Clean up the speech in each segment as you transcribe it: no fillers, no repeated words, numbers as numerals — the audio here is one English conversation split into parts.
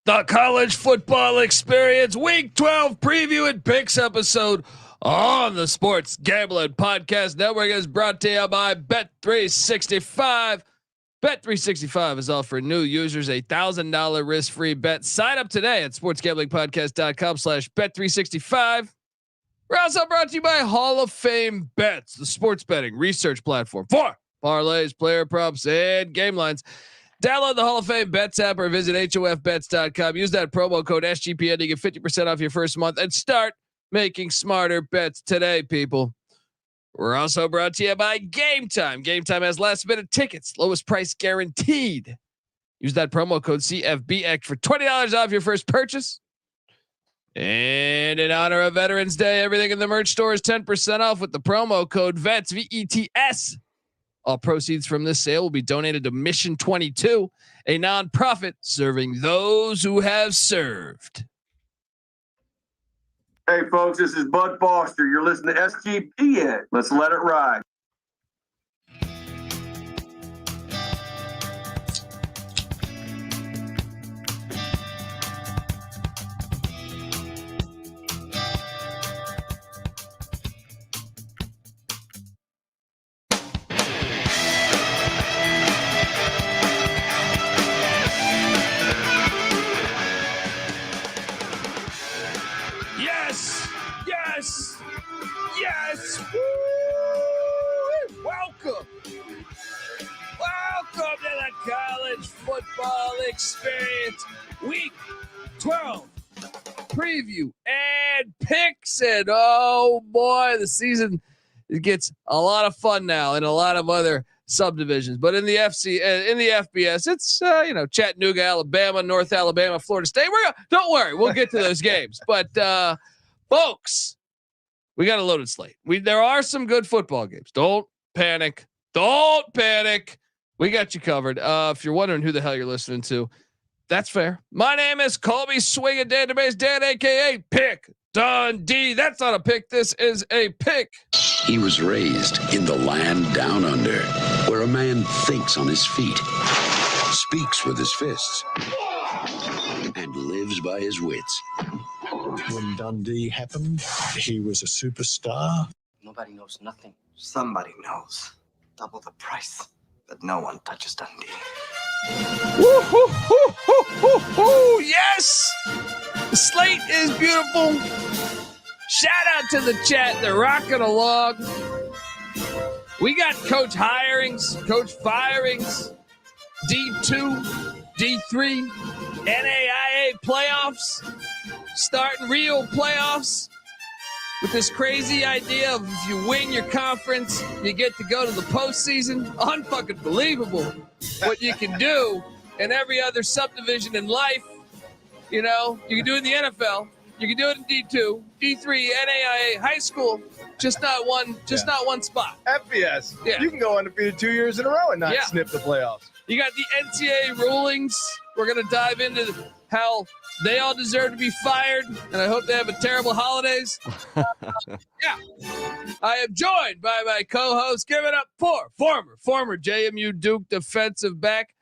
The college football experience, week 12 preview and picks episode on the Sports Gambling Podcast Network is brought to you by Bet365. Bet365 is offering new users $1,000 risk-free bet. Sign up today at sportsgamblingpodcast.com/bet365. We're also brought to you by Hall of Fame Bets, the sports betting research platform for parlays, player props, and game lines. Download the Hall of Fame Bets app or visit hofbets.com. Use that promo code SGPN to get 50% off your first month and start making smarter bets today, people. We're also brought to you by Game Time. Game Time has last minute tickets, lowest price guaranteed. Use that promo code CFBX for $20 off your first purchase. And in honor of Veterans Day, everything in the merch store is 10% off with the promo code VETS, VETS. All proceeds from this sale will be donated to Mission 22, a nonprofit serving those who have served. Hey, folks, this is Bud Foster. You're listening to SGPN. Let's let it ride. Yes. Woo! Welcome to the college football experience, week 12 preview and picks. And oh boy, the season gets a lot of fun now and a lot of other subdivisions. But in the FBS, it's Chattanooga, Alabama, North Alabama, Florida State. Don't worry, we'll get to those games. But folks, we got a loaded slate. There are some good football games. Don't panic. We got you covered. If you're wondering who the hell you're listening to, that's fair. My name is Colby Swinging Database Dan, aka Pick Dundee. That's not a pick. This is a pick. He was raised in the land down under, where a man thinks on his feet, speaks with his fists, and lives by his wits. When Dundee happened, he was a superstar. Nobody knows nothing. Somebody knows. Double the price, but no one touches Dundee. Woo-hoo-hoo-hoo-hoo-hoo. Yes, the slate is beautiful. Shout out to the chat. They're rocking along. We got coach hirings, coach firings, D2, D3, NAIA playoffs, starting real playoffs with this crazy idea of if you win your conference, you get to go to the postseason. Unfucking believable what you can do in every other subdivision in life. You know, you can do it in the NFL. You can do it in D2, D3, NAIA, high school. Just not one spot. FBS. Yeah. You can go undefeated 2 years in a row and not snip the playoffs. You got the NCAA rulings. We're going to dive into how they all deserve to be fired, and I hope they have a terrible holidays. I am joined by my co-host. Give it up for former JMU Duke defensive back,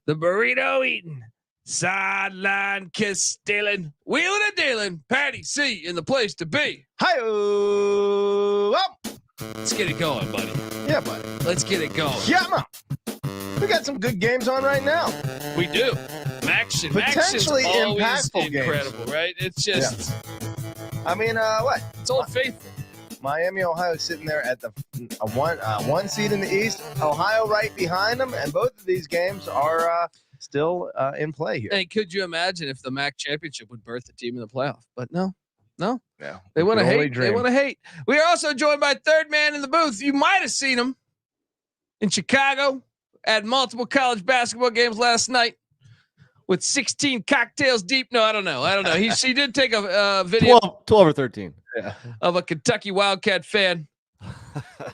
the burrito eating, sideline kiss stealing, wheeling and dealing, Patty C in the place to be. Hi-oh. Let's get it going, buddy. Yeah, buddy. Let's get it going. Yeah, man. We got some good games on right now. We do. Max Potentially is always impactful incredible, games. right? It's just, I mean, what? It's Old Faithful. Miami, Ohio, sitting there at the one seed in the East. Ohio right behind them, and both of these games are still in play here. Hey, could you imagine if the MAC championship would birth a team in the playoff? But no. Yeah, They want to only hate. dream. They want to hate. We are also joined by third man in the booth. You might have seen him in Chicago at multiple college basketball games last night with 16 cocktails deep. No, I don't know. He did take a video 12 or 13 of a Kentucky Wildcat fan. You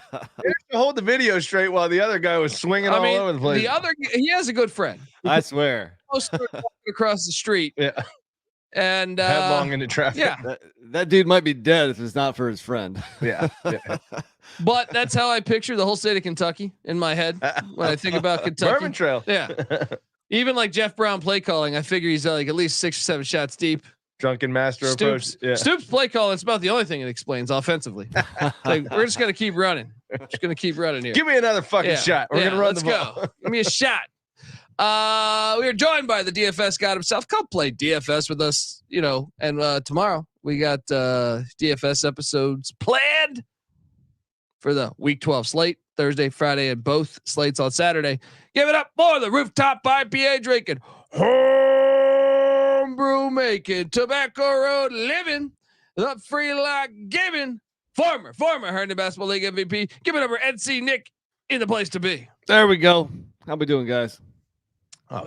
have to hold the video straight while the other guy was swinging all over the place. He has a good friend. I swear. Walking across the street. Yeah. And headlong into traffic. Yeah. That dude might be dead if it's not for his friend. Yeah. But that's how I picture the whole state of Kentucky in my head when I think about Kentucky. Bourbon Trail. Yeah. Even like Jeff Brohm play calling, I figure he's like at least 6 or 7 shots deep. Drunken master Stoops, approach. Yeah. Stoops play calling. It's about the only thing it explains offensively. Like, we're just gonna keep running. Just gonna keep running here. Give me another fucking shot. We're gonna run let's the ball. go. Give me a shot. We are joined by the DFS god himself. Come play DFS with us, and tomorrow we got DFS episodes planned for the Week 12 slate, Thursday, Friday, and both slates on Saturday. Give it up for the rooftop IPA drinking, homebrew making, tobacco road living, the free lock giving, former Herndon Basketball League MVP. Give it up for NC Nick in the place to be. There we go. How we doing, guys? Oh,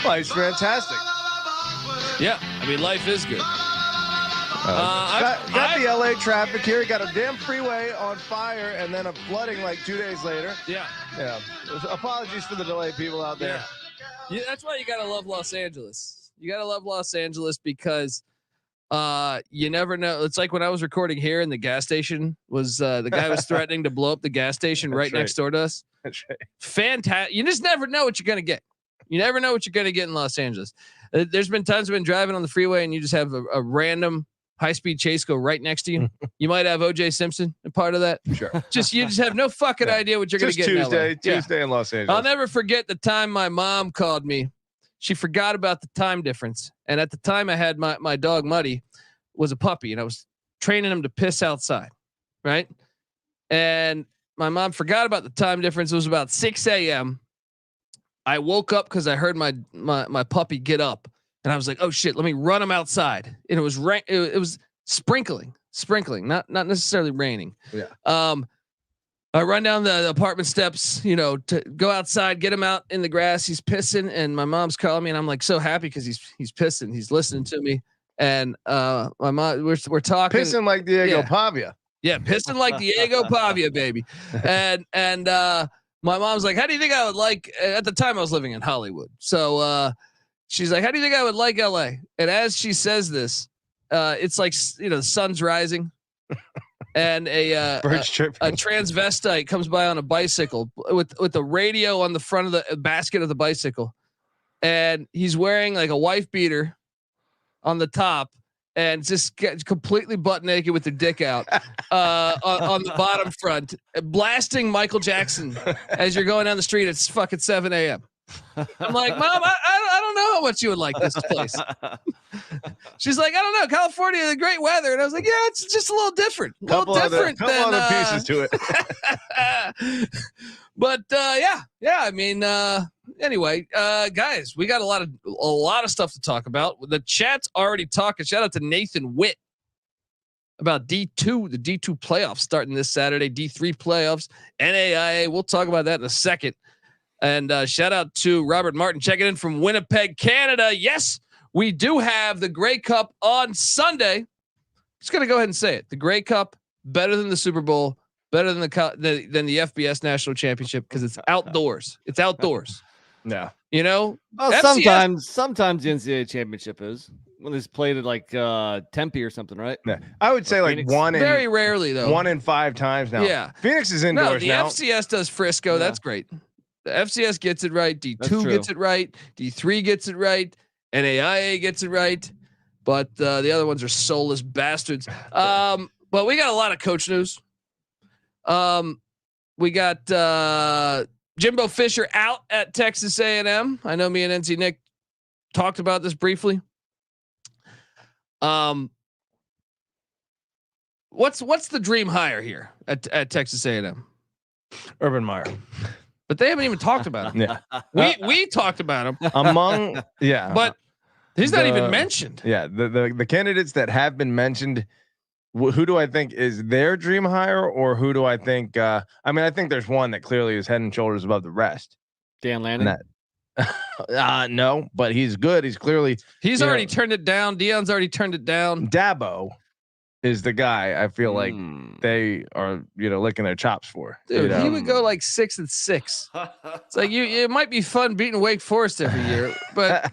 life's fantastic. Yeah, I mean, life is good. Got the LA traffic here. Got a damn freeway on fire, and then a flooding like 2 days later. Yeah. Apologies for the delay, people out there. Yeah, that's why you gotta love Los Angeles. You gotta love Los Angeles because you never know. It's like when I was recording here, and the gas station was the guy was threatening to blow up the gas station right next door to us. That's right. Fantastic. You just never know what you're gonna get. You never know what you're gonna get in Los Angeles. There's been times I've been driving on the freeway, and you just have a random high-speed chase go right next to you. You might have O.J. Simpson a part of that. Sure. You just have no fucking idea what you're going to get. Tuesday in Los Angeles. I'll never forget the time my mom called me. She forgot about the time difference, and at the time I had my dog Muddy was a puppy, and I was training him to piss outside, right? And my mom forgot about the time difference. It was about 6 a.m. I woke up because I heard my puppy get up. And I was like, "Oh shit, let me run him outside." And it was rain. It was sprinkling, not necessarily raining. Yeah. I run down the apartment steps, to go outside, get him out in the grass. He's pissing, and my mom's calling me, and I'm like so happy because he's pissing. He's listening to me, and my mom, we're talking, pissing like Diego Pavia. Yeah, pissing like Diego Pavia, baby. And my mom's like, "How do you think I would like?" At the time, I was living in Hollywood, so. She's like, "How do you think I would like LA?" And as she says this, it's like, the sun's rising, and a transvestite comes by on a bicycle with the radio on the front of the basket of the bicycle, and he's wearing like a wife beater on the top, and just completely butt naked with the dick out on the bottom front, blasting Michael Jackson as you're going down the street. It's fucking 7 a.m. I'm like, "Mom, I don't know how much you would like this place." She's like, "I don't know, California, the great weather." And I was like, "Yeah, it's just a little different. Couple other pieces to it. But yeah. I mean, anyway, guys, we got a lot of stuff to talk about. The chat's already talking. Shout out to Nathan Witt about D2, the D2 playoffs starting this Saturday, D3 playoffs, NAIA. We'll talk about that in a second. And shout out to Robert Martin checking in from Winnipeg, Canada. Yes, we do have the Grey Cup on Sunday. Just gonna go ahead and say it: the Grey Cup better than the Super Bowl, better than the FBS National Championship because it's outdoors. It's outdoors. Yeah, Well, sometimes the NCAA Championship is when it's played at like Tempe or something, right? Yeah, I would say Phoenix. like very rarely though. 1 in 5 times now. Yeah, Phoenix is indoors now. now. The FCS does Frisco. Yeah. That's great. The FCS gets it right. D2 gets it right. D3 gets it right. NAIA gets it right. But the other ones are soulless bastards. But we got a lot of coach news. We got Jimbo Fisher out at Texas A&M. I know me and NC Nick talked about this briefly. What's the dream hire here at Texas A&M? Urban Meyer. But they haven't even talked about him. Yeah. We talked about him but he's not even mentioned. Yeah. The candidates that have been mentioned, who do I think is their dream hire, or who do I think, I think there's one that clearly is head and shoulders above the rest. Dan Lanning. No, but he's good. He's clearly, already turned it down. Deion's already turned it down. Dabo is the guy I feel like they are, licking their chops for. Dude, he would go like 6-6. It's like it might be fun beating Wake Forest every year, but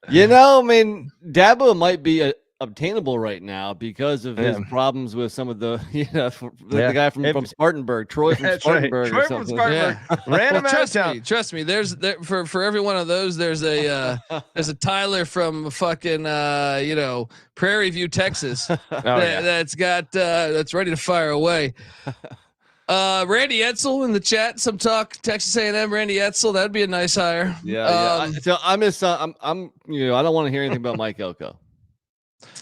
Dabo might be obtainable right now because of his problems with some of the the guy from Spartanburg, Troy from Spartanburg. Troy or from something. Spartanburg ran him out of town. Trust me. There's for every one of those. There's a Tyler from fucking Prairie View, Texas. That's ready to fire away. Randy Edsel in the chat. Some talk Texas A&M. Randy Edsel. That'd be a nice hire. So I don't want to hear anything about Mike Elko.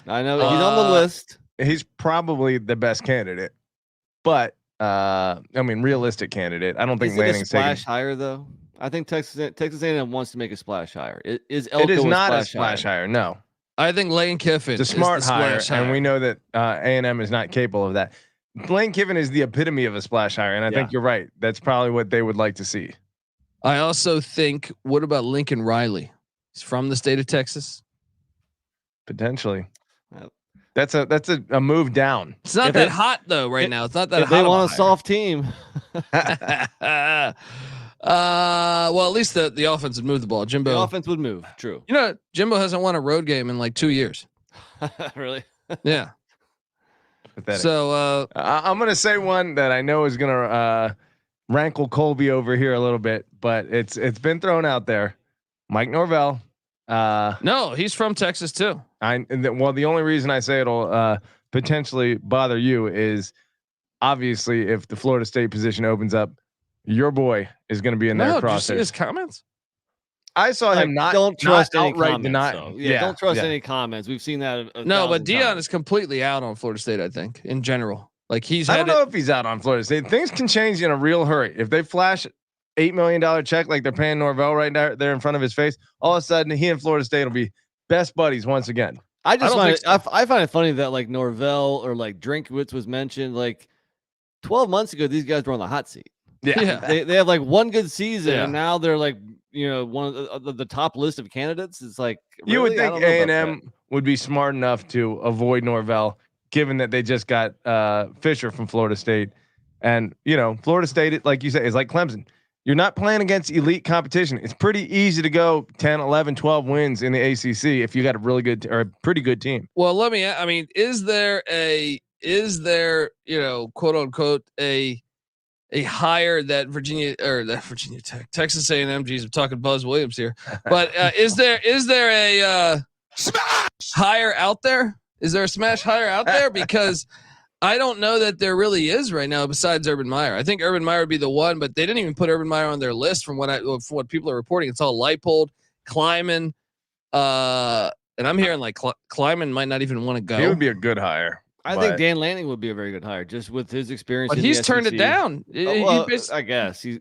I know he's on the list. He's probably the best candidate, but realistic candidate. I don't think Lanning's a splash hire though. I think Texas A&M wants to make a splash hire. Is Elko it is not a a splash hire? No, I think Lane Kiffin is a smart hire, and we know that A&M is not capable of that. Lane Kiffin is the epitome of a splash hire, and I think you're right. That's probably what they would like to see. I also think, what about Lincoln Riley? He's from the state of Texas. Potentially. That's a move down. It's not that hot though right now. It's not that hot. They want a soft team. Well, at least the offense would move the ball. Jimbo. The offense would move. True. Jimbo hasn't won a road game in like 2 years. Really? Yeah. Pathetic. So I'm gonna say one that I know is gonna rankle Colby over here a little bit, but it's been thrown out there. Mike Norvell. No, he's from Texas too. The only reason I say it'll potentially bother you is obviously if the Florida State position opens up, your boy is going to be in there. Did you see his comments? I saw him don't trust any outright comments. deny. Don't trust any comments. We've seen that. But Dion is completely out on Florida State. I think in general, like I don't know if he's out on Florida State. Things can change in a real hurry. If they flash $8 million check like they're paying Norvell right there in front of his face, all of a sudden he and Florida State will be best buddies once again. I find it funny that like Norvell or like Drinkwitz was mentioned. Like 12 months ago, these guys were on the hot seat. Yeah. They have like one good season, and now they're like one of the top list of candidates. It's like you would think A&M would be smart enough to avoid Norvell, given that they just got Fisher from Florida State, and Florida State, like you said, is like Clemson. You're not playing against elite competition. It's pretty easy to go 10, 11, 12 wins in the ACC if you got a really good or a pretty good team. Well, is there quote unquote a hire that Virginia Tech, Texas A&M, geez, I'm talking Buzz Williams here, but is there a hire out there? Is there a smash hire out there? Because I don't know that there really is right now besides Urban Meyer. I think Urban Meyer would be the one, but they didn't even put Urban Meyer on their list from what people are reporting. It's all Leipold, Kleiman, and I'm hearing like Kleiman might not even want to go. He would be a good hire. I think Dan Lanning would be a very good hire just with his experience. But he's turned it down. I guess he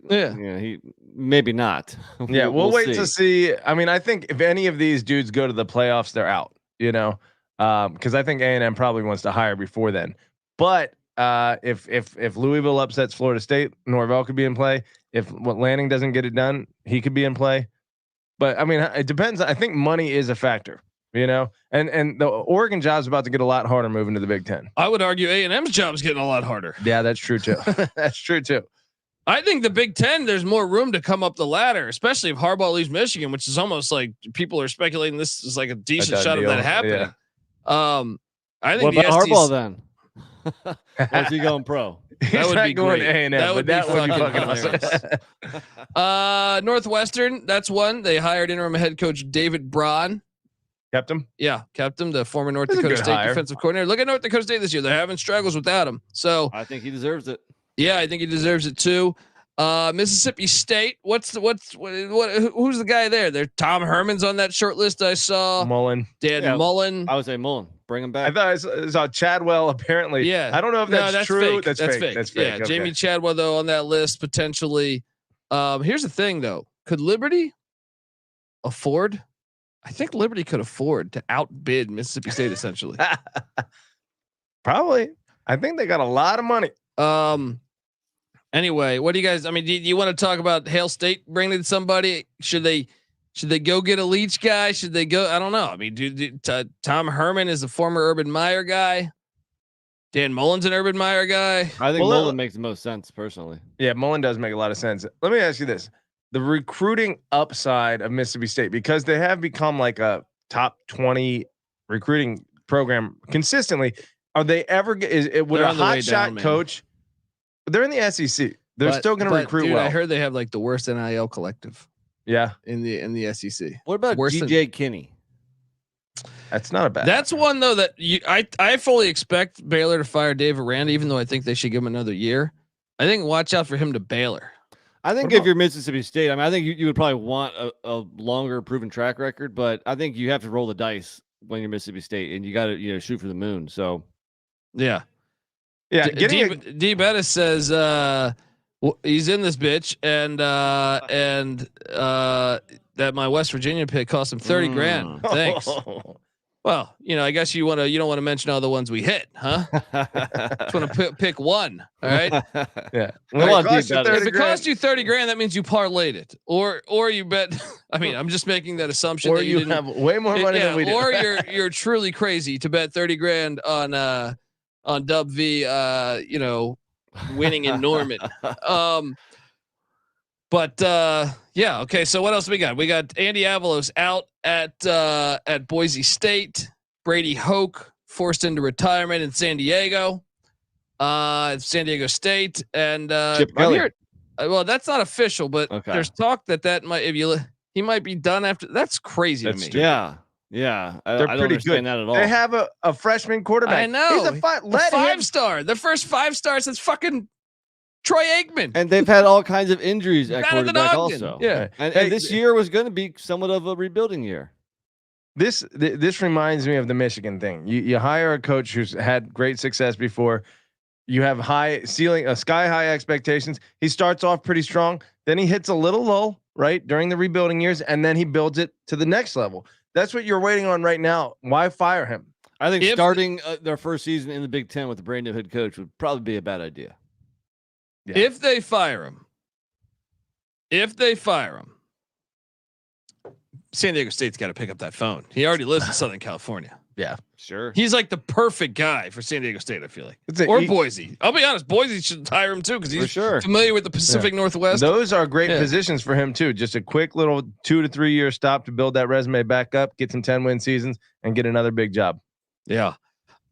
maybe not. We'll wait to see. I think if any of these dudes go to the playoffs, they're out. Because I think A&M probably wants to hire before then. But if Louisville upsets Florida State, Norvell could be in play. If Lanning doesn't get it done, he could be in play. But it depends. I think money is a factor, and the Oregon job's about to get a lot harder moving to the Big Ten. I would argue A&M's job's getting a lot harder. Yeah, that's true too. That's true too. I think the Big Ten, there's more room to come up the ladder, especially if Harbaugh leaves Michigan, which is almost like people are speculating this is like a decent shot of that happening. Yeah. I think what about Harbaugh then? Where's he going pro? That would be going great. A&M, that would be fucking awesome. Northwestern, that's one. They hired interim head coach David Braun. Kept him? Yeah, kept him, the former North Dakota State defensive coordinator. Look at North Dakota State this year. They're having struggles without him. So I think he deserves it. Yeah, I think he deserves it too. Mississippi State. Who's the guy there? Tom Herman's on that short list I saw. Mullen. Mullen. I would say Mullen. Bring him back. I thought I saw Chadwell apparently. Yeah. I don't know if that's true. Fake. That's fake. That's fake. Yeah, okay. Jamie Chadwell though on that list potentially. Here's the thing though. Could Liberty afford? I think Liberty could afford to outbid Mississippi State essentially. Probably. I think they got a lot of money. Anyway, what do you guys? Do you want to talk about Hail State bringing somebody? Should they go get a Leach guy? Should they go? I don't know. Tom Herman is a former Urban Meyer guy. Dan Mullen's an Urban Meyer guy. I think Mullen makes the most sense personally. Yeah, Mullen does make a lot of sense. Let me ask you this: the recruiting upside of Mississippi State, because they have become like a top 20 recruiting program consistently. Are they ever? Would a hot shot coach? They're in the SEC. They're still going to recruit dude, well. I heard they have like the worst NIL collective. Yeah, in the SEC. What about DJ Kinney? That's not a bad. That's one though that I fully expect Baylor to fire Dave Aranda, even though I think they should give him another year. I think watch out for him to Baylor. I think if you're Mississippi State, I mean, I think you would probably want a longer proven track record, but I think you have to roll the dice when you're Mississippi State, and you got to shoot for the moon. So, yeah. D. Bettis says he's in this bitch, and that my West Virginia pick cost him $30,000. Thanks. Well, I guess you don't want to mention all the ones we hit, huh? Just want to pick one. All right. Yeah. If it cost you $30,000, that means you parlayed it, or you bet. I mean, I'm just making that assumption. Or that you have way more money than we do. Or you're truly crazy to bet $30,000 on Dub V. Winning in Norman. Yeah. Okay. So what else we got? We got Andy Avalos out at Boise State. Brady Hoke forced into retirement in San Diego. San Diego State, and Chip Kelly. Well, that's not official, but there's talk that might he might be done after. That's crazy to me. Yeah. Yeah, they're pretty good. That at all. They have a freshman quarterback. I know. He's a 5-star. The first 5-star since fucking Troy Aikman. And they've had all kinds of injuries at quarterback also. Yeah. And this year was going to be somewhat of a rebuilding year. This reminds me of the Michigan thing. You hire a coach who's had great success before. You have high ceiling, sky high expectations. He starts off pretty strong. Then he hits a little lull, right, during the rebuilding years, and then he builds it to the next level. That's what you're waiting on right now. Why fire him? I think starting their first season in the Big Ten with a brand new head coach would probably be a bad idea. Yeah. If they fire him, San Diego State's got to pick up that phone. He already lives in Southern California. Yeah, sure. He's like the perfect guy for San Diego State, I feel like. Boise. I'll be honest, Boise should hire him too because he's familiar with the Pacific Northwest. Those are great positions for him too. Just a quick little 2 to 3 year stop to build that resume back up, get some 10-win seasons, and get another big job. Yeah.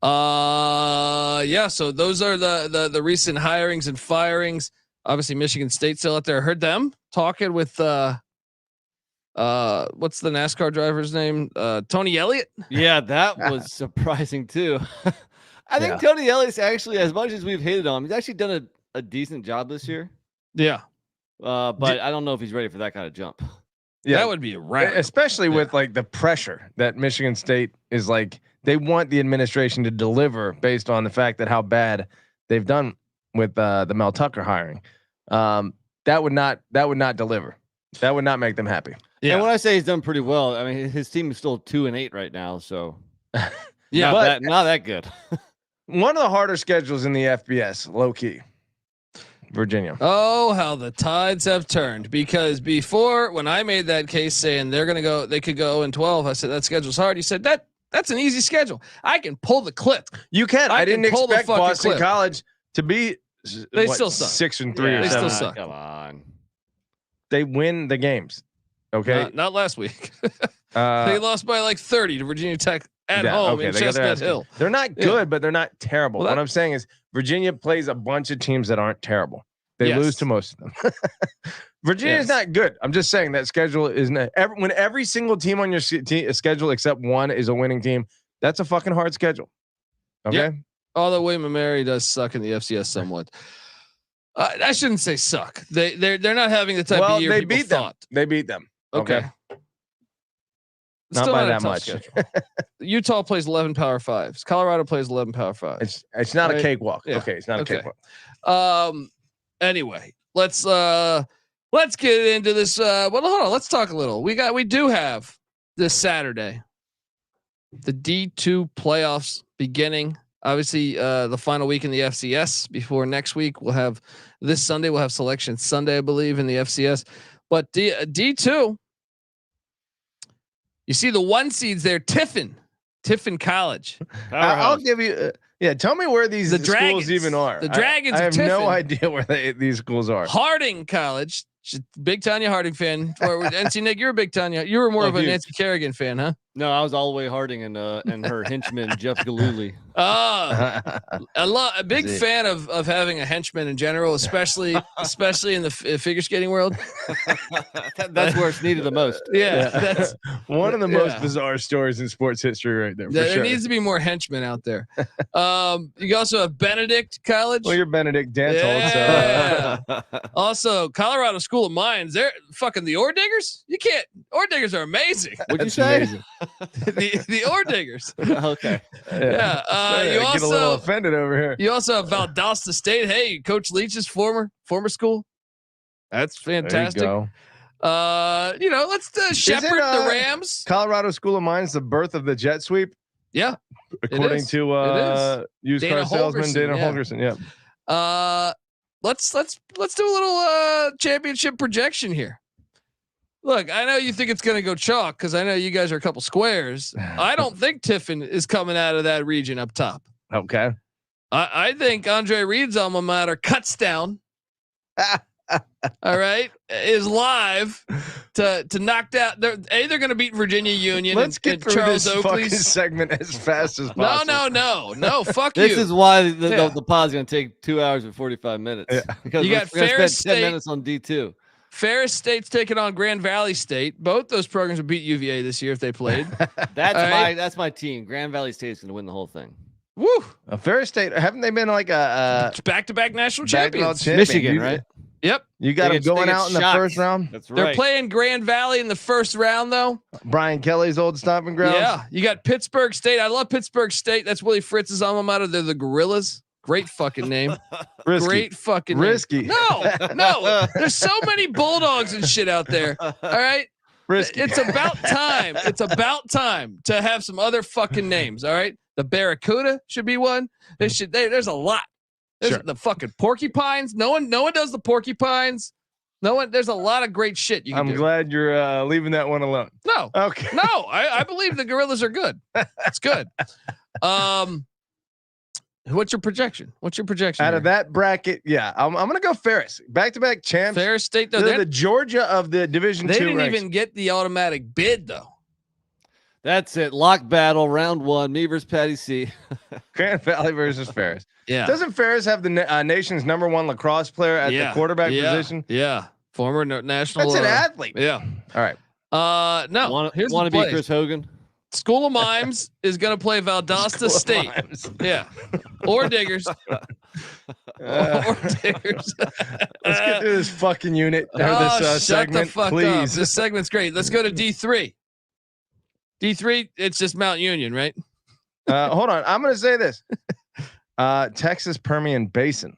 So those are the recent hirings and firings. Obviously, Michigan State still out there. I heard them talking with what's the NASCAR driver's name? Tony Elliott. Yeah, that was surprising too. I think Tony Elliott's actually, as much as we've hated on him, he's actually done a decent job this year. Yeah. But I don't know if he's ready for that kind of jump. Yeah, that would be a wrap. Especially with like the pressure that Michigan State is like, they want the administration to deliver based on the fact that how bad they've done with the Mel Tucker hiring. That would not deliver. That would not make them happy. Yeah. And when I say he's done pretty well, I mean his team is still 2-8 right now, so yeah, not that good. One of the harder schedules in the FBS, low key. Virginia. Oh, how the tides have turned, because before, when I made that case saying they could go 0-12, I said that schedule's hard. You said that's an easy schedule. I can pull the clip. You can. I didn't expect Boston clip. College to be. They still suck. 6-3 or they still suck. Come on. They win the games. Okay. Not last week. They lost by like 30 to Virginia Tech at home in Chestnut Hill. They're not good, but they're not terrible. What I'm saying is Virginia plays a bunch of teams that aren't terrible. They lose to most of them. Virginia is not good. I'm just saying that schedule is not. When every single team on your schedule except one is a winning team, that's a fucking hard schedule. Okay. Yep. Although William & Mary does suck in the FCS somewhat. I shouldn't say suck. They're not having the type of year people thought. They beat them. Okay. Not by that much. Utah plays 11 Power 5s. Colorado plays 11 Power 5s. It's not a cakewalk. Yeah. Okay, it's not a cakewalk. Anyway, let's get into this. Well, hold on. Let's talk a little. We do have this Saturday the D2 playoffs beginning. Obviously, the final week in the FCS before next week. This Sunday we'll have Selection Sunday, I believe, in the FCS. But D2, you see the 1 seeds there. Tiffin College. I'll give you. Tell me where these schools even are. The Dragons. I have no idea where these schools are. Harding College. Big Tanya Harding fan. Or NC Nick, you're a big Tanya. You were more of a Nancy Kerrigan fan, huh? No, I was all the way Harding and her henchman Jeff Galooly. A big fan of having a henchman in general, especially in the figure skating world. That's where it's needed the most. Yeah, that's one of the most bizarre stories in sports history, right there. There needs to be more henchmen out there. You also have Benedict College. Well, you're Benedict Dantold. Yeah. Also, Colorado School of Mines. They're fucking the ore diggers. You can't. Ore diggers are amazing. What'd you say? the ore diggers. Okay. Yeah. You get a little also offended over here. You also have Valdosta State. Hey, Coach Leach's former school. That's fantastic. There you go. Let's shepherd the Rams. Colorado School of Mines, the birth of the jet sweep. Yeah, according to used Dana car salesman Dana Holgerson. Yeah. Let's do a little championship projection here. Look, I know you think it's going to go chalk because I know you guys are a couple squares. I don't think Tiffin is coming out of that region up top. Okay. I think Andre Reed's alma mater cuts down. All right, is live to knock down. They're going to beat Virginia Union. Let's get through Charles this Oakley's fucking segment as fast as possible. No. Fuck this you. This is why the pod's going to take 2 hours and 45 minutes. Yeah. Because you got Ferris State 10 minutes on D2. Ferris State's taking on Grand Valley State. Both those programs would beat UVA this year if they played. That's my team. Grand Valley State's going to win the whole thing. Woo! Ferris State, haven't they been like a back-to-back national champions? Michigan, right? Yep. You got them going out in the first round. That's right. They're playing Grand Valley in the first round, though. Brian Kelly's old stomping grounds. Yeah. You got Pittsburgh State. I love Pittsburgh State. That's Willie Fritz's alma mater. They're the Gorillas. Great fucking name. Risky. Great fucking Risky. Name. No. There's so many Bulldogs and shit out there. All right. Risky. It's about time. It's about time to have some other fucking names. All right. The Barracuda should be one. There's a lot. There's the fucking porcupines. No one does the porcupines. There's a lot of great shit you can do. I'm glad you're leaving that one alone. No. Okay. No, I believe the Gorillas are good. It's good. What's your projection? Out of that bracket? Yeah, I'm gonna go Ferris. Back-to-back champs. Ferris State, though. They're the Georgia of the Division 2 They didn't ranks. even get the automatic bid, though. That's it. Lock battle, round 1. Me versus Patty C. Grand Valley versus Ferris. Yeah. Doesn't Ferris have the nation's #1 lacrosse player at the quarterback position? Yeah. Former national. That's an athlete. Yeah. All right. No. Want here's to the be play. Chris Hogan? School of Mimes is going to play Valdosta State. Yeah. Or Diggers. Or Diggers. Let's get through this fucking unit. This shut segment, the fuck please. up. This segment's great. Let's go to D3. D3, it's just Mount Union, right? Hold on. I'm going to say this. Texas Permian Basin.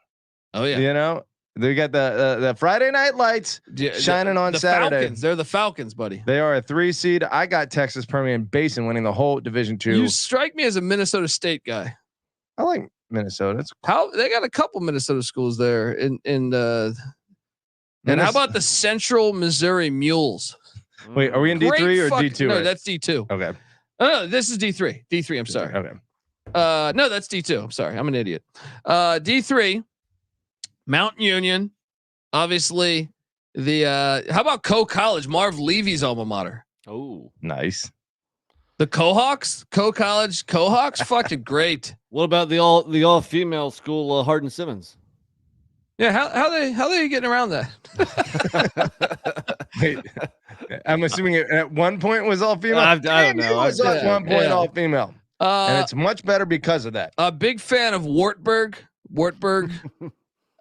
Oh, yeah. You know, they got the Friday night lights shining on the Saturday. Falcons. They're the Falcons, buddy. They are a 3 seed. I got Texas Permian Basin winning the whole Division 2. You strike me as a Minnesota State guy. I like Minnesota. It's How they got a couple Minnesota schools there in and how about the Central Missouri Mules? Wait, are we in D3 or D2? No, right? that's D2. Okay. Oh, no, this is D3. D3. I'm sorry. Okay. No, that's D2. I'm sorry. I'm an idiot. D3, Mount Union, obviously how about College, Marv Levy's alma mater. Oh, nice. The Cohawks, College, Cohawks, fucking great. What about the all female school, Hardin Simmons? Yeah, how they getting around that? Wait, I'm assuming it at one point was all female. I don't know. It was at one point all female, and it's much better because of that. A big fan of Wartburg,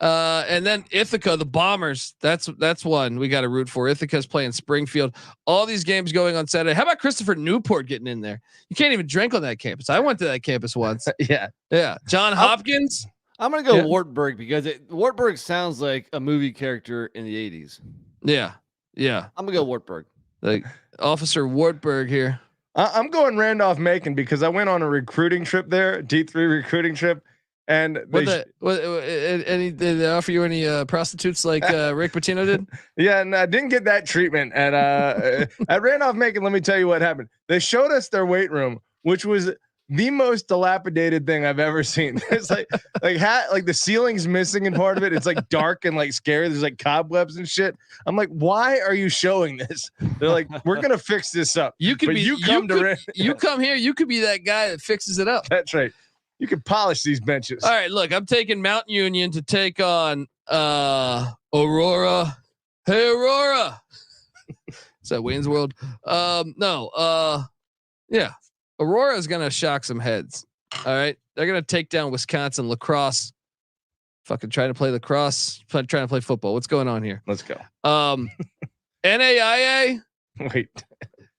and then Ithaca, the Bombers. That's one we got to root for. Ithaca's playing Springfield. All these games going on Saturday. How about Christopher Newport getting in there? You can't even drink on that campus. I went to that campus once. Yeah. John Hopkins. I'm gonna go Wartburg because Wartburg sounds like a movie character in the 80s. Yeah. I'm gonna go Wartburg. Like Officer Wartburg here. I'm going Randolph-Macon because I went on a recruiting trip there, D3 recruiting trip, and did they offer you any prostitutes like Rick Pitino did? Yeah, and I didn't get that treatment at Randolph-Macon. Let me tell you what happened. They showed us their weight room, which was the most dilapidated thing I've ever seen. It's like the ceiling's missing in part of it. It's like dark and like scary. There's like cobwebs and shit. I'm like, why are you showing this? They're like, we're gonna fix this up. You could be. You come here. You could be that guy that fixes it up. That's right. You could polish these benches. All right, look, I'm taking Mount Union to take on Aurora. Hey, Aurora. Is that Wayne's World? Yeah. Aurora is gonna shock some heads. All right, they're gonna take down Wisconsin lacrosse. Fucking trying to play lacrosse. Trying to play football. What's going on here? Let's go. NAIA. Wait,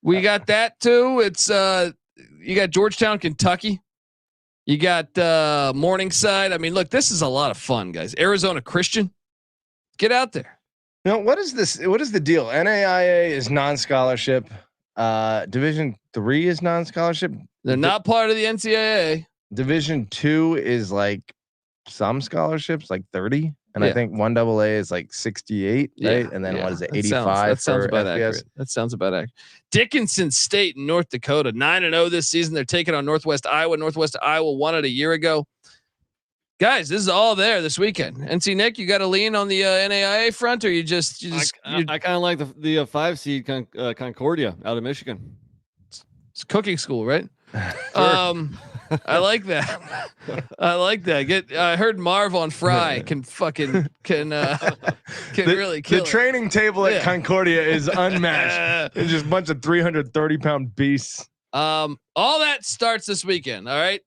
we got that too. It's you got Georgetown, Kentucky. You got Morningside. I mean, look, this is a lot of fun, guys. Arizona Christian, get out there. No, what is this? What is the deal? NAIA is non-scholarship. Division III is non-scholarship. They're not part of the NCAA. Division II is like some scholarships, like 30, and I think 1AA is like 68, right? And then what is it, 85? That sounds about accurate. That sounds about accurate. Dickinson State in North Dakota, 9-0 this season. They're taking on Northwest Iowa. Northwest Iowa won it a year ago. Guys, this is all there this weekend. NC Nick, you got to lean on the NAIA front, or I kind of like the 5 seed Concordia out of Michigan. It's cooking school, right? Sure. I like that. I heard Marv on Fry can really kill the training table at Concordia is unmatched. It's just a bunch of 330-pound beasts. All that starts this weekend. All right.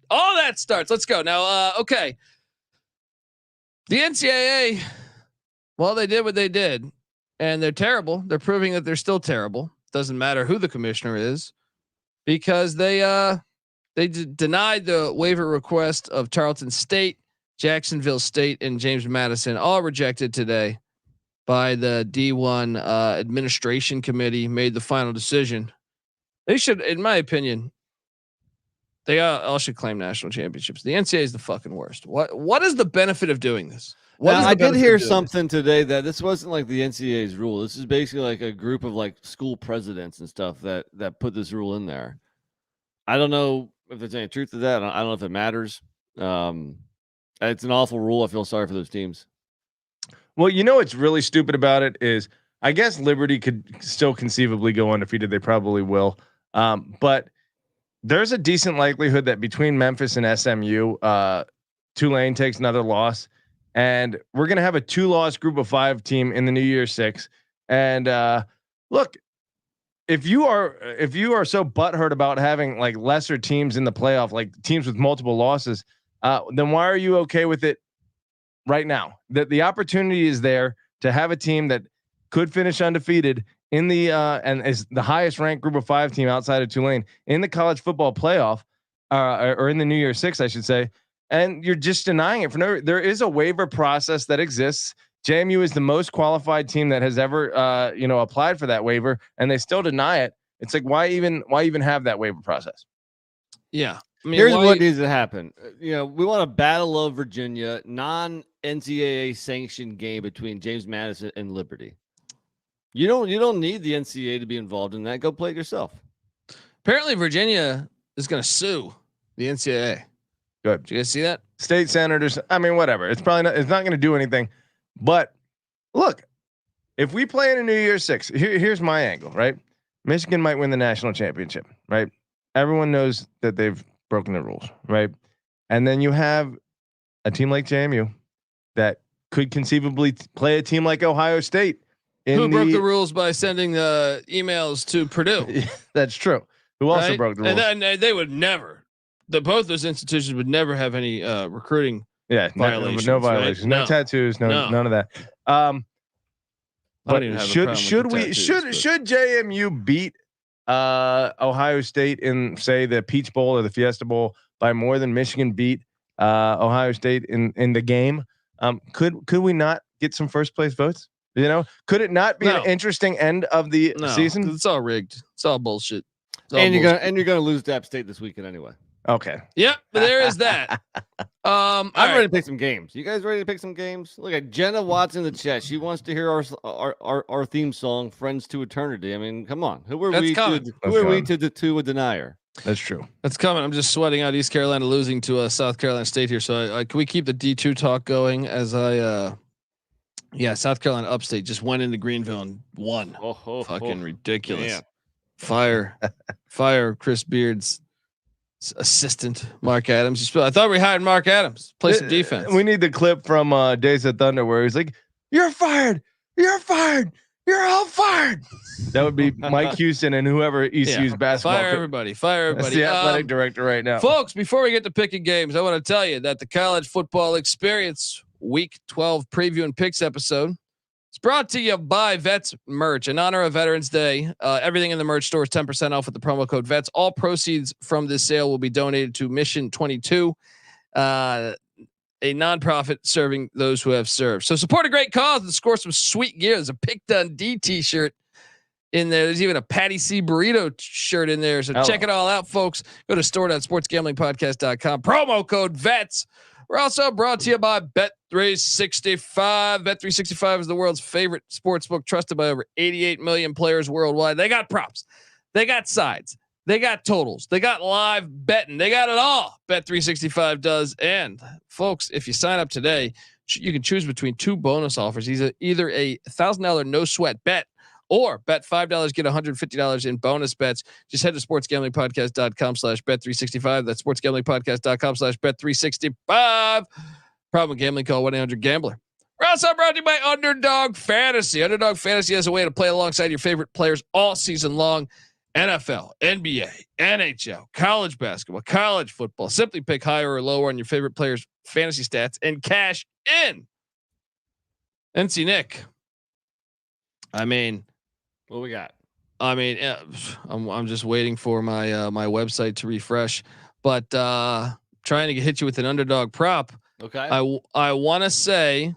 All that starts. Let's go now. Okay. The NCAA, well, they did what they did, and they're terrible. They're proving that they're still terrible. Doesn't matter who the commissioner is, because they denied the waiver request of Tarleton State, Jacksonville State, and James Madison, all rejected today by the D1 administration committee. Made the final decision. They should, in my opinion, they all should claim national championships. The NCAA is the fucking worst. What is the benefit of doing this? I did hear something today that this wasn't like the NCAA's rule. This is basically like a group of like school presidents and stuff that put this rule in there. I don't know if there's any truth to that. I don't know if it matters. It's an awful rule. I feel sorry for those teams. Well, you know what's really stupid about it is, I guess Liberty could still conceivably go undefeated. They probably will. But there's a decent likelihood that between Memphis and SMU, Tulane takes another loss, and we're going to have a 2-loss group of 5 team in the New Year's 6. And look, if you are so butthurt about having like lesser teams in the playoff, like teams with multiple losses, then why are you okay with it right now? That the opportunity is there to have a team that could finish undefeated in the and is the highest ranked group of 5 team outside of Tulane in the college football playoff, or in the New Year's 6, I should say. And you're just denying it for no. There is a waiver process that exists. JMU is the most qualified team that has ever, applied for that waiver, and they still deny it. It's like, why even have that waiver process? Yeah. I mean, here's what needs to happen. We want a Battle of Virginia, non-NCAA sanctioned game between James Madison and Liberty. You don't need the NCAA to be involved in that. Go play it yourself. Apparently, Virginia is going to sue the NCAA. Good. Did you guys see that? State senators. I mean, whatever. It's probably not. It's not going to do anything. But look, if we play in a New Year's 6, here's my angle. Right, Michigan might win the national championship. Right, everyone knows that they've broken the rules. Right, and then you have a team like JMU that could conceivably play a team like Ohio State. Who broke the rules by sending emails to Purdue? That's true. Who also broke the rules? And then they would never. Both those institutions would never have any recruiting. Yeah, violations. No violations, Right? no tattoos, none of that. But should JMU beat Ohio State in, say, the Peach Bowl or the Fiesta Bowl by more than Michigan beat Ohio State in the game? Could we not get some first place votes? Could it not be an interesting end of the season? It's all rigged. It's all bullshit. You're gonna lose to App State this weekend anyway. Okay. Yep, but there is that. I'm ready to pick some games. You guys ready to pick some games? Look at Jenna Watts in the chat. She wants to hear our theme song, "Friends to Eternity." I mean, come on. Who are we to deny her? That's true. That's coming. I'm just sweating out East Carolina losing to South Carolina State here. So can we keep the D2 talk going as South Carolina Upstate just went into Greenville and won. Fucking ridiculous. Man. Fire Chris Beard's assistant, Mark Adams. I thought we hired Mark Adams. Play some defense. We need the clip from Days of Thunder where he's like, "You're fired. You're fired. You're all fired." That would be Mike Houston and whoever ECU's basketball. Fire everybody. That's the athletic director right now. Folks, before we get to picking games, I want to tell you that the College Football Experience Week 12 preview and picks episode is brought to you by Vets Merch. In honor of Veterans Day, everything in the merch store is 10% off with the promo code VETS. All proceeds from this sale will be donated to Mission 22, a nonprofit serving those who have served. So support a great cause and score some sweet gear. There's a Pick Dundee t-shirt in there. There's even a Patty C burrito shirt in there. So check it all out, folks. Go to store.sportsgamblingpodcast.com. Promo code VETS. We're also brought to you by Bet365. Bet365 is the world's favorite sportsbook, trusted by over 88 million players worldwide. They got props. They got sides. They got totals. They got live betting. They got it all. Bet365 does. And folks, if you sign up today, you can choose between two bonus offers. Either a $1,000 no sweat bet or bet $5, get $150 in bonus bets. Just head to sportsgamblingpodcast.com/bet365. That's sportsgamblingpodcast.com/bet365. Problem gambling, call 1-800-GAMBLER. We're also brought to you by Underdog Fantasy. Underdog Fantasy has a way to play alongside your favorite players all season long. NFL, NBA, NHL, college basketball, college football. Simply pick higher or lower on your favorite players' fantasy stats and cash in. NC Nick. I mean, what we got? I mean, I'm just waiting for my my website to refresh, but trying to hit you with an underdog prop. Okay. I want to say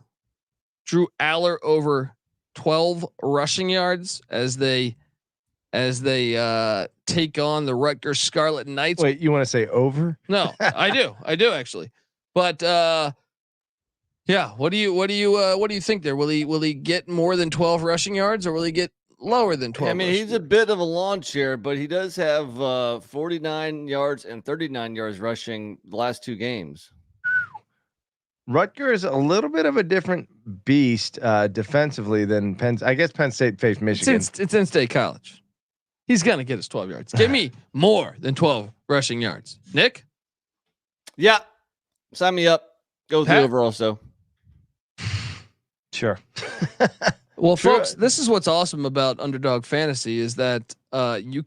Drew Aller over 12 rushing yards as they take on the Rutgers Scarlet Knights. Wait, you want to say over? No, I do actually. But yeah, what do you think there? Will he get more than 12 rushing yards, or will he get lower than 12? I mean, he's a bit of a launch here, but he does have 49 yards and 39 yards rushing the last two games. Rutgers is a little bit of a different beast defensively than Penn. I guess Penn State faced Michigan. It's in-state college. He's gonna get his 12 yards. Give me more than 12 rushing yards, Nick. Yeah, sign me up. Go with the over also. Sure. Well, folks, this is what's awesome about Underdog Fantasy is that you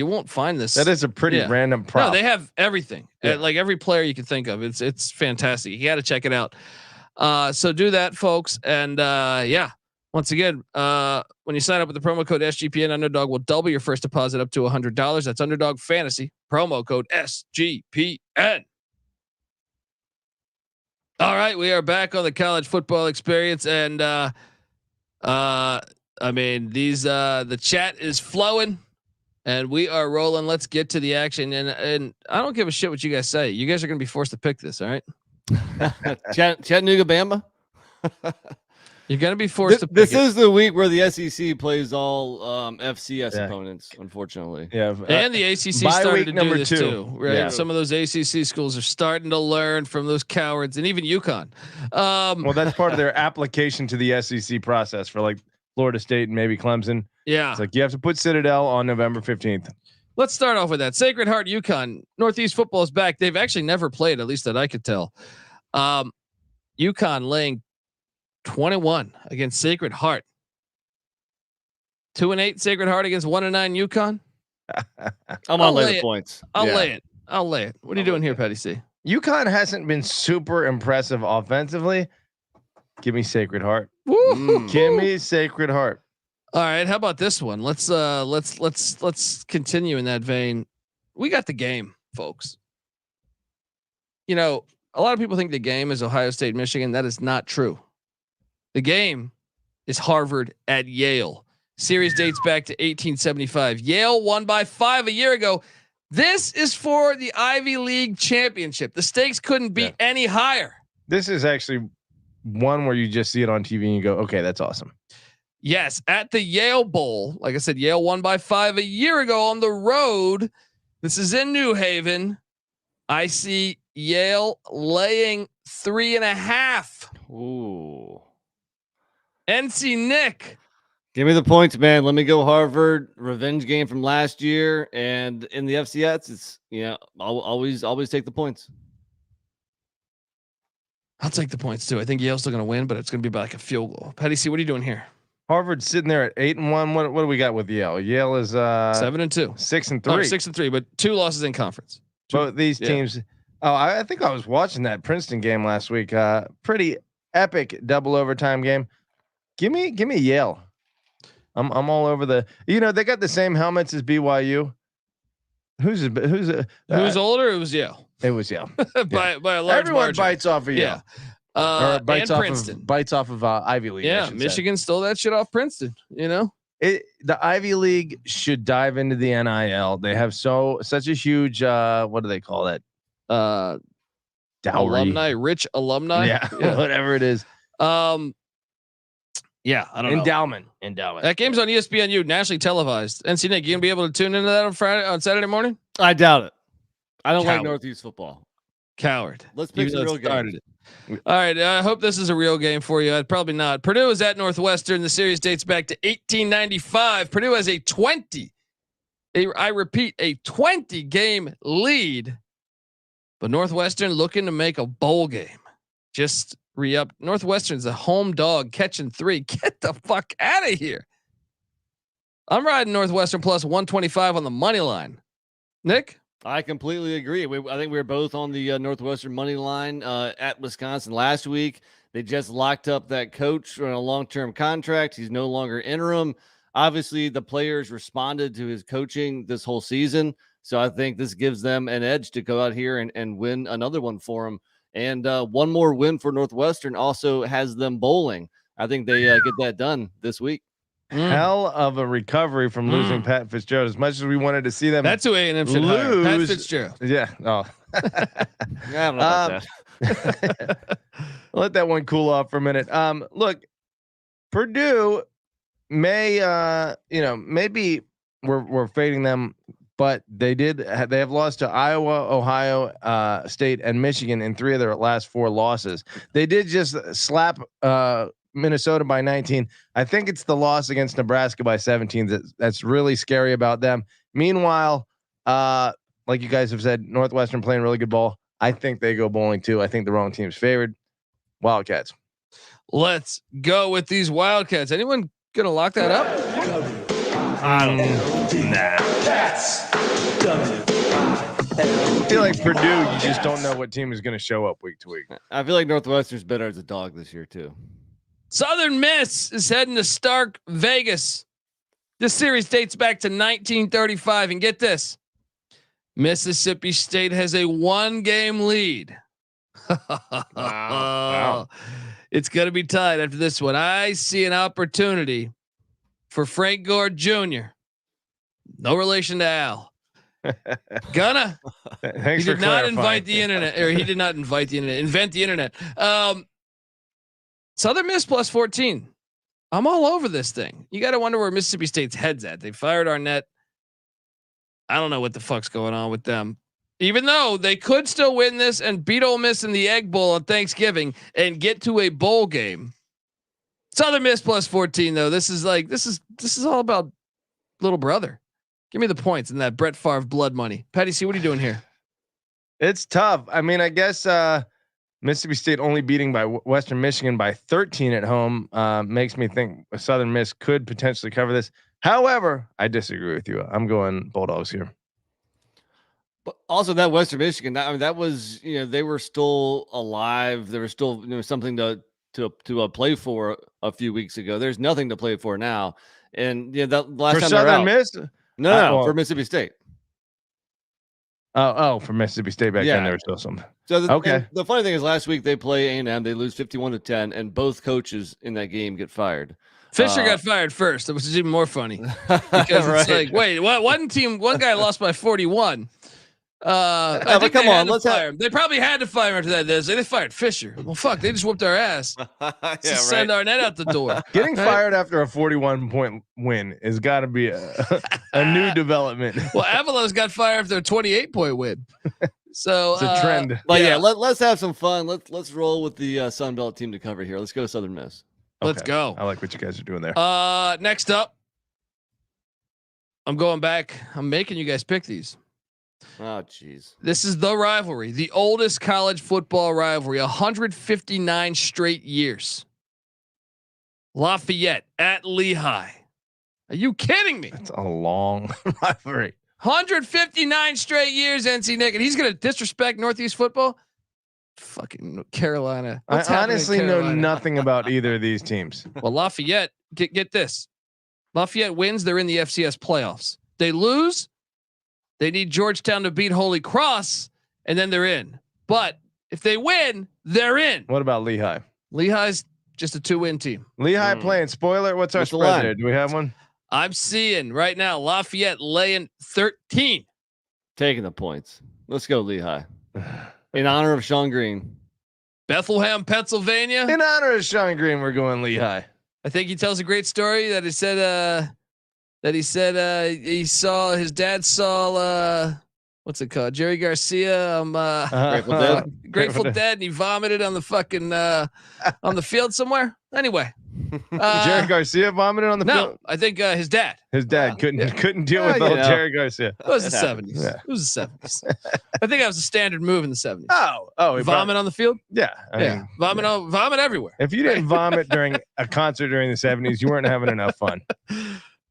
won't find this. That is a pretty random prop. No, they have everything. Like every player you can think of. It's fantastic. You got to check it out. So do that, folks. And once again, when you sign up with the promo code SGPN, Underdog will double your first deposit up to $100. That's Underdog Fantasy, promo code SGPN. All right, we are back on the College Football Experience, and I mean, the chat is flowing, and we are rolling. Let's get to the action, and I don't give a shit what you guys say. You guys are going to be forced to pick this, all right? Chattanooga, Bama. You're going to be forced to pick this is the week where the SEC plays all FCS opponents, unfortunately. Yeah. And the ACC started to do this too, right? Yeah. Some of those ACC schools are starting to learn from those cowards, and even UConn. Well, that's part of their application to the SEC process for like Florida State and maybe Clemson. Yeah. It's like you have to put Citadel on November 15th. Let's start off with that. Sacred Heart, UConn. Northeast football is back. They've actually never played, at least that I could tell. UConn laying 21 against Sacred Heart. 2-8 Sacred Heart against 1-9 UConn. I'm on lay the points. I'll lay it. What are you doing here, Patty C? UConn hasn't been super impressive offensively. Give me Sacred Heart. Give me Sacred Heart. All right, how about this one? Let's continue in that vein. We got the game, folks. You know, a lot of people think the game is Ohio State, Michigan. That is not true. The game is Harvard at Yale. Series dates back to 1875. Yale won by 5 a year ago. This is for the Ivy League championship. The stakes couldn't be any higher. This is actually one where you just see it on TV and you go, okay, that's awesome. Yes, at the Yale Bowl. Like I said, Yale won by 5 a year ago on the road. This is in New Haven. I see Yale laying 3.5. Ooh. NC Nick. Give me the points, man. Let me go Harvard. Revenge game from last year, and in the FCS, it's I'll always take the points. I'll take the points too. I think Yale's still going to win, but it's going to be by like a field goal. Patty C, what are you doing here? Harvard's sitting there at 8-1. What do we got with Yale? Yale is 7-2, 6-3, 6-3, but 2 losses in conference. Both these teams. Oh, I think I was watching that Princeton game last week. Pretty epic double overtime game. Give me Yale. I'm all over the. They got the same helmets as BYU. Who's older? It was Yale. It was Yale. by a large Everyone margin. bites off of Yale. Or bites and off Princeton. Bites off of Ivy League. Yeah, Michigan stole that shit off Princeton. The Ivy League should dive into the NIL. They have such a huge what do they call that? Dowry. Rich alumni. Yeah, whatever it is. Yeah, I don't know. Endowment. That game's on ESPNU, nationally televised. NC Nick, you gonna be able to tune into that on Saturday morning? I doubt it. I don't like Coward. Northeast football. Coward. Let's pick some real games. All right, I hope this is a real game for you. Probably not. Purdue is at Northwestern. The series dates back to 1895. Purdue has a 20 game lead, but Northwestern looking to make a bowl game. Just re-up. Northwestern's a home dog catching 3. Get the fuck out of here. I'm riding Northwestern plus 125 on the money line. Nick? I completely agree. I think we were both on the Northwestern money line at Wisconsin last week. They just locked up that coach on a long-term contract. He's no longer interim. Obviously, the players responded to his coaching this whole season. So I think this gives them an edge to go out here and win another one for them. And one more win for Northwestern also has them bowling. I think they get that done this week. Hell of a recovery from losing Pat Fitzgerald. As much as we wanted to see them, that's who A&M should hire. Pat Fitzgerald. Yeah. Oh, I don't know about that. Let that one cool off for a minute. Look, Purdue may, maybe we're fading them, but they have lost to Iowa, Ohio State, and Michigan in 3 of their last 4 losses. They did just slap Minnesota by 19. I think it's the loss against Nebraska by 17 that's really scary about them. Meanwhile, like you guys have said, Northwestern playing really good ball. I think they go bowling too. I think the wrong team's favored. Wildcats. Let's go with these Wildcats. Anyone gonna lock that up? I don't know. Nah. I feel like Purdue, you just don't know what team is going to show up week to week. I feel like Northwestern's better as a dog this year too. Southern Miss is heading to Stark, Vegas. This series dates back to 1935, and get this: Mississippi State has a 1-game lead. Wow. It's going to be tied after this one. I see an opportunity for Frank Gore Jr. No relation to Al. Gonna. Thanks He for did not clarifying. invite the internet, or he did not invite the internet. Invent the internet. Southern Miss plus 14. I'm all over this thing. You got to wonder where Mississippi State's head's at. They fired Arnett. I don't know what the fuck's going on with them. Even though they could still win this and beat Ole Miss in the Egg Bowl on Thanksgiving and get to a bowl game. Southern Miss plus 14 though. This is all about little brother. Give me the points and that Brett Favre blood money. Patty C, what are you doing here? It's tough. I mean, I guess Mississippi State only beating by Western Michigan by 13 at home makes me think Southern Miss could potentially cover this. However, I disagree with you. I'm going Bulldogs here. But also that Western Michigan, that was, they were still alive. There was still something to play for a few weeks ago. There's nothing to play for now. And that last for time Southern Miss, no, for Mississippi State. For Mississippi State back then there was still something. So the funny thing is, last week they play A&M, they lose 51-10, and both coaches in that game get fired. Fisher got fired first, which is even more funny because it's like, wait, what? One guy lost by 41. I think come on, let's fire him. They probably had to fire him after that. They fired Fisher. Well, fuck, they just whooped our ass. Just send Arnett out the door. Getting fired after a 41-point win has got to be a new development. Well, Avalos got fired after a 28-point win. So it's a trend. But yeah, let's have some fun. Let's roll with the Sun Belt team to cover here. Let's go to Southern Miss. Let's go. I like what you guys are doing there. Next up, I'm going back. I'm making you guys pick these. Oh, jeez. This is the rivalry, the oldest college football rivalry, 159 straight years. Lafayette at Lehigh. Are you kidding me? That's a long rivalry. 159 straight years, NC Nick, and he's going to disrespect Northeast football? Fucking Carolina. I honestly know nothing about either of these teams. Well, Lafayette, get this. Lafayette wins, they're in the FCS playoffs. They lose, they need Georgetown to beat Holy Cross, and then they're in. But if they win, they're in. What about Lehigh? Lehigh's just a 2-win team. Lehigh playing. Spoiler, what's our spread there? Do we have one? I'm seeing right now Lafayette laying 13. Taking the points. Let's go Lehigh. In honor of Sean Green. Bethlehem, Pennsylvania. In honor of Sean Green, we're going Lehigh. I think he tells a great story that he said he saw his dad saw what's it called? Jerry Garcia. Grateful Dead, and he vomited on the fucking on the field somewhere. Anyway, Jerry Garcia vomited on the field. No, I think his dad. His dad couldn't deal with old Jerry Garcia. It was the 70s. Yeah. It was the 70s. I think that was a standard move in the 70s. Oh, vomit on the field. Yeah, I mean, vomit everywhere. If you didn't vomit during a concert during the 70s, you weren't having enough fun.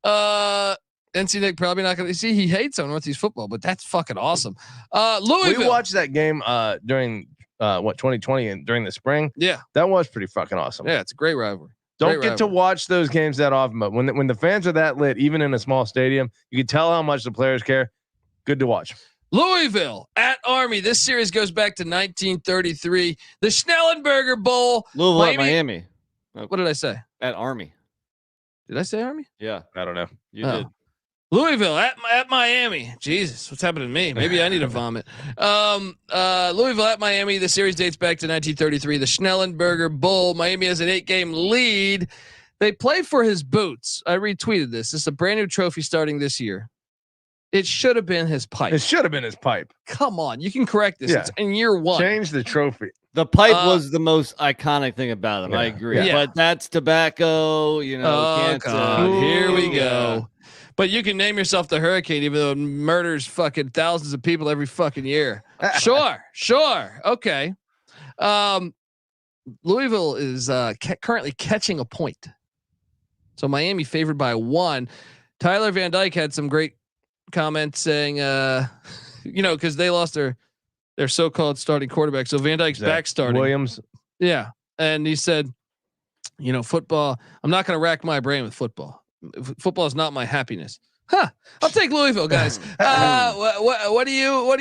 NC Nick probably not going to see. He hates on Northeast football, but that's fucking awesome. Louisville. We watched that game during 2020 and during the spring. Yeah, that was pretty fucking awesome. Yeah, it's a great rivalry. Don't get to watch those games that often, but when the fans are that lit, even in a small stadium, you can tell how much the players care. Good to watch. Louisville at Army. This series goes back to 1933. The Schnellenberger Bowl. Louisville at Miami. What did I say? At Army. Did I say Army? Yeah. I don't know. You did. Louisville at Miami. Jesus, what's happening to me? Maybe I need to vomit. Louisville at Miami. The series dates back to 1933. The Schnellenberger Bowl. Miami has an 8-game lead. They play for his boots. I retweeted this. This is a brand new trophy starting this year. It should have been his pipe. It should have been his pipe. Come on, you can correct this. Yeah. It's in year one. Change the trophy. The pipe was the most iconic thing about him. Yeah. I agree. Yeah. But that's tobacco. You know. Oh, God. Here we go. But you can name yourself the Hurricane, even though it murders fucking thousands of people every fucking year. Sure. Okay. Louisville is currently catching a point. So Miami favored by 1. Tyler Van Dyke had some great comments saying, because they lost their so-called starting quarterback. So Van Dyke's back starting. Williams. Yeah. And he said, football, I'm not going to rack my brain with football. Football is not my happiness. I'll take Louisville, guys. What are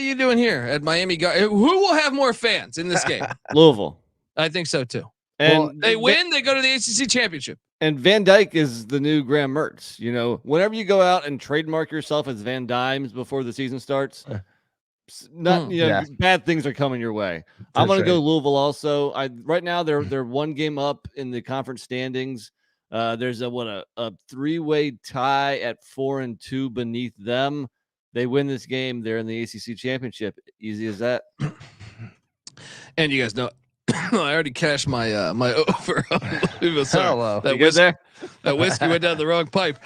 you doing here at Miami? Who will have more fans in this game? Louisville. I think so too. And they win, they go to the ACC championship. And Van Dyke is the new Graham Mertz. Whenever you go out and trademark yourself as Van Dimes before the season starts, bad things are coming your way. I'm going to go Louisville also. Right now they're 1 game up in the conference standings. There's a 3-way tie at 4-2 beneath them. They win this game, they're in the ACC championship. Easy as that. And you guys know, I already cashed my my over. Hello. That whiskey went down the wrong pipe.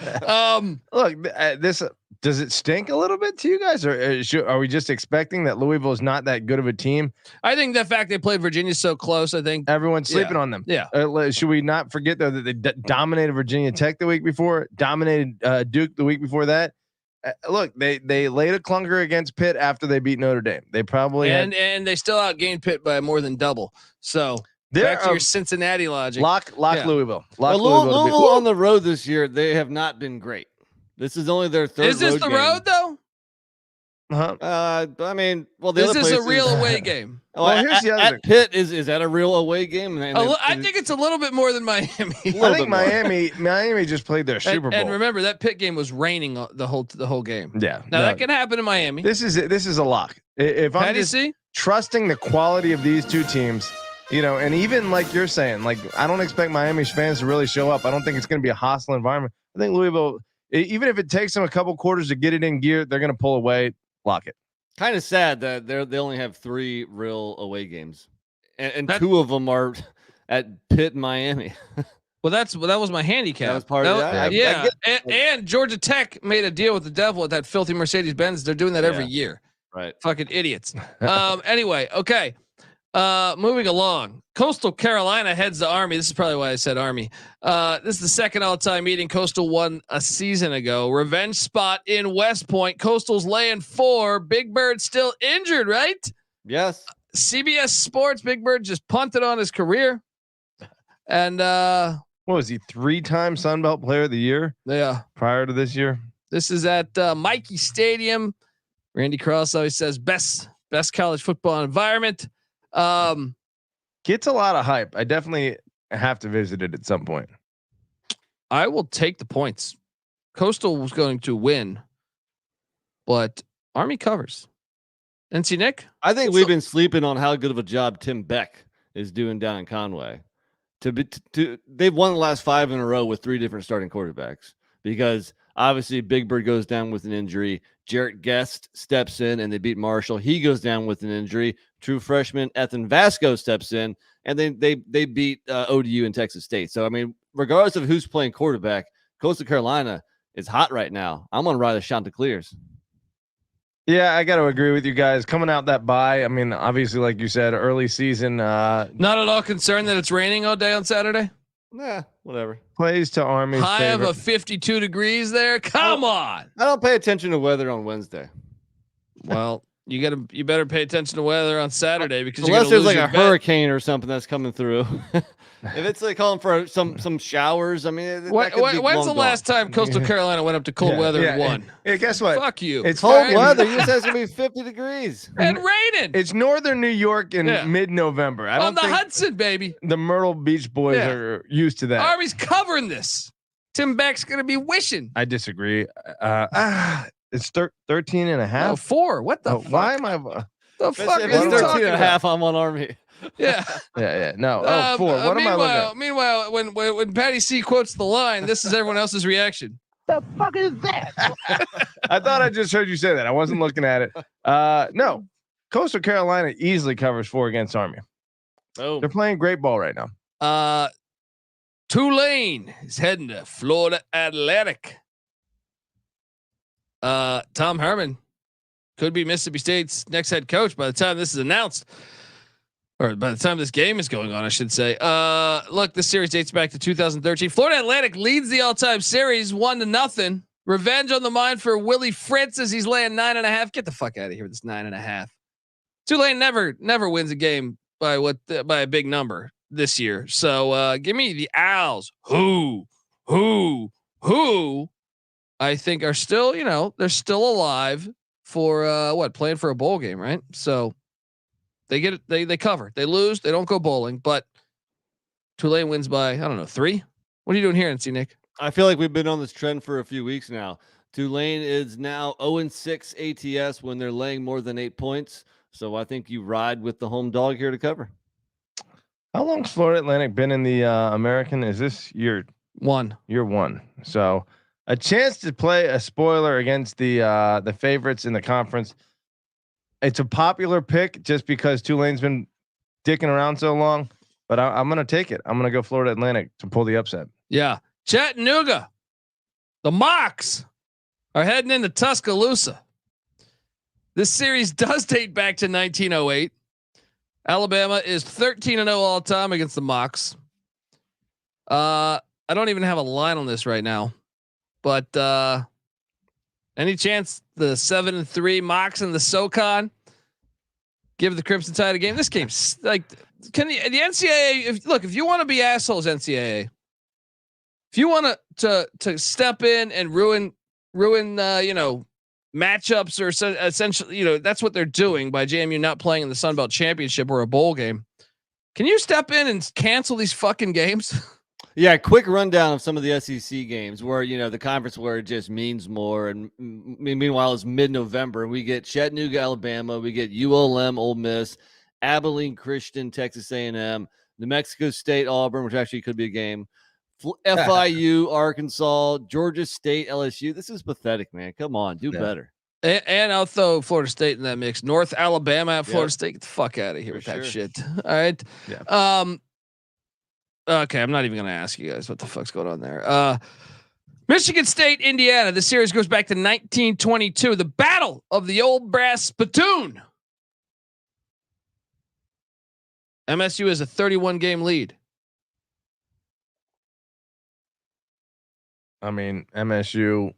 Look, this does it stink a little bit to you guys, or are we just expecting that Louisville is not that good of a team? I think the fact they played Virginia so close, I think everyone's sleeping on them. Yeah. Should we not forget though that they dominated Virginia Tech the week before, dominated Duke the week before that? Look, they laid a clunker against Pitt after they beat Notre Dame. They probably and they still outgained Pitt by more than double. So back to your Cincinnati logic. Lock Louisville. Louisville on the road this year, they have not been great. This is only their third. Is this road the game. road though? Uh-huh. I mean, well, This is a real away game. Oh, Well, here's the other thing. Pitt is that a real away game? I think it's a little bit more than Miami. I think Miami just played their Super Bowl. And remember that Pitt game was raining the whole game. Yeah. Now that can happen in Miami. This is a lock. If I'm just trusting the quality of these two teams, and even like you're saying, like I don't expect Miami's fans to really show up. I don't think it's going to be a hostile environment. I think Louisville, even if it takes them a couple quarters to get it in gear, they're going to pull away, lock it. Kind of sad that they only have 3 real away games, and 2 of them are at Pitt and Miami. Well, that was my handicap. That was part of that. Yeah, and Georgia Tech made a deal with the devil with that filthy Mercedes-Benz. They're doing that every year. Right. Fucking idiots. Anyway, okay. Moving along. Coastal Carolina heads the Army. This is probably why I said Army. This is the second all-time meeting. Coastal won a season ago. Revenge spot in West Point. Coastal's laying 4. Big Bird still injured, right? Yes. CBS Sports. Big Bird just punted on his career. And what was he? 3-time Sun Belt Player of the Year? Yeah. Prior to this year. This is at Mikey Stadium. Randy Cross always says best college football environment. Gets a lot of hype. I definitely have to visit it at some point. I will take the points. Coastal was going to win, but Army covers. NC Nick? I think we've been sleeping on how good of a job Tim Beck is doing down in Conway. They've won the last 5 in a row with 3 different starting quarterbacks because obviously Big Bird goes down with an injury. Jarrett Guest steps in and they beat Marshall. He goes down with an injury. True freshman Ethan Vasco steps in and then they beat ODU and Texas State. So, I mean, regardless of who's playing quarterback, Coastal Carolina is hot right now. I'm going to ride the Chanticleers. Yeah, I got to agree with you guys. Coming out that bye, I mean, obviously, like you said, early season. Not at all concerned that it's raining all day on Saturday? Nah, whatever. Plays to Army's high favorite. of a 52 degrees there. Come on. I don't pay attention to weather on Wednesday. Well, you better pay attention to weather on Saturday because unless there's like a hurricane or something that's coming through. If it's like calling for some showers, I mean, when's the last time Coastal Carolina went up to cold weather and won? Yeah, guess what? Fuck you. It's cold weather. You said it's gonna be 50 degrees and raining. It's northern New York in mid-November. I don't on the think Hudson, baby. The Myrtle Beach boys are used to that. Army's covering this. Tim Beck's gonna be wishing. I disagree. It's 13 and a half. No, 4. What the fuck? Why am I? The fuck is 13 and a half on one Army. Yeah. Yeah. No. 4. What am I looking at? Meanwhile, when Patty C quotes the line, this is everyone else's reaction. The fuck is that? I thought I just heard you say that. I wasn't looking at it. No. Coastal Carolina easily covers 4 against Army. Oh. They're playing great ball right now. Tulane is heading to Florida Atlantic. Tom Herman could be Mississippi State's next head coach by the time this is announced. Or by the time this game is going on, I should say. Look, this series dates back to 2013. Florida Atlantic leads the all-time series 1-0. Revenge on the mind for Willie Fritz as he's laying 9.5. Get the fuck out of here with this 9.5. Tulane never wins a game by a big number this year. So give me the Owls. Who I think are still, they're still alive for playing for a bowl game, right? So. They get it. They cover. They lose. They don't go bowling. But Tulane wins by 3. What are you doing here, NC Nick? I feel like we've been on this trend for a few weeks now. Tulane is now 0-6 ATS when they're laying more than 8 points. So I think you ride with the home dog here to cover. How long's Florida Atlantic been in the American? Is this year 1? Year 1. So a chance to play a spoiler against the favorites in the conference. It's a popular pick just because Tulane's been dicking around so long, but I'm going to take it. I'm going to go Florida Atlantic to pull the upset. Yeah. Chattanooga. The Mocs are heading into Tuscaloosa. This series does date back to 1908. Alabama is 13-0 all time against the Mocs. I don't even have a line on this right now, but any chance the 7-3 Mocs in the SoCon give the Crimson Tide a game? This game's like, can the NCAA? If you want to be assholes, NCAA, if you want to step in and ruin matchups are essentially, that's what they're doing by JMU not playing in the Sun Belt Championship or a bowl game. Can you step in and cancel these fucking games? Yeah, quick rundown of some of the SEC games where the conference where it just means more. And meanwhile, it's mid-November, and we get Chattanooga, Alabama, we get ULM, Ole Miss, Abilene Christian, Texas A&M, New Mexico State, Auburn, which actually could be a game, FIU, Arkansas, Georgia State, LSU. This is pathetic, man. Come on, do better. And I'll throw Florida State in that mix. North Alabama at Florida State. Get the fuck out of here with that shit. All right. Yeah. Okay, I'm not even going to ask you guys what the fuck's going on there. Michigan State, Indiana. The series goes back to 1922. The Battle of the Old Brass Spittoon. MSU has a 31-game lead. I mean, MSU.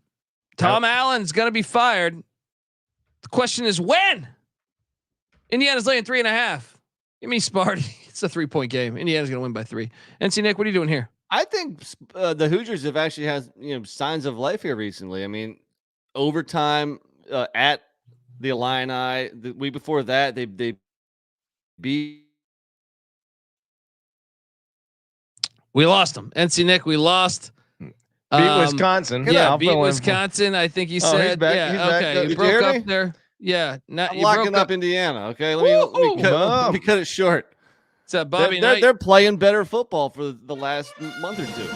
Tom Allen's going to be fired. The question is when? Indiana's laying 3.5. Give me Sparty. It's a 3-point game. Indiana's going to win by 3. NC Nick, what are you doing here? I think the Hoosiers have actually had signs of life here recently. I mean, overtime at the Illini. The week before that, they beat. We lost them. NC Nick, we lost. Beat Wisconsin. Yeah, beat Wisconsin. I think he said. He's back. Yeah, He's back. okay. You broke up there. Yeah, I'm locking up Indiana. Okay, let me cut it short. It's Bobby Knight. They're playing better football for the last month or two.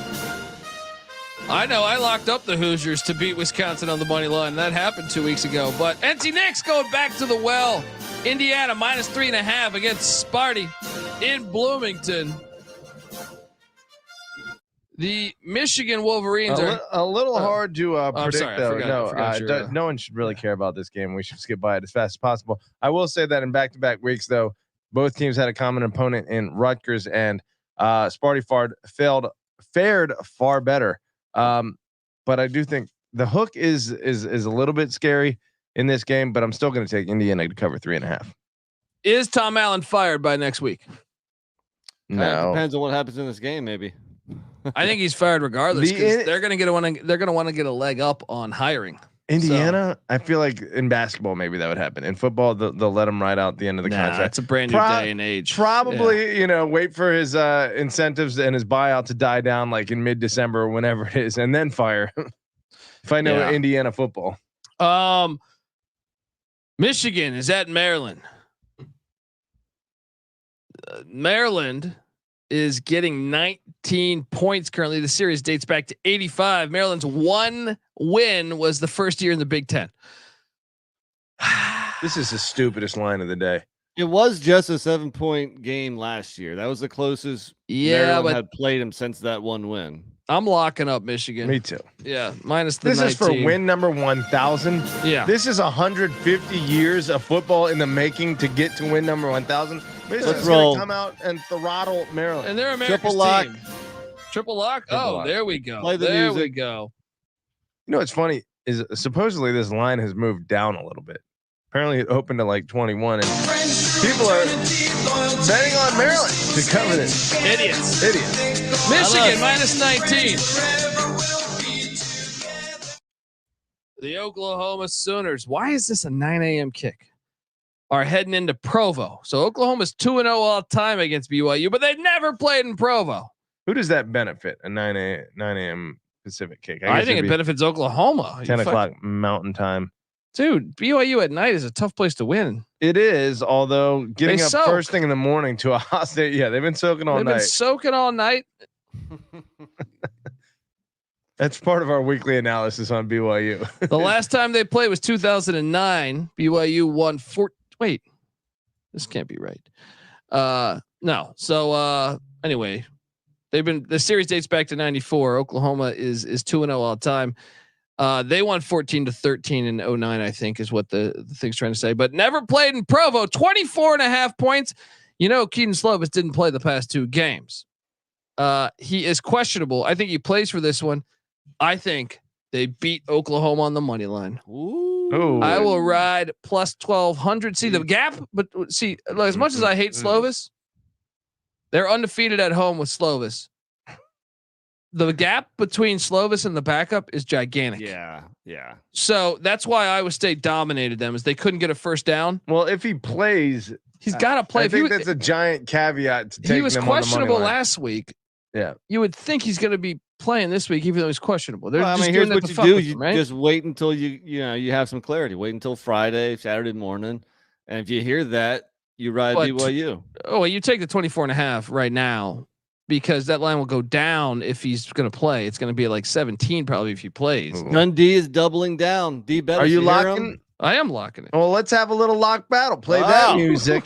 I know. I locked up the Hoosiers to beat Wisconsin on the money line. That happened 2 weeks ago. But NC Nick's going back to the well. Indiana minus 3.5 against Sparty in Bloomington. The Michigan Wolverines are a little hard to predict. Sorry, though. No one should really care about this game. We should skip by it as fast as possible. I will say that in back-to-back weeks, though, both teams had a common opponent in Rutgers, and Sparty fared far better. But I do think the hook is a little bit scary in this game, but I'm still going to take Indiana to cover 3.5. Is Tom Allen fired by next week? No, depends on what happens in this game, maybe. I think he's fired regardless because they're going to want to get a leg up on hiring. Indiana, I feel like in basketball maybe that would happen. In football, they'll let him ride out the end of the contract. It's a brand new day and age. Probably, wait for his incentives and his buyout to die down like in mid-December or whenever it is, and then fire. If I know Indiana football. Michigan is at Maryland. Maryland is getting 19 points currently. The series dates back to 85. Maryland's one win was the first year in the Big Ten. This is the stupidest line of the day. It was just a 7-point game last year. That was the closest Maryland had played him since that one win. I'm locking up Michigan. Me too. Yeah, minus the This 19. is for win number 1,000. Yeah. This is 150 years of football in the making to get to win number 1,000. Michigan's going to come out and throttle Maryland. And they're America's Triple lock. team. Triple lock? Lock. There we go. Play the there music. we go. You know what's funny is supposedly this line has moved down a little bit. Apparently it opened to like 21 and people are betting on Maryland to cover this. Idiots. Michigan minus 19. The Oklahoma Sooners. Why is this a 9 a.m. kick? Are heading into Provo. So Oklahoma's 2-0 all time against BYU, but they've never played in Provo. Who does that benefit? A 9 a.m. Pacific kick. I think it benefits Oklahoma. 10 o'clock Mountain Time. Dude, BYU at night is a tough place to win. It is, although getting up soak. first thing in the morning to a hostage. Yeah, they've been soaking all night. They've been soaking all night. That's part of our weekly analysis on BYU. The last time they played was 2009. BYU won 4. Wait, this can't be right. No. So anyway, the series dates back to 94. Oklahoma is 2-0 all time. They won 14-13 in 09, I think is what the thing's trying to say, but never played in Provo. 24.5 points. Keaton Slovis didn't play the past 2 games. He is questionable. I think he plays for this one. I think they beat Oklahoma on the money line. Ooh. I will ride plus 1,200. See the gap, but see, as much as I hate Slovis, they're undefeated at home with Slovis. the gap between Slovis and the backup is gigantic. Yeah. So that's why Iowa State dominated them, is they couldn't get a first down. Well, if he plays, he's got to play. I think that's a giant caveat to take. He was questionable last week. Yeah, you would think he's going to be playing this week, even though he's questionable. Well, I mean, here's what you do: you just wait until you have some clarity. Wait until Friday, Saturday morning, and if you hear that, you ride BYU. You take the 24.5 right now, because that line will go down if he's going to play. It's going to be like 17 probably if he plays. Dundee is doubling down. D bet. Are you locking? I am locking it. Well, let's have a little lock battle. Play that music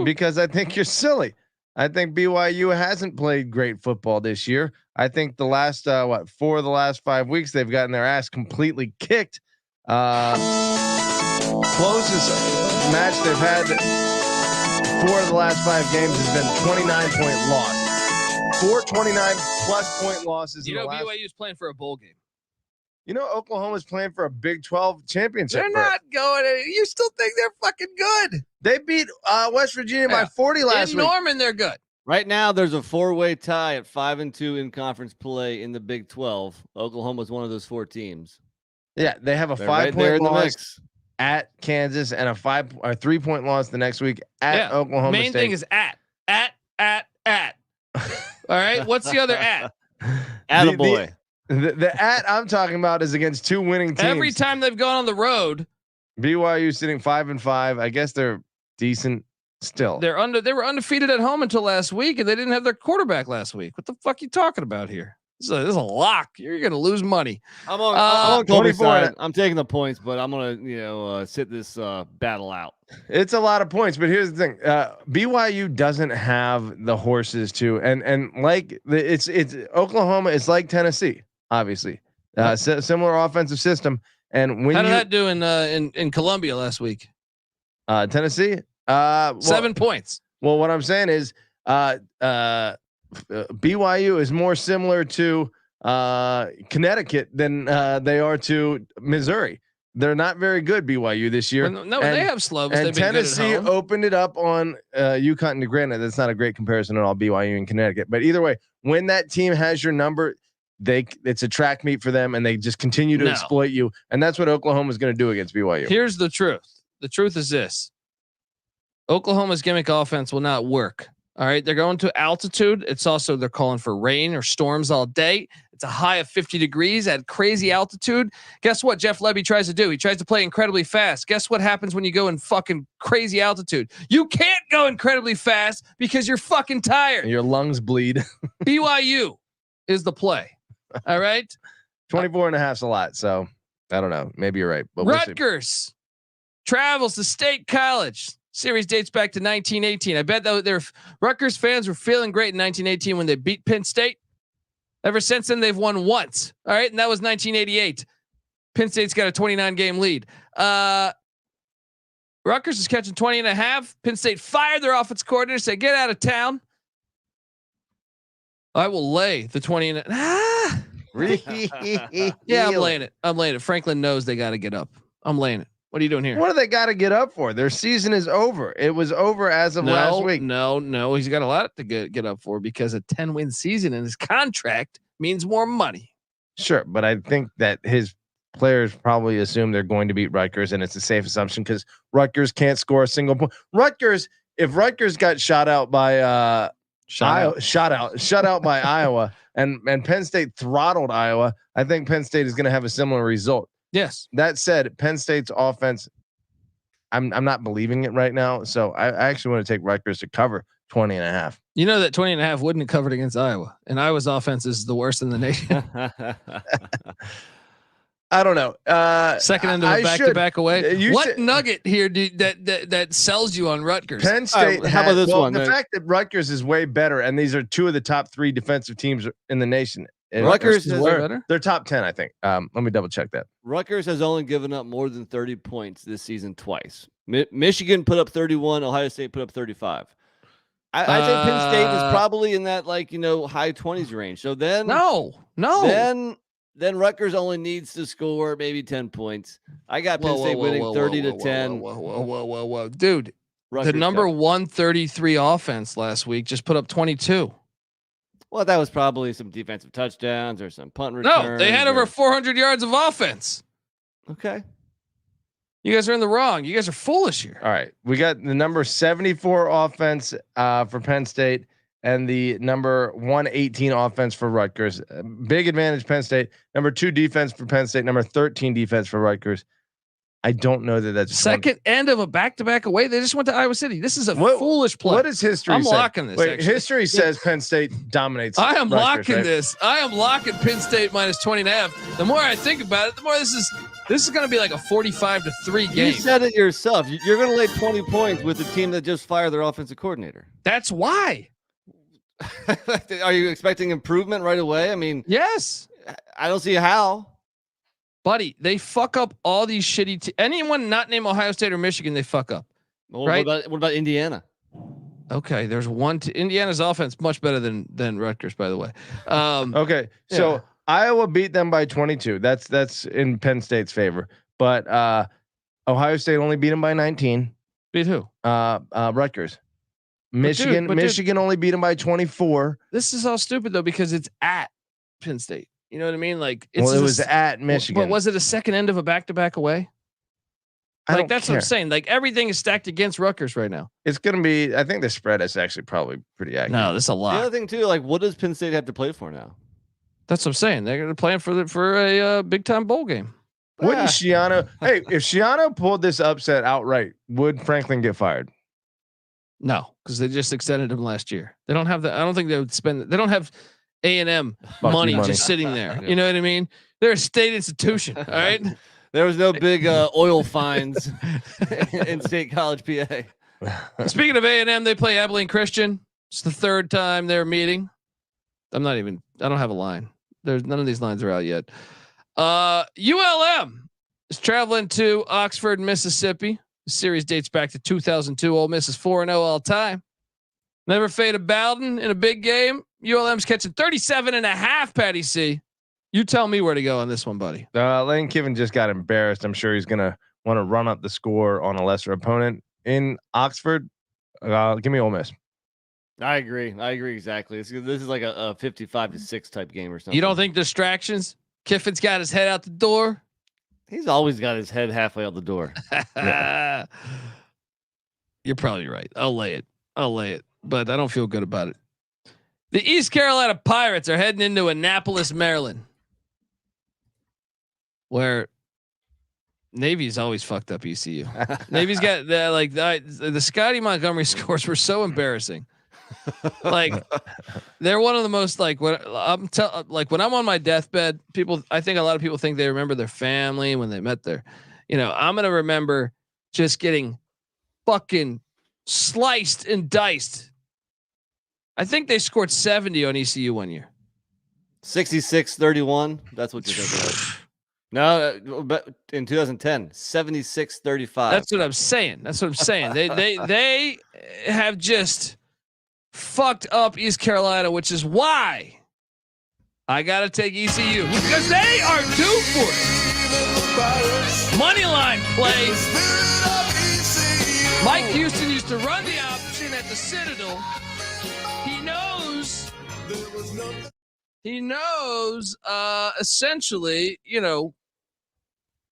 because I think you're silly. I think BYU hasn't played great football this year. I think the last 4 of the last 5 weeks they've gotten their ass completely kicked. Closest match they've had 4 of the last 5 games has been 29-point loss. 4 29+ point losses. BYU's playing for a bowl game. Oklahoma's playing for a Big 12 championship. They're not going. You still think they're fucking good? They beat West Virginia by 40 last week. In Norman, they're good. Right now, there's a 4-way tie at 5-2 in conference play in the Big 12. Oklahoma's one of those 4 teams. Yeah, they have a 5-point loss at Kansas and a 3-point loss the next week at Oklahoma Main State. Thing is at. All right, what's the other at? Attaboy. The at I'm talking about is against 2 winning teams. Every time they've gone on the road, BYU sitting 5-5. I guess they're decent still. They were undefeated at home until last week, and they didn't have their quarterback last week. What the fuck are you talking about here? This is a lock. You're gonna lose money. I'm on 24. I'm taking the points, but I'm gonna sit this battle out. It's a lot of points, but here's the thing: BYU doesn't have the horses to, and like it's Oklahoma. It's like Tennessee, obviously, similar offensive system. And when how did that do in Columbia last week? Tennessee, 7 points. Well, what I'm saying is, BYU is more similar to Connecticut than they are to Missouri. They're not very good, BYU, this year. They have Slovis. And Tennessee opened it up on UConn. Granted, that's not a great comparison at all, BYU and Connecticut. But either way, when that team has your number, it's a track meet for them, and they just continue to exploit you. And that's what Oklahoma is going to do against BYU. Here's the truth. The truth is this: Oklahoma's gimmick offense will not work. All right. They're going to altitude. It's also, they're calling for rain or storms all day. It's a high of 50 degrees at crazy altitude. Guess what Jeff Lebby tries to do? He tries to play incredibly fast. Guess what happens when you go in fucking crazy altitude? You can't go incredibly fast because you're fucking tired. And your lungs bleed. BYU is the play. All right. 24.5 is a lot. So I don't know. Maybe you're right. But Rutgers travels to State College. Series dates back to 1918. I bet that their Rutgers fans were feeling great in 1918 when they beat Penn State. Ever since then, they've won once. All right. And that was 1988. Penn State's got a 29 game lead. Rutgers is catching 20.5. Penn State fired their offense coordinator, said, get out of town. I will lay the 20. Yeah, I'm laying it. Franklin knows they got to get up. I'm laying it. What are you doing here? What do they got to get up for? Their season is over. It was over as of last week. No. He's got a lot to get up for because a 10-win season in his contract means more money. Sure, but I think that his players probably assume they're going to beat Rutgers, and it's a safe assumption because Rutgers can't score a single point. If Rutgers got shut out by shut out by Iowa, and Penn State throttled Iowa, I think Penn State is going to have a similar result. Yes. That said, Penn State's offense, I'm not believing it right now. So I actually want to take Rutgers to cover 20.5. You know that 20.5 wouldn't have covered against Iowa, and Iowa's offense is the worst in the nation. I don't know. Second into a back-to-back away. What nugget here that sells you on Rutgers? Penn State. How about this one? The fact that Rutgers is way better, and these are 2 of the top 3 defensive teams in the nation. Rutgers is better. They're top 10, I think. Let me double check that. Rutgers has only given up more than 30 points this season twice. Michigan put up 31. Ohio State put up 35. I think Penn State is probably in that high 20s range. So then no. Then Rutgers only needs to score maybe 10 points. I got Penn State winning 30-10. Whoa, dude. Rutgers the number 133 offense last week just put up 22. Well, that was probably some defensive touchdowns or some punt returns. No, they had over 400 yards of offense. Okay. You guys are in the wrong. You guys are foolish here. All right. We got the number 74 offense for Penn State and the number 118 offense for Rutgers. Big advantage Penn State. Number 2 defense for Penn State. Number 13 defense for Rutgers. I don't know that that's second end of a back-to-back away. They just went to Iowa City. This is a foolish play. What does history I'm say? locking this. Wait, history says Penn State dominates. I am Rutgers, locking right? this. I am locking Penn State minus 20.5. The more I think about it, the more this is going to be like a 45-3 game. You said it yourself. You're going to lay 20 points with the team that just fired their offensive coordinator. That's why. Are you expecting improvement right away? I mean, yes. I don't see how. Buddy, they fuck up all these shitty anyone not named Ohio State or Michigan, they fuck up. Well, right? What about Indiana? Okay, there's one. Indiana's offense much better than Rutgers, by the way. Okay, so Iowa beat them by 22. That's in Penn State's favor. But Ohio State only beat them by 19. Beat who? Rutgers. Michigan only beat them by 24. This is all stupid though because it's at Penn State. You know what I mean? Like it was at Michigan. But was it a second end of a back-to-back away? Like that's what I'm saying. Like everything is stacked against Rutgers right now. It's going to be. I think the spread is actually probably pretty accurate. No, this is a lot. The other thing too, like what does Penn State have to play for now? That's what I'm saying. They're going to plan for a big time bowl game. Wouldn't Shiano? Hey, if Shiano pulled this upset outright, would Franklin get fired? No, because they just extended him last year. They don't have the. I don't think they would spend. They don't have A&M money just sitting there. You know what I mean? They're a state institution. All right. There was no big oil finds in State College, PA. Speaking of A&M, they play Abilene Christian. It's the third time they're meeting. I don't have a line. There's none of these lines are out yet. ULM is traveling to Oxford, Mississippi. The series dates back to 2002. Ole Miss is 4-0 all time. Never faded Bowden in a big game. ULM's catching 37.5. Patty C. You tell me where to go on this one, buddy. Lane Kiffin just got embarrassed. I'm sure he's gonna want to run up the score on a lesser opponent in Oxford. Give me Ole Miss. I agree exactly. This is like a 55-6 type game or something. You don't think distractions? Kiffin's got his head out the door. He's always got his head halfway out the door. Yeah. You're probably right. I'll lay it, but I don't feel good about it. The East Carolina Pirates are heading into Annapolis, Maryland, where Navy's always fucked up ECU. Navy's got the Scotty Montgomery scores were so embarrassing. Like they're one of the most like when I'm on my deathbed, I think a lot of people think they remember their family when they met their, I'm going to remember just getting fucking sliced and diced. I think they scored 70 on ECU one year. 66-31. That's what you're thinking of. No, but in 2010, 76-35. That's what I'm saying. They have just fucked up East Carolina, which is why I got to take ECU because they are due for it. Money line plays. Mike Houston used to run the option at the Citadel. He knows essentially,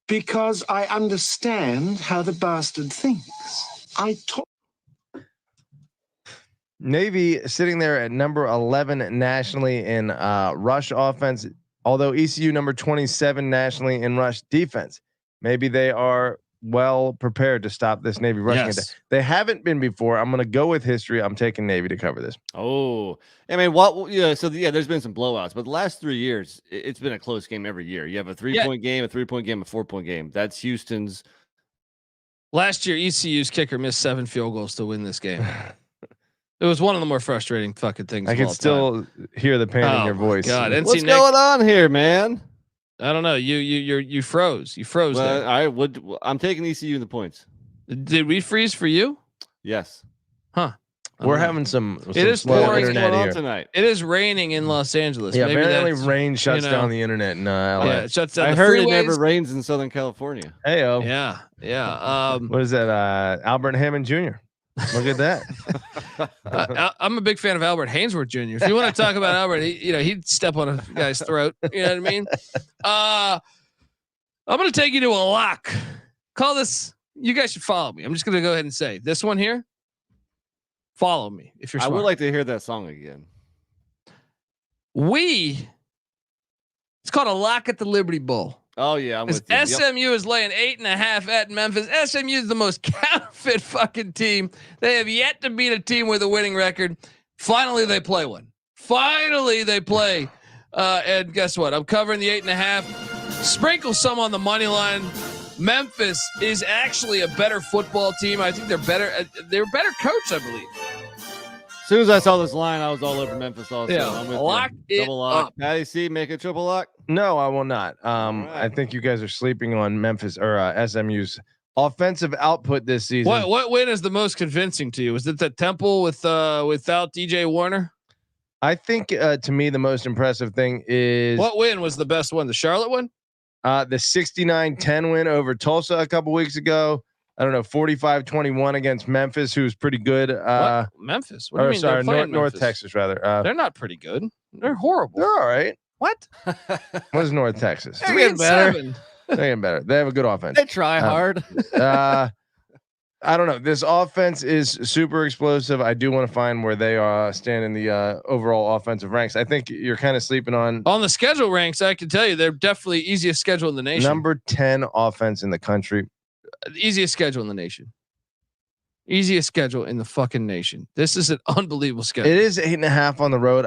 because I understand how the bastard thinks. Navy sitting there at number 11 nationally in rush offense, although ECU number 27 nationally in rush defense. Maybe they are well prepared to stop this Navy rushing attack. They haven't been before. I'm going to go with history. I'm taking Navy to cover this. Oh, I mean, there's been some blowouts, but the last 3 years, it's been a close game every year. You have a 3-point game, a 3-point game, a 4-point game. That's Houston's. Last year, ECU's kicker missed 7 field goals to win this game. It was one of the more frustrating fucking things. I can still hear the pain in your voice. God, what's going on here, man? I don't know. You froze. You froze. Well, I'm taking ECU in the points. Did we freeze for you? Yes. Huh. We're having some. It is pouring on tonight. It is raining in Los Angeles. Yeah, maybe apparently rain shuts down the internet in LA. Yeah, it shuts down. I heard it never rains in Southern California. Heyo. Yeah. What is that? Albert Hammond Jr. Look at that. I'm a big fan of Albert Hainsworth Jr. If you want to talk about Albert, he'd step on a guy's throat. You know what I mean? I'm going to take you to a lock. Call this. You guys should follow me. I'm just going to go ahead and say this one here. Follow me if you're smart. I would like to hear that song again. It's called a lock at the Liberty Bowl. Oh yeah, I'm with you. SMU is laying 8.5 at Memphis. SMU is the most counterfeit fucking team. They have yet to beat a team with a winning record. Finally, they play one. And guess what? I'm covering the 8.5. Sprinkle some on the money line. Memphis is actually a better football team. I think they're better. They're a better coach, I believe. As soon as I saw this line, I was all over Memphis also. Yeah, I'm with lock you. it Double lock. up. Patty C, make a triple lock. No, I will not. Right. I think you guys are sleeping on Memphis or SMU's offensive output this season. What win is the most convincing to you? Was it the Temple without DJ Warner? I think to me the most impressive thing is what win was the best one? The Charlotte one? The 69-10 win over Tulsa a couple weeks ago. I don't know, 45-21 against Memphis, who's pretty good. Memphis? What do you mean? Sorry, North North Texas rather. They're not pretty good. They're horrible. They're all right. What? What is North Texas? 3-7. They're getting better. They have a good offense. They try hard. I don't know. This offense is super explosive. I do want to find where they stand in the overall offensive ranks. I think you're kind of sleeping on the schedule ranks. I can tell you they're definitely easiest schedule in the nation. Number 10 offense in the country. Easiest schedule in the nation. Easiest schedule in the fucking nation. This is an unbelievable schedule. It is 8.5 on the road.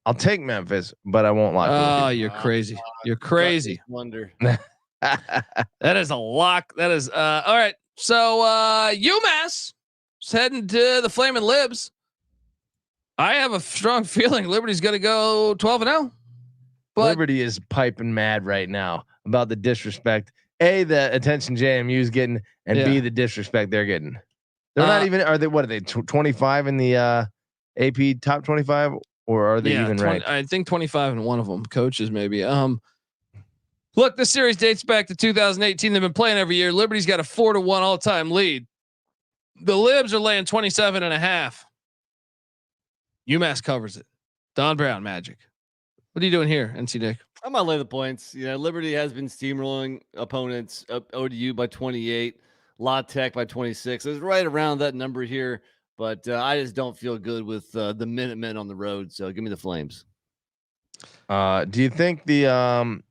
I'll take Memphis, but I won't lock it. Oh, you're crazy. You're crazy. Wonder. That is a lock. That is all right. So UMass is heading to the Flaming Libs. I have a strong feeling Liberty's going to go 12-0. But Liberty is piping mad right now about the disrespect. A, the attention JMU is getting, and B, the disrespect they're getting. They're not even. Are they? What are they? 25 in the AP top 25, or are they even 20, ranked? I think 25 in one of them. Coaches maybe. Look, this series dates back to 2018. They've been playing every year. Liberty's got a 4-1 all-time lead. The Libs are laying 27.5. UMass covers it. Don Brown magic. What are you doing here, NC Nick? I'm gonna lay the points. Liberty has been steamrolling opponents. ODU by 28, La Tech by 26. It's right around that number here, but I just don't feel good with the Minutemen on the road. So give me the Flames. Do you think the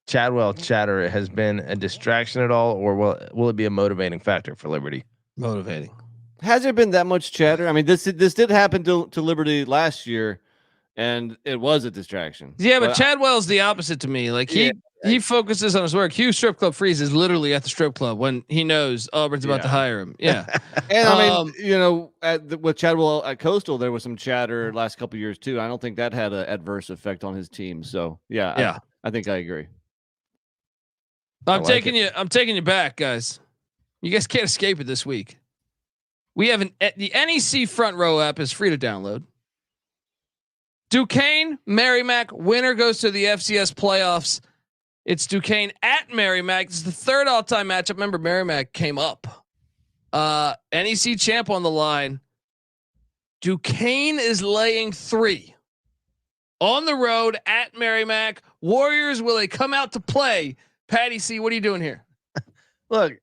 Chadwell chatter has been a distraction at all, or will it be a motivating factor for Liberty? Motivating. Has there been that much chatter? I mean, this did happen to Liberty last year, and it was a distraction. Yeah, but Chadwell's the opposite to me. Like he focuses on his work. Hugh Strip Club Freeze is literally at the strip club when he knows Auburn's about to hire him. Yeah, and I mean, with Chadwell at Coastal, there was some chatter last couple of years too. I don't think that had an adverse effect on his team. So yeah, I think I agree. I'm taking you back, guys. You guys can't escape it this week. We have the NEC Front Row app is free to download. Duquesne, Merrimack, winner goes to the FCS playoffs. It's Duquesne at Merrimack. This is the third all-time matchup. Remember, Merrimack came up. NEC champ on the line. Duquesne is laying 3 on the road at Merrimack. Warriors, will they come out to play? Patty C, what are you doing here? Look,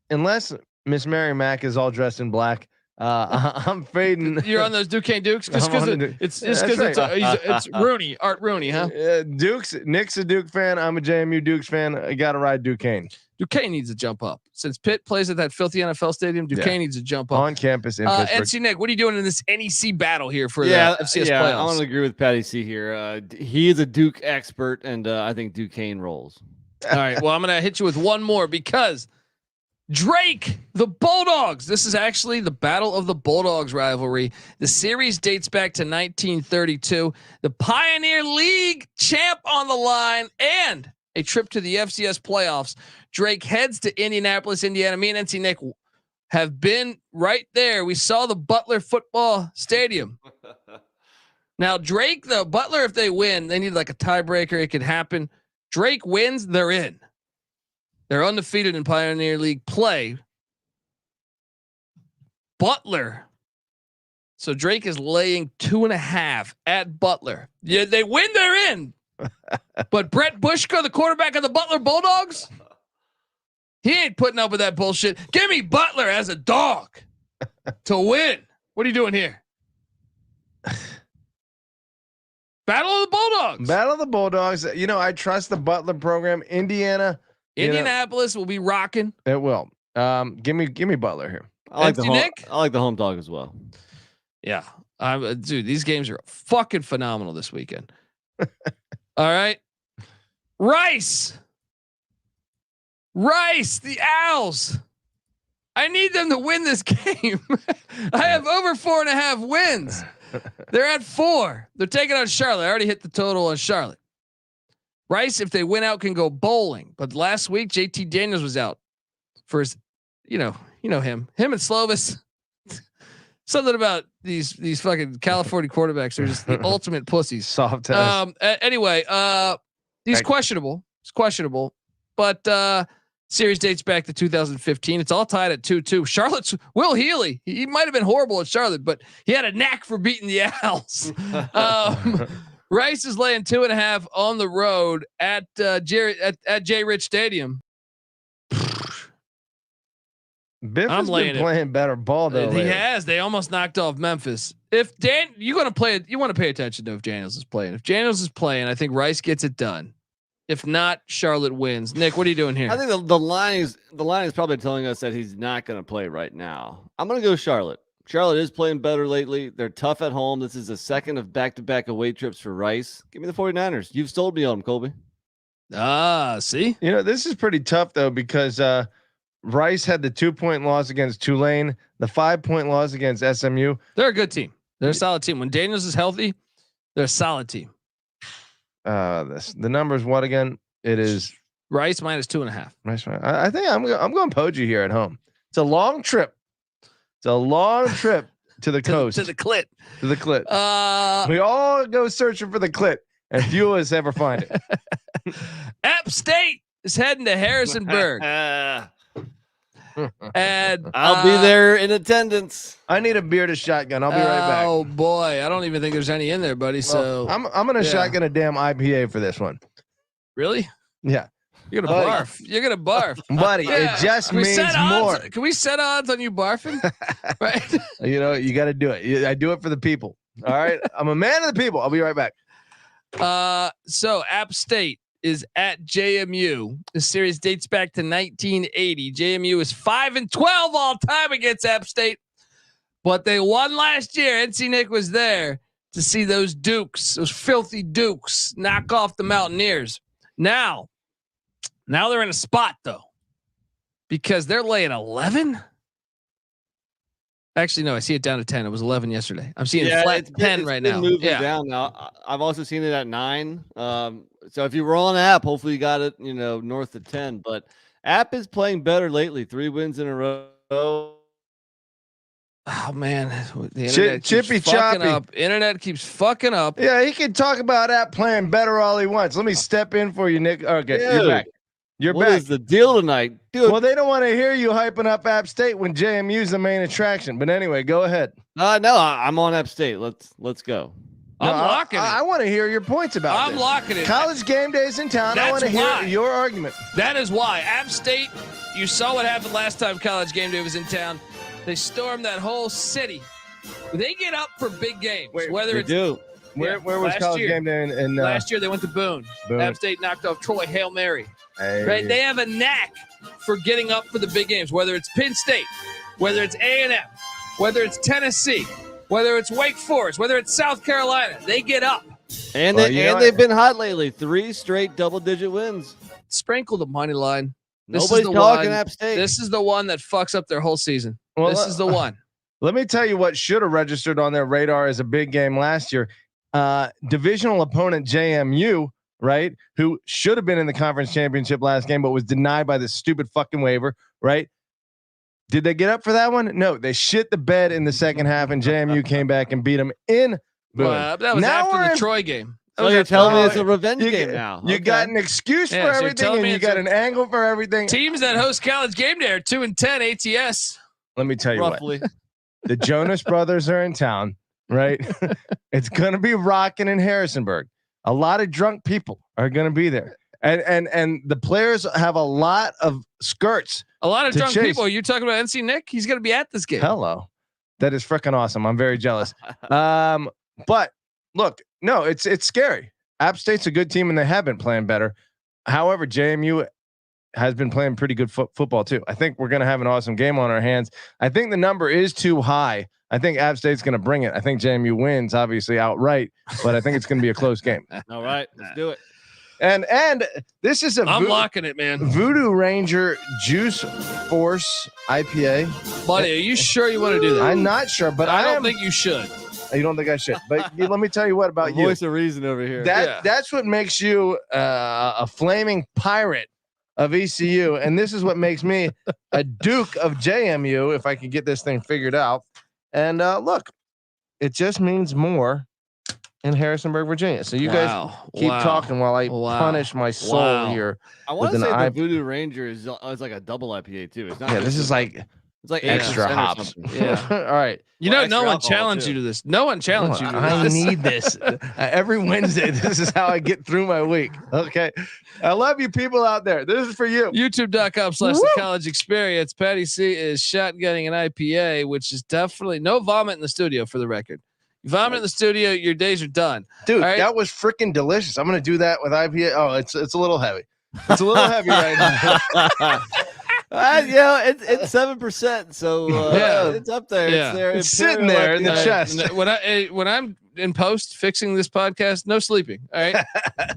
unless Miss Merrimack is all dressed in black, I'm fading. You're on those Duquesne Dukes just because it's Rooney, Art Rooney, huh? Dukes. Nick's a Duke fan. I'm a JMU Dukes fan. I got to ride Duquesne. Duquesne needs to jump up. Since Pitt plays at that filthy NFL stadium, Duquesne needs to jump up on campus in Pittsburgh. NC Nick, what are you doing in this NEC battle here for the FCS playoffs? I want to agree with Patty C here. He is a Duke expert, and I think Duquesne rolls. All right. Well, I'm going to hit you with one more because Drake, the Bulldogs. This is actually the Battle of the Bulldogs rivalry. The series dates back to 1932. The Pioneer League champ on the line and a trip to the FCS playoffs. Drake heads to Indianapolis, Indiana. Me and NC Nick have been right there. We saw the Butler football stadium. Now, Drake, the Butler, if they win, they need like a tiebreaker. It could happen. Drake wins, they're in. They're undefeated in Pioneer League play. Butler. So Drake is laying 2.5 at Butler. Yeah, they win, they're in. But Brett Bushko, the quarterback of the Butler Bulldogs, he ain't putting up with that bullshit. Give me Butler as a dog to win. What are you doing here? Battle of the Bulldogs. Battle of the Bulldogs. You know, I trust the Butler program. Indianapolis will be rocking. It will. Give me Butler here. I like the home dog as well. Yeah, dude, these games are fucking phenomenal this weekend. All right, Rice, the Owls. I need them to win this game. I have over 4.5 wins. They're at 4. They're taking on Charlotte. I already hit the total on Charlotte. Rice, if they win out, can go bowling. But last week, JT Daniels was out for his, you know him and Slovis. Something about these fucking California quarterbacks are just the ultimate pussies. Soft test. Anyway, he's questionable. It's questionable, but series dates back to 2015. It's all tied at 2-2. Charlotte's Will Healy. He might have been horrible at Charlotte, but he had a knack for beating the Owls. Rice is laying 2.5 on the road at J. Rich Stadium. Biff has been playing better ball though. He has. They almost knocked off Memphis. If you want to pay attention to if Daniels is playing. If Daniels is playing, I think Rice gets it done. If not, Charlotte wins. Nick, what are you doing here? I think the line is probably telling us that he's not going to play right now. I'm going to go Charlotte. Charlotte is playing better lately. They're tough at home. This is the second of back-to-back away trips for Rice. Give me the 49ers. You've sold me on them, Colby. See? You know, this is pretty tough though, because Rice had the 2-point loss against Tulane, the 5-point loss against SMU. They're a good team. They're a solid team. When Daniels is healthy, they're a solid team. The number is what again? It is Rice minus 2.5. Rice. I think I'm going Poji here at home. It's a long trip. It's a long trip to the coast. To the clit. To the clit. We all go searching for the clit, and few of us ever find it. App State is heading to Harrisonburg. And I'll be there in attendance. I need a beer to shotgun. I'll be right back. Oh boy, I don't even think there's any in there, buddy. So I'm gonna shotgun a damn IPA for this one. Really? Yeah. You're gonna barf. You're gonna barf, buddy. Yeah. It just means more. Can we set odds on you barfing? Right. You know, you got to do it. I do it for the people. All right. I'm a man of the people. I'll be right back. So App State is at JMU. The series dates back to 1980. JMU is 5-12 all time against App State, but they won last year. NC Nick was there to see those Dukes, those filthy Dukes, knock off the Mountaineers. Now they're in a spot though, because they're laying 11. Actually, no, I see it down to 10. It was 11 yesterday. I'm seeing it flat 10 right now. Moving down now. I've also seen it at 9. So if you were on App, hopefully you got it, north of 10. But App is playing better lately. 3 wins in a row. Oh man, the internet Chippy choppy. Up. Internet keeps fucking up. Yeah, he can talk about App playing better all he wants. Let me step in for you, Nick. Okay, dude, you're back. What is the deal tonight, dude? Well, they don't want to hear you hyping up App State when JMU's the main attraction. But anyway, go ahead. No, I'm on App State. Let's go. I'm locking it. I want to hear your points about this. I'm locking it. College game days in town. I want to hear your argument. That is why. App State, you saw what happened last time College game day was in town. They stormed that whole city. They get up for big games. Wait, whether do. Where was College game day? Last year they went to Boone. App State knocked off Troy Hail Mary. Hey. Right? They have a knack for getting up for the big games, whether it's Penn State, whether it's A&M, whether it's Tennessee, whether it's Wake Forest, whether it's South Carolina. They get up. And they've been hot lately. 3 straight double-digit wins. Sprinkle the money line. Nobody's talking App State. This is the one that fucks up their whole season. Well, this is the one. Let me tell you what should have registered on their radar as a big game last year. Divisional opponent JMU, right? Who should have been in the conference championship last game, but was denied by this stupid fucking waiver, right? Did they get up for that one? No, they shit the bed in the second half, and JMU came back and beat them in Boone. That was after the Troy game. So you're telling me it's a revenge game now. You got an excuse for everything, and you got an angle for everything. Teams that host College game day are 2-10 ATS. Let me tell you roughly. what. The Jonas Brothers are in town, right? It's gonna be rocking in Harrisonburg. A lot of drunk people are gonna be there, and the players have a lot of skirts. A lot of drunk chase. people. Are you talking about NC Nick? He's gonna be at this game. Hello, that is freaking awesome. I'm very jealous. But look, no, it's scary. App State's a good team, and they have been playing better. However, JMU has been playing pretty good football too. I think we're going to have an awesome game on our hands. I think the number is too high. I think App State's going to bring it. I think JMU wins, obviously outright, but I think it's going to be a close game. All right, let's do it. And this is I'm locking it, man. Voodoo Ranger Juice Force IPA. Buddy, are you sure you want to do that? I'm not sure, but I don't think you should. You don't think I should, but let me tell you what about you. Voice of reason over here. That's what makes you a flaming pirate of ECU, and this is what makes me a Duke of JMU. If I could get this thing figured out, and look, it just means more in Harrisonburg, Virginia. So you guys keep talking while I punish my soul here. I want to say the Voodoo Ranger is like a double IPA too. It's not. Yeah, this is like. It's like extra hops. Yeah. All right. You know, no one challenged you to this. No one challenged you to this. I need this. Every Wednesday, this is how I get through my week. Okay. I love you people out there. This is for you. YouTube.com/the college experience. Patty C is shotgunning an IPA, which is definitely no vomit in the studio for the record. You vomit in the studio, your days are done. Dude, that was freaking delicious. I'm going to do that with IPA. Oh, it's a little heavy. It's a little heavy right now. It's 7%, so it's up there. Yeah. It's there. It's sitting there in the chest. When I'm in post fixing this podcast, no sleeping. All right,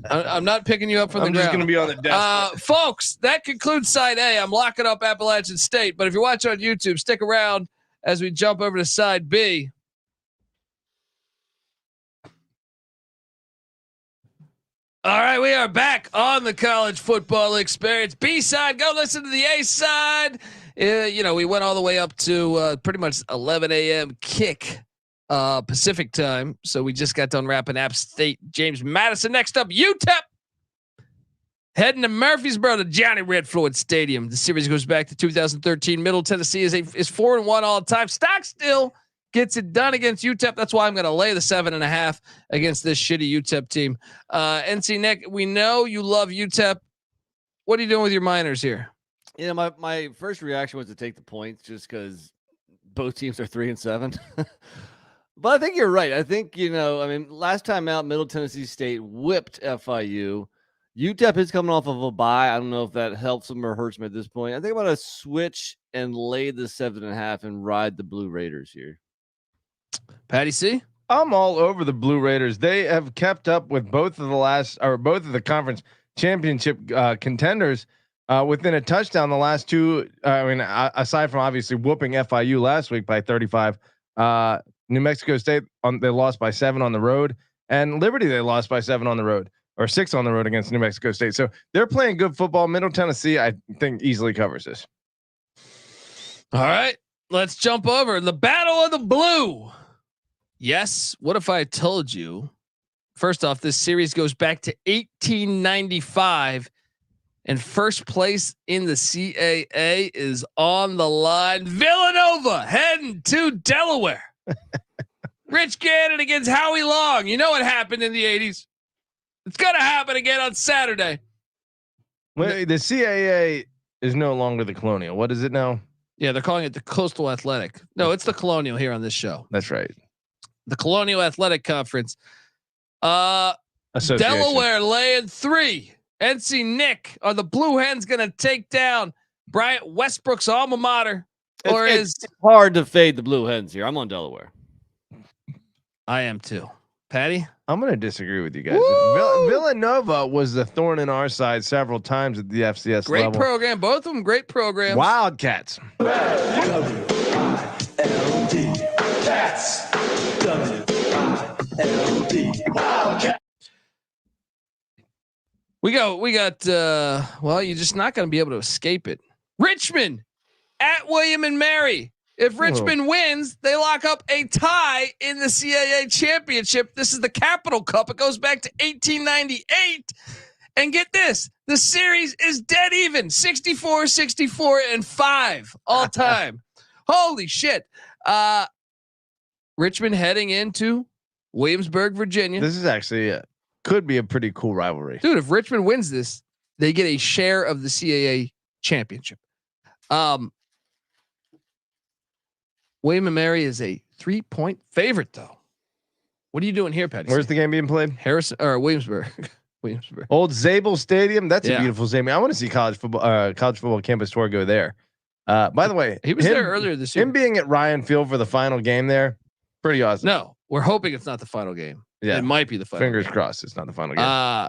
I'm not picking you up from the ground. I'm just going to be on the desk, folks. That concludes side A. I'm locking up Appalachian State, but if you're watching on YouTube, stick around as we jump over to side B. All right, we are back on the college football experience. B side, go listen to the A side. We went all the way up to pretty much 11 a.m. kick Pacific time. So we just got done wrapping App State. James Madison. Next up, UTEP. Heading to Murfreesboro to Johnny Red Floyd Stadium. The series goes back to 2013. Middle Tennessee is 4-1 all time. Stockstill gets it done against UTEP. That's why I'm going to lay the 7.5 against this shitty UTEP team. NC Nick, we know you love UTEP. What are you doing with your Miners here? My first reaction was to take the points just because both teams are 3-7. But I think you're right. I think, last time out, Middle Tennessee State whipped FIU. UTEP is coming off of a bye. I don't know if that helps them or hurts them at this point. I think I'm going to switch and lay the 7.5 and ride the Blue Raiders here. Patty C? I'm all over the Blue Raiders. They have kept up with both of the conference championship contenders within a touchdown the last two. Aside from obviously whooping FIU last week by 35, New Mexico State they lost by 7 on the road, and Liberty they lost by 7 on the road or 6 on the road against New Mexico State. So they're playing good football. Middle Tennessee, I think, easily covers this. All right, let's jump over the Battle of the Blue. Yes. What if I told you? First off, this series goes back to 1895, and first place in the CAA is on the line. Villanova heading to Delaware. Rich Gannon against Howie Long. You know what happened in the 80s. It's going to happen again on Saturday. Wait, the CAA is no longer the Colonial. What is it now? Yeah, they're calling it the Coastal Athletic. No, it's the Colonial here on this show. That's right. The Colonial Athletic Conference. Delaware laying 3. NC Nick, are the Blue Hens going to take down Bryant Westbrook's alma mater? Or it's hard to fade the Blue Hens here. I'm on Delaware. I am too. Patty? I'm going to disagree with you guys. Villanova was the thorn in our side several times at the FCS great level. Great program. Both of them great programs. Wildcats. We got you're just not going to be able to escape it. Richmond at William and Mary. If Richmond wins, they lock up a tie in the CAA championship. This is the Capital Cup. It goes back to 1898. And get this, the series is dead even, 64-5 all time. Holy shit. Richmond heading into Williamsburg, Virginia. This is actually could be a pretty cool rivalry, dude. If Richmond wins this, they get a share of the CAA championship. William & Mary is a 3-point favorite, though. What are you doing here, Patty? Where's the game being played? Harrison or Williamsburg? Williamsburg. Old Zabel Stadium. That's a beautiful stadium. I want to see college football campus tour go there. By the way, he was there earlier this year. Him being at Ryan Field for the final game there, pretty awesome. No, we're hoping it's not the final game. Yeah, it might be the final. Fingers game. crossed, it's not the final game.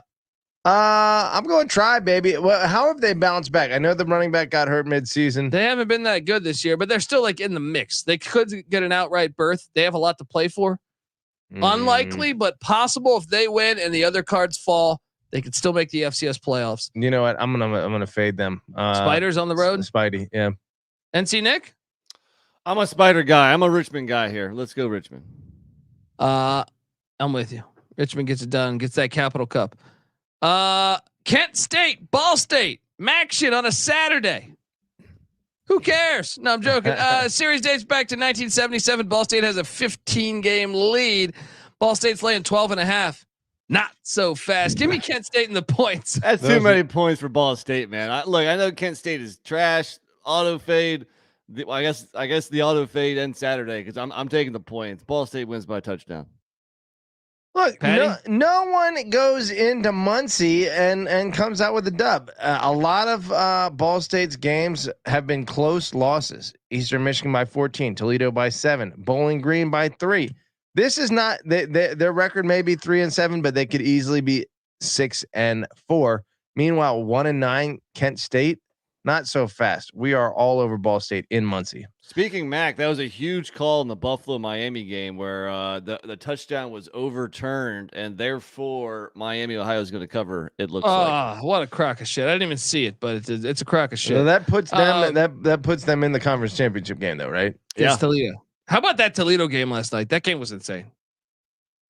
I'm going to try, baby. Well, how have they bounced back? I know the running back got hurt mid-season. They haven't been that good this year, but they're still like in the mix. They could get an outright berth. They have a lot to play for. Unlikely, but possible. If they win and the other cards fall, they could still make the FCS playoffs. You know what? I'm gonna fade them. Spiders on the road. Spidey, yeah. NC Nick. I'm a Spider guy. I'm a Richmond guy here. Let's go Richmond. I'm with you. Richmond gets it done. Gets that Capital Cup. Kent State, Ball State, Maction on a Saturday. Who cares? No, I'm joking. Series dates back to 1977. Ball State has a 15-game lead. Ball State's laying 12.5. Not so fast. Give me Kent State in the points. That's too many points for Ball State, man. I know Kent State is trash. Auto fade. I guess the auto fade ends Saturday because I'm taking the points. Ball State wins by a touchdown. Look, no one goes into Muncie and comes out with a dub. A lot of Ball State's games have been close losses. Eastern Michigan by 14, Toledo by 7, Bowling Green by 3. This is not their record may be 3-7, but they could easily be 6-4. Meanwhile, 1-9 Kent State, not so fast. We are all over Ball State in Muncie. Speaking Mac, that was a huge call in the Buffalo Miami game where the touchdown was overturned and therefore Miami Ohio is going to cover. It looks like. What a crock of shit! I didn't even see it, but it's a crock of shit. So that puts them that puts them in the conference championship game, though, right? Yeah, Toledo. How about that Toledo game last night? That game was insane.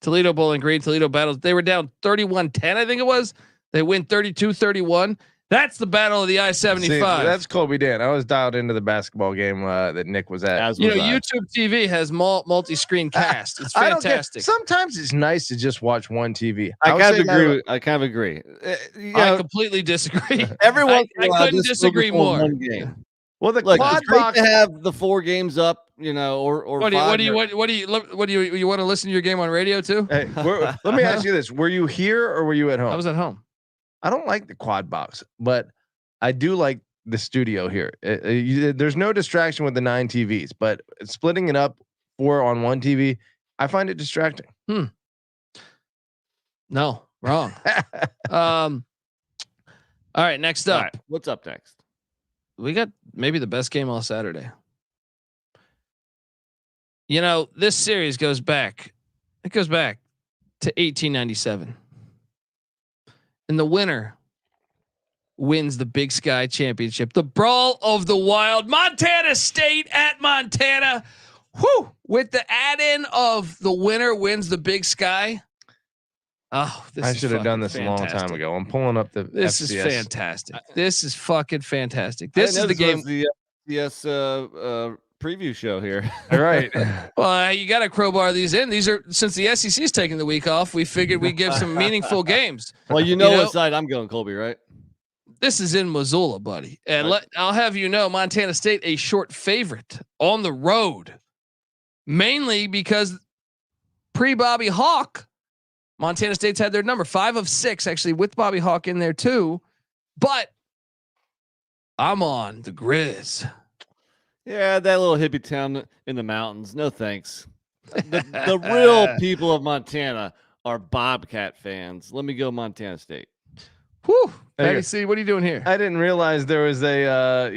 Toledo, Bowling Green, Toledo battles. They were down 31-10, I think it was. They win 32-31. That's the battle of the I-75. See, that's Colby Dan. I was dialed into the basketball game that Nick was at. YouTube TV has multi-screen cast. It's fantastic. Sometimes it's nice to just watch one TV. I kind of agree. I completely disagree. Everyone, I couldn't disagree more. Well, the quad box to have the 4 games up, or what do you want to listen to your game on radio too? Hey, let me ask you this: were you here or were you at home? I was at home. I don't like the quad box, but I do like the studio here. There's no distraction with the 9 TVs, but splitting it up 4 on one TV, I find it distracting. No, wrong. All right, next up. All right, what's up next? We got maybe the best game all Saturday. This series goes back. It goes back to 1897. And the winner wins the Big Sky Championship. The Brawl of the Wild. Montana State at Montana. Whoo! With the add-in of the winner wins the Big Sky. Oh, I should have done this fantastic. A long time ago. I'm pulling up the. This FCS. Is fantastic. This is fucking fantastic. This is the game. The FCS preview show here. All right. Well, you got to crowbar these in. These are since the SEC's taking the week off. We figured we'd give some meaningful games. Well, what side I'm going, Colby, right? This is in Missoula, buddy, and I'll have you know, Montana State a short favorite on the road, mainly because pre-Bobby Hawk. Montana State's had their number 5 of 6, actually, with Bobby Hawk in there too. But I'm on the Grizz. Yeah, that little hippie town in the mountains. No thanks. The real people of Montana are Bobcat fans. Let me go Montana State. Whew. Patty C, what are you doing here? I didn't realize there was a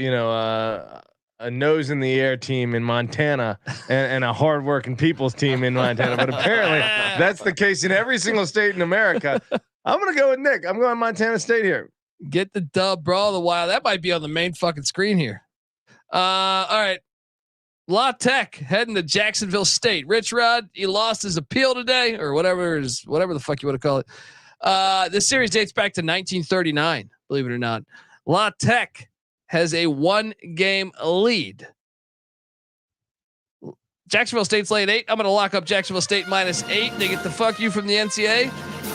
nose in the air team in Montana and a hardworking people's team in Montana, but apparently that's the case in every single state in America. I'm gonna go with Nick. I'm going Montana State here. Get the dub, Brawl of the Wild. That might be on the main fucking screen here. All right. La Tech heading to Jacksonville State. Rich Rod, he lost his appeal today, or whatever the fuck you want to call it. This series dates back to 1939, believe it or not. La Tech has a 1-game lead. Jacksonville State's laying 8. I'm going to lock up Jacksonville State -8. They get the fuck you from the NCAA.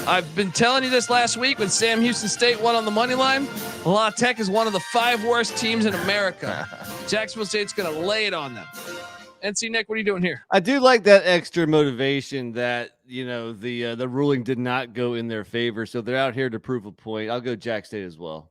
I've been telling you this last week when Sam Houston State won on the money line. La Tech is one of the 5 worst teams in America. Jacksonville State's going to lay it on them. NC Nick, what are you doing here? I do like that extra motivation that, the ruling did not go in their favor. So they're out here to prove a point. I'll go Jack State as well.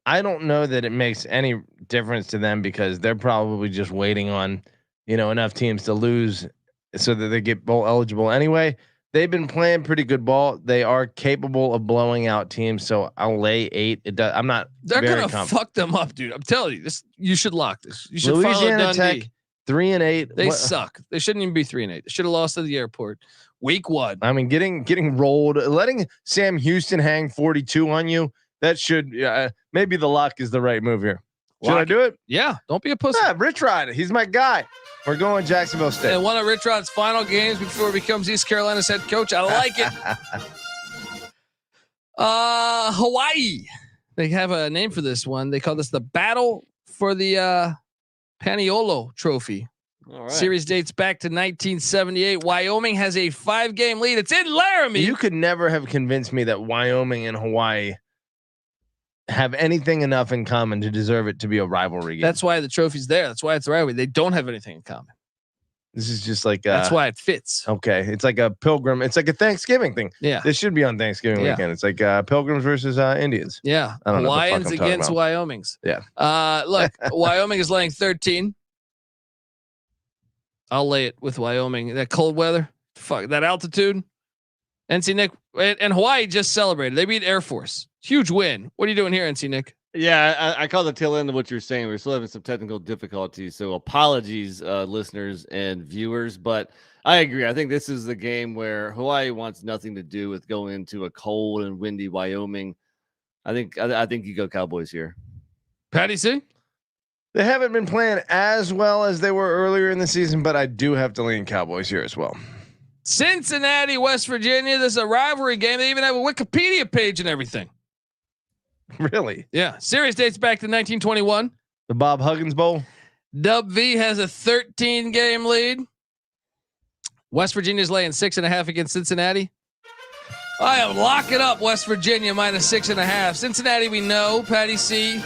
I don't know that it makes any difference to them because they're probably just waiting on, enough teams to lose so that they get bowl eligible anyway. They've been playing pretty good ball. They are capable of blowing out teams. So I'll lay 8. I'm not. They're gonna fuck them up, dude. I'm telling you this. You should lock this. You should Louisiana follow Dundee. Tech 3-8. They suck. They shouldn't even be 3-8. They should have lost at the airport. Week 1. I mean, getting rolled, letting Sam Houston hang 42 on you. That should maybe the lock is the right move here. Should I do it? Yeah. Don't be a pussy. Yeah, Rich Rod. He's my guy. We're going Jacksonville State. And one of Rich Rod's final games before he becomes East Carolina's head coach. I like it. Hawaii. They have a name for this one. They call this the Battle for the Paniolo Trophy. All right. Series dates back to 1978. Wyoming has a 5-game lead. It's in Laramie. You could never have convinced me that Wyoming and Hawaii have anything enough in common to deserve it to be a rivalry game. That's why the trophy's there. That's why it's a rivalry. They don't have anything in common. This is just like that's why it fits. Okay, it's like a pilgrim. It's like a Thanksgiving thing. Yeah, this should be on Thanksgiving weekend. It's like Pilgrims versus Indians. Yeah, I don't know Hawaiians against Wyomings. Yeah. Look, Wyoming is laying 13. I'll lay it with Wyoming. That cold weather, fuck that altitude. NC Nick and Hawaii just celebrated. They beat Air Force. Huge win. What are you doing here, NC Nick? Yeah, I caught the tail end of what you're saying. We're still having some technical difficulties, so apologies, listeners and viewers. But I agree. I think this is the game where Hawaii wants nothing to do with going into a cold and windy Wyoming. I think you go Cowboys here. Patty C. They haven't been playing as well as they were earlier in the season, but I do have to lean Cowboys here as well. Cincinnati, West Virginia. This is a rivalry game. They even have a Wikipedia page and everything. Really? Yeah. Series dates back to 1921. The Bob Huggins Bowl. Dub V has a 13-game lead. West Virginia's laying 6.5 against Cincinnati. I am locking up West Virginia -6.5. Cincinnati, we know. Patty C.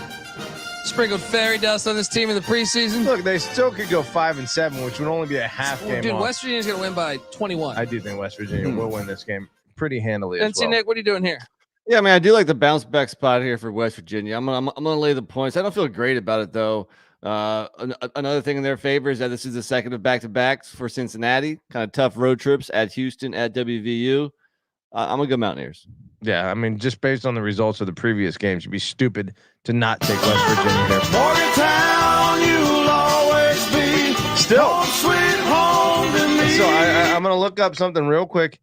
sprinkled fairy dust on this team in the preseason. Look, they still could go 5-7, which would only be a half game. Dude, off. West Virginia's going to win by 21. I do think West Virginia will win this game pretty handily. NC Nick, what are you doing here? Yeah, I mean, I do like the bounce back spot here for West Virginia. I'm gonna lay the points. I don't feel great about it though. Another thing in their favor is that this is the second of back-to-backs for Cincinnati. Kind of tough road trips at Houston, at WVU. I'm gonna go Mountaineers. Yeah, I mean, just based on the results of the previous games, you'd be stupid to not take West Virginia here. Morgantown, you'll always be still sweet home to me. So I'm gonna look up something real quick.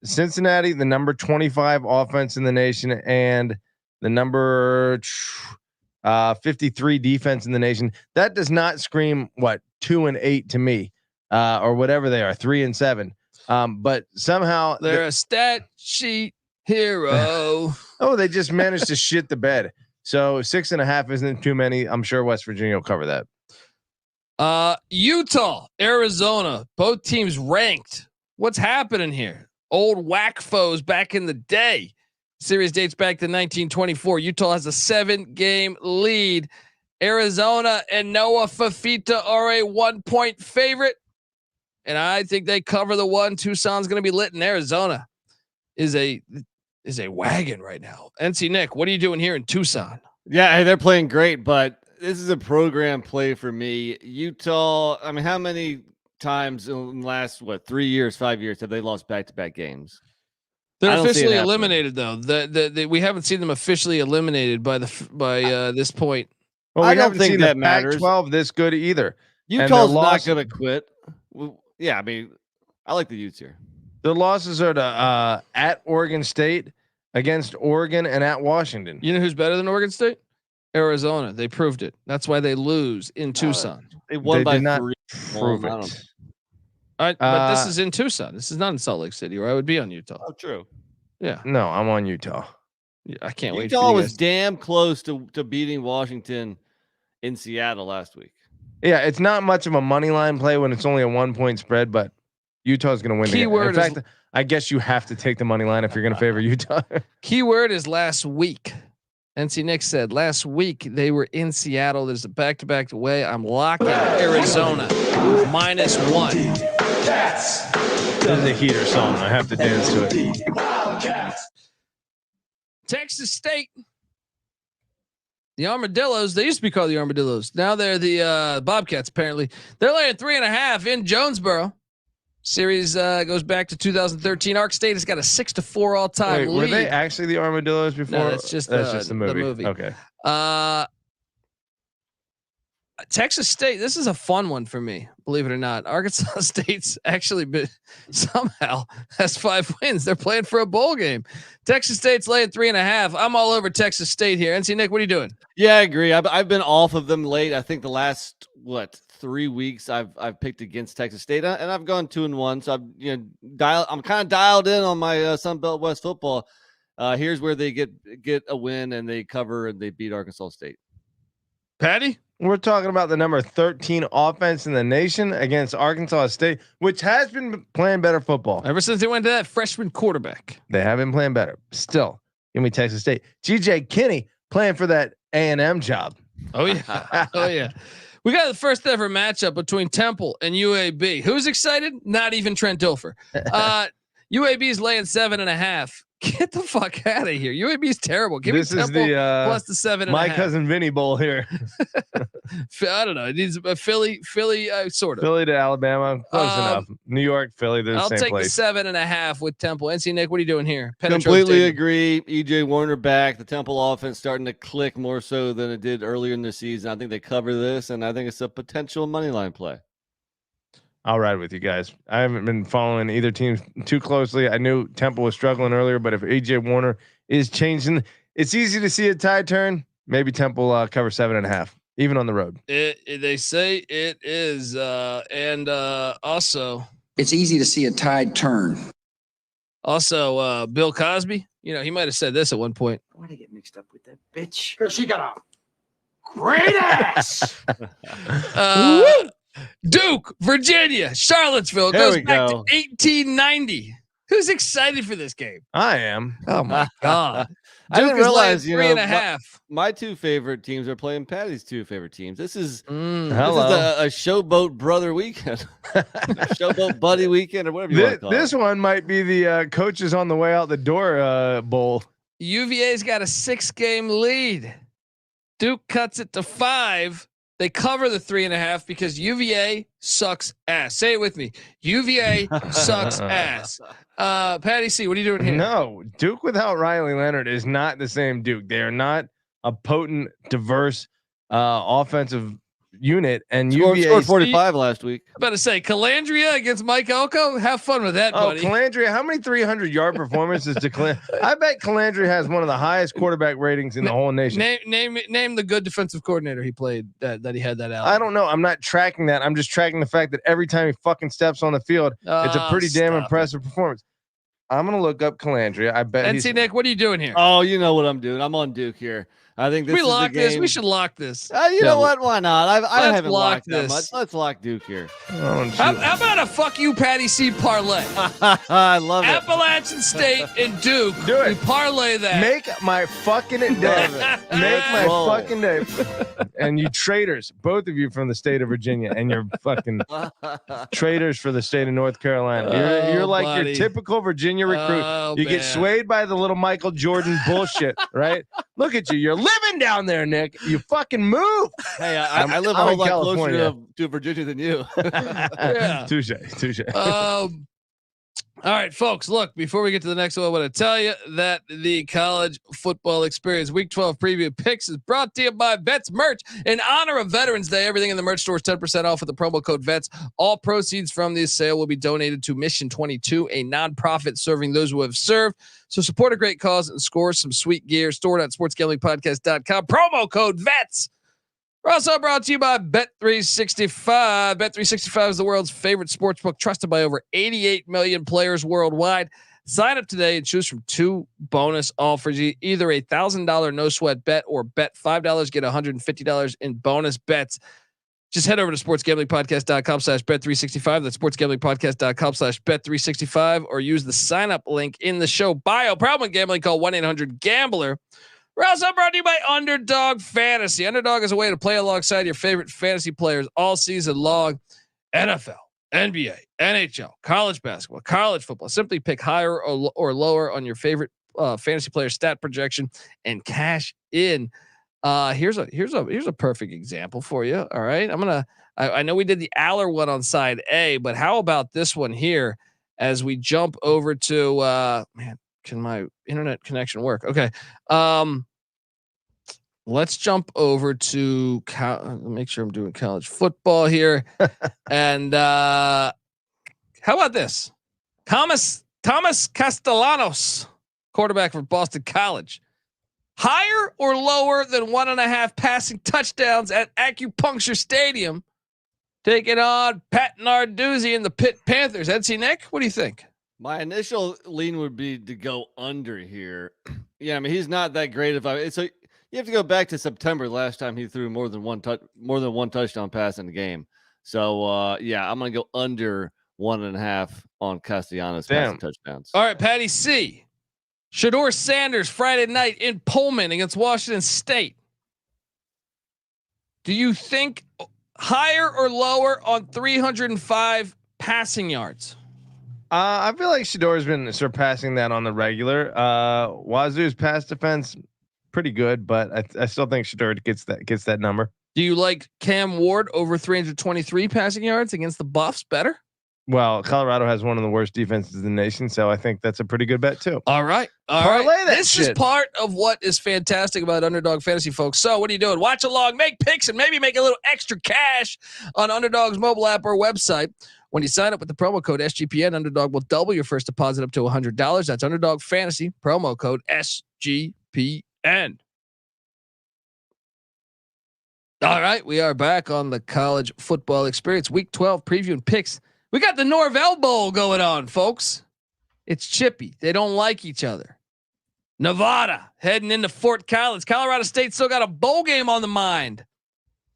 Cincinnati, the number 25 offense in the nation, and the number 53 defense in the nation. That does not scream 2-8 to me, or whatever they are, 3-7. But somehow they're a stat sheet hero. Oh, they just managed to shit the bed. So 6.5 isn't too many. I'm sure West Virginia will cover that. Utah, Arizona, both teams ranked. What's happening here? Old whack foes back in the day. Series dates back to 1924. Utah has a 7-game lead. Arizona and Noah Fafita are a 1-point favorite. And I think they cover the one. Tucson's going to be lit, in Arizona is a wagon right now. NC Nick, what are you doing here in Tucson? Yeah, they're playing great, but this is a program play for me. Utah, I mean, how many times in the last 3 years, 5 years have they lost back-to-back games? They're officially eliminated though. We haven't seen them officially eliminated by this point. Well, I don't think that matters. Pac-12 this good either. Utah's not going to quit. Well, yeah, I mean, I like the Utes here. The losses are to at Oregon State, against Oregon, and at Washington. You know who's better than Oregon State? Arizona. They proved it. That's why they lose in Tucson. They won by 3. Prove it. But this is in Tucson. This is not in Salt Lake City, where I would be on Utah. Oh, true. Yeah. No, I'm on Utah. Yeah, I can't wait. Utah was damn close to beating Washington in Seattle last week. Yeah, it's not much of a money line play when it's only a 1-point spread, but Utah's going to win. Keyword in fact, I guess you have to take the money line if you're going to favor Utah. Keyword is last week. NC Nick said last week they were in Seattle. There's a back-to-back away. I'm locking Arizona -1. This is a heater song. I have to dance to it. Texas State. The Armadillos, they used to be called the Armadillos. Now they're the Bobcats, apparently. They're laying 3.5 in Jonesboro. Series goes back to 2013. Ark State has got a 6-4 all-time lead. Were they actually the Armadillos before? No, that's just the movie. Okay. Texas State, this is a fun one for me, believe it or not. Arkansas State's actually been somehow has 5 wins. They're playing for a bowl game. Texas State's laying 3.5. I'm all over Texas State here. NC Nick, what are you doing? Yeah, I agree. I've been off of them late. I think the last 3 weeks I've picked against Texas State, and I've gone 2-1. So I'm kind of dialed in on my Sunbelt West football. Here's where they get a win and they cover and they beat Arkansas State. Patty? We're talking about the number 13 offense in the nation against Arkansas State, which has been playing better football ever since they went to that freshman quarterback. They have been playing better. Still, give me Texas State. GJ Kinney playing for that A&M job. Oh yeah, oh yeah. We got the first ever matchup between Temple and UAB. Who's excited? Not even Trent Dilfer. UAB's laying 7.5. Get the fuck out of here. UAB's terrible. Give this me Temple is the plus the 7.5. My cousin Vinny Bowl here. I don't know. It needs a Philly, sort of. Philly to Alabama, close enough. New York, Philly, they're I'll the same take place. the 7.5 with Temple. NC Nick, what are you doing here? Completely agree. EJ Warner back. The Temple offense starting to click more so than it did earlier in the season. I think they cover this, and I think it's a potential money line play. I'll ride with you guys. I haven't been following either team too closely. I knew Temple was struggling earlier, but if AJ Warner is changing, it's easy to see a tide turn. Maybe Temple cover 7.5, even on the road. They say it is, and also it's easy to see a tide turn. Also, Bill Cosby, he might have said this at one point. Why'd I get mixed up with that bitch? Because she got a great ass. Duke, Virginia, Charlottesville goes back to 1890. Who's excited for this game? I am. Oh my god! I didn't realize 3.5. My 2 favorite teams are playing Patty's 2 favorite teams. This is a showboat brother weekend, showboat buddy weekend, or whatever you want to call it. This one might be the coaches on the way out the door bowl. UVA's got a 6-game lead. Duke cuts it to 5. They cover the 3.5 because UVA sucks ass. Say it with me. UVA sucks ass. Patty C, what are you doing here? No, Duke without Riley Leonard is not the same Duke. They are not a potent, diverse offensive unit. And UVA scored 45 last week. I'm about to say Calandria against Mike Elko. Have fun with that, buddy. Calandria, how many 300-yard performances did Calandria? I bet Calandria has one of the highest quarterback ratings in the whole nation. Name the good defensive coordinator he played that he had that out. I don't know. I'm not tracking that. I'm just tracking the fact that every time he fucking steps on the field, it's a pretty damn impressive performance. I'm gonna look up Calandria. I bet. NC Nick, what are you doing here? Oh, you know what I'm doing. I'm on Duke here. I think this is the game. We should lock this. You know what? Why not? I haven't locked this. that much. Let's lock Duke here. How about a fuck you, Patty C parlay? I love it. Appalachian State and Duke. Do it. We parlay that. Make my fucking day. Make my fucking day. And you traitors, both of you from the state of Virginia, and you're fucking traitors for the state of North Carolina. You're like buddy. your typical Virginia recruit. You get swayed by the little Michael Jordan bullshit, right? Look at you. You're living down there, Nick. You fucking move. Hey, I live a whole lot closer to Virginia than you. Yeah. Touche. All right, folks, look, before we get to the next one, I want to tell you that the college football experience week 12 preview picks is brought to you by Vets Merch. In honor of Veterans Day, everything in the merch store is 10% off with the promo code VETS. All proceeds from this sale will be donated to Mission 22, a nonprofit serving those who have served. So support a great cause and score some sweet gear. Store.sportsgamblingpodcast.com. Promo code VETS. We're also brought to you by Bet365. Bet365 is the world's favorite sportsbook, trusted by over 88 million players worldwide. Sign up today and choose from 2 bonus offers. Either a $1,000 no sweat bet or bet $5, get $150 in bonus bets. Just head over to sportsgamblingpodcast.com/bet365. That's sportsgamblingpodcast.com/bet365, or use the sign up link in the show bio. Problem gambling, call 1-800-GAMBLER. We're also brought to you by Underdog Fantasy. Underdog is a way to play alongside your favorite fantasy players all season long. NFL, NBA, NHL, college basketball, college football. Simply pick higher or lower on your favorite fantasy player stat projection and cash in. Here's a perfect example for you. All right. I know we did the Aller one on side A, but how about this one here as we jump over to, can my internet connection work? Okay. Let's jump over to make sure I'm doing college football here. And, how about this? Thomas Castellanos, quarterback for Boston College. Higher or lower than 1.5 passing touchdowns at Acupuncture Stadium, taking on Pat Narduzzi and the Pitt Panthers. NC Nick, what do you think? My initial lean would be to go under here. Yeah, I mean he's not that great. So you have to go back to September last time he threw more than one touchdown pass in the game. So yeah, I'm gonna go under 1.5 on Castellanos passing touchdowns. All right, Patty C. Shedeur Sanders Friday night in Pullman against Washington State. Do you think higher or lower on 305 passing yards? I feel like Shedeur has been surpassing that on the regular. Wazoo's pass defense pretty good, but I still think Shedeur gets that number. Do you like Cam Ward over 323 passing yards against the Buffs better? Well, Colorado has one of the worst defenses in the nation, so I think that's a pretty good bet too. All right. This is part of what is fantastic about Underdog Fantasy, folks. So what are you doing? Watch along, make picks, and maybe make a little extra cash on Underdog's mobile app or website. When you sign up with the promo code SGPN, Underdog will double your first deposit up to $100. That's Underdog Fantasy, promo code SGPN. All right, we are back on the college football experience. Week 12 preview and picks. We got the Norvell Bowl going on, folks. It's chippy. They don't like each other. Nevada heading into Fort Collins. Colorado State still got a bowl game on the mind.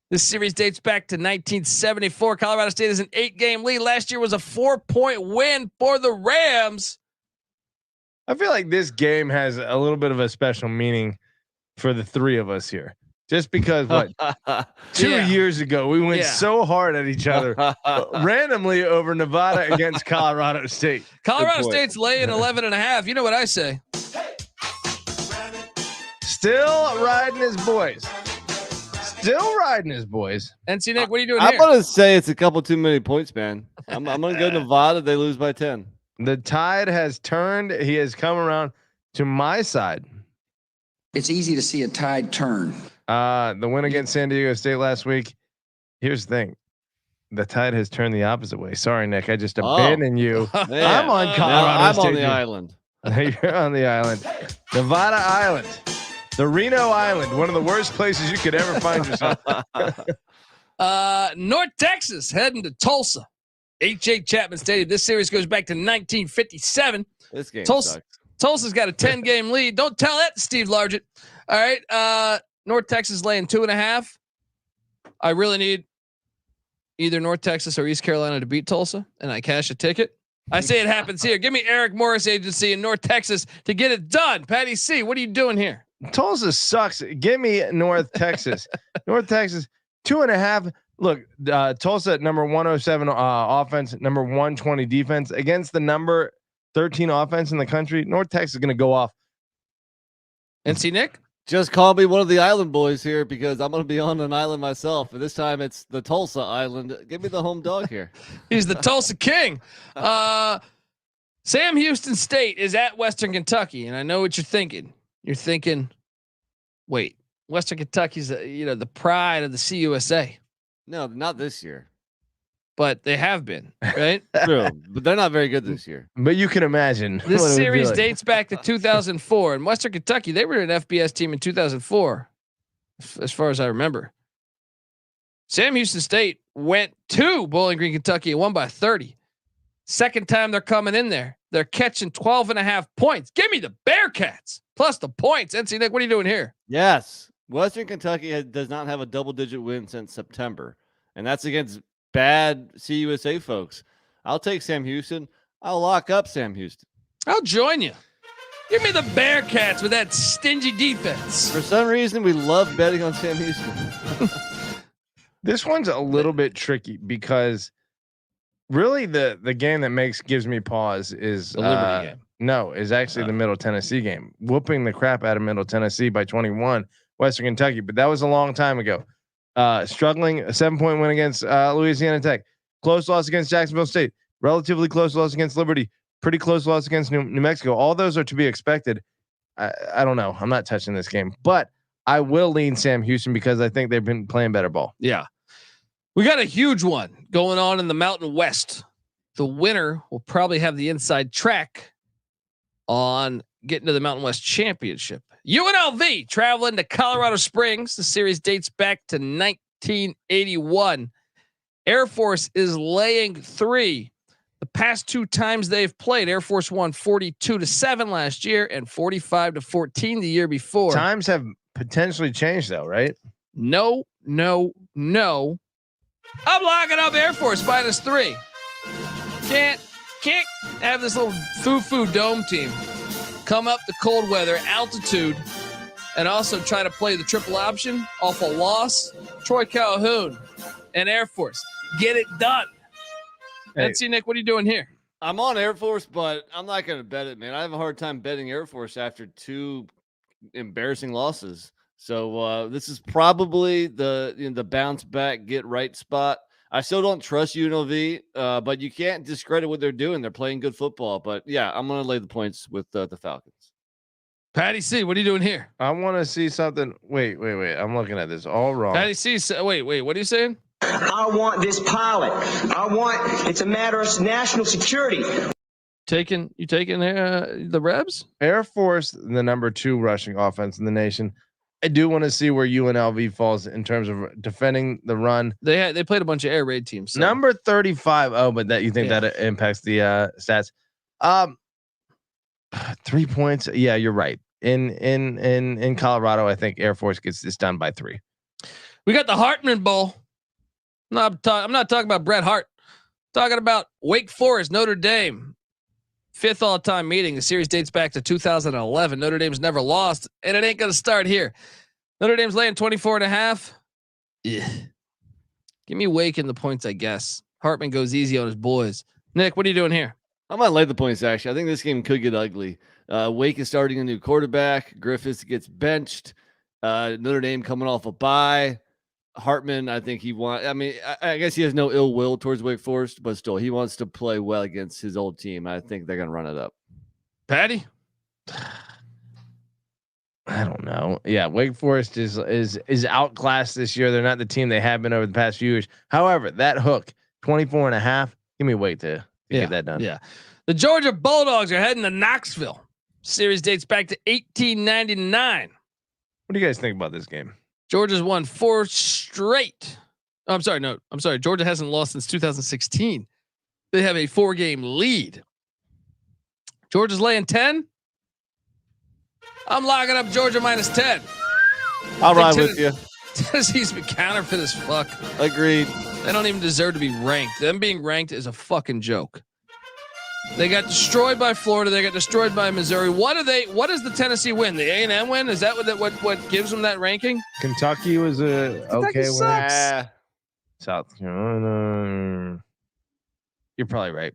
This series dates back to 1974. Colorado State is an 8-game lead. Last year was a 4-point win for the Rams. I feel like this game has a little bit of a special meaning for the three of us here. Just because 2 years ago we went so hard at each other randomly over Nevada against Colorado State. Colorado State's laying 11.5. You know what I say? Still riding his boys. NC Nick, what are you doing I'm here? I'm gonna say it's a couple too many points, man. I'm gonna go Nevada. They lose by 10. The tide has turned. He has come around to my side. It's easy to see a tide turn. The win against San Diego State last week. Here's the thing. The tide has turned the opposite way. Sorry, Nick. I just abandoned you. I'm on Colorado I'm State. on the island. You're on the island. Nevada Island. The Reno Island. One of the worst places you could ever find yourself. North Texas heading to Tulsa. H.J. Chapman Stadium. This series goes back to 1957. This game Tulsa's got a 10-game lead. Don't tell that to Steve Largent. All right. North Texas laying 2.5. I really need either North Texas or East Carolina to beat Tulsa, and I cash a ticket. I say it happens here. Give me Eric Morris Agency in North Texas to get it done. Patty C, what are you doing here? Tulsa sucks. Give me North Texas. North Texas 2.5. Look, Tulsa at number 107 offense, number 120 defense against the number 13 offense in the country. North Texas is going to go off. NC Nick? Just call me one of the island boys here because I'm going to be on an island myself. And this time it's the Tulsa Island. Give me the home dog here. He's the Tulsa King. Sam Houston State is at Western Kentucky. And I know what you're thinking. You're thinking, wait, Western Kentucky's the pride of the CUSA. No, not this year. But they have been, right? True, but they're not very good this year. But you can imagine. This series dates back to 2004. In Western Kentucky, they were an FBS team in 2004, as far as I remember. Sam Houston State went to Bowling Green, Kentucky, and won by 30. Second time they're coming in there. They're catching 12.5 points. Give me the Bearcats plus the points. NC Nick, what are you doing here? Yes. Western Kentucky does not have a double-digit win since September. and that's against bad CUSA folks. I'll take Sam Houston. I'll lock up Sam Houston. I'll join you. Give me the Bearcats with that stingy defense. For some reason, we love betting on Sam Houston. This one's a little bit tricky because really the game that gives me pause is the Liberty game. No, is actually the Middle Tennessee game. Whooping the crap out of Middle Tennessee by 21, Western Kentucky. But that was a long time ago. Struggling, a 7-point win against Louisiana Tech. Close loss against Jacksonville State. Relatively close loss against Liberty. Pretty close loss against New Mexico. All those are to be expected. I don't know. I'm not touching this game. But I will lean Sam Houston because I think they've been playing better ball. Yeah. We got a huge one going on in the Mountain West. The winner will probably have the inside track on getting to the Mountain West Championship. UNLV traveling to Colorado Springs. The series dates back to 1981. Air Force is laying 3. The past 2 times they've played, Air Force won 42-7 last year and 45-14 the year before. Times have potentially changed though, right? No. I'm locking up Air Force -3. Can't have this little foo-foo dome team come up the cold weather, altitude, and also try to play the triple option off a loss. Troy Calhoun and Air Force. Get it done. Hey. Let's see, Nick, what are you doing here? I'm on Air Force, but I'm not going to bet it, man. I have a hard time betting Air Force after 2 embarrassing losses. So this is probably the bounce back, get right spot. I still don't trust UNLV, but you can't discredit what they're doing. They're playing good football. But yeah, I'm going to lay the points with the Falcons. Patty C, what are you doing here? I want to see something. Wait. I'm looking at this all wrong. Patty C, wait. What are you saying? I want this pilot. It's a matter of national security. You taking the Rebs? Air Force, the number 2 rushing offense in the nation. I do want to see where UNLV falls in terms of defending the run. They played a bunch of air raid teams. So. Number 35. Oh, but that you think that impacts the stats? 3 points. Yeah, you're right. In Colorado, I think Air Force gets this done by 3. We got the Hartman Bowl. I'm not talking about Bret Hart. I'm talking about Wake Forest, Notre Dame. 5th all-time meeting. The series dates back to 2011. Notre Dame's never lost, and it ain't going to start here. Notre Dame's laying 24.5. Yeah. Give me Wake in the points, I guess. Hartman goes easy on his boys. Nick, what are you doing here? I'm going to lay the points, actually. I think this game could get ugly. Wake is starting a new quarterback. Griffiths gets benched. Notre Dame coming off a bye. Hartman, I think I guess he has no ill will towards Wake Forest, but still he wants to play well against his old team. I think they're going to run it up. Patty? I don't know. Yeah, Wake Forest is outclassed this year. They're not the team they have been over the past few years. However, that hook, 24.5. Give me Wake to get that done. Yeah. The Georgia Bulldogs are heading to Knoxville. Series dates back to 1899. What do you guys think about this game? Georgia's won 4 straight. Oh, I'm sorry. Georgia hasn't lost since 2016. They have a 4-game lead. Georgia's laying 10. I'm locking up Georgia -10. I'll ride with you. Tennessee's been counterfeit as fuck. Agreed. They don't even deserve to be ranked. Them being ranked is a fucking joke. They got destroyed by Florida. They got destroyed by Missouri. What does the Tennessee win? The A&M win? Is that what gives them that ranking? Kentucky was okay sucks. win. South Carolina. You're probably right.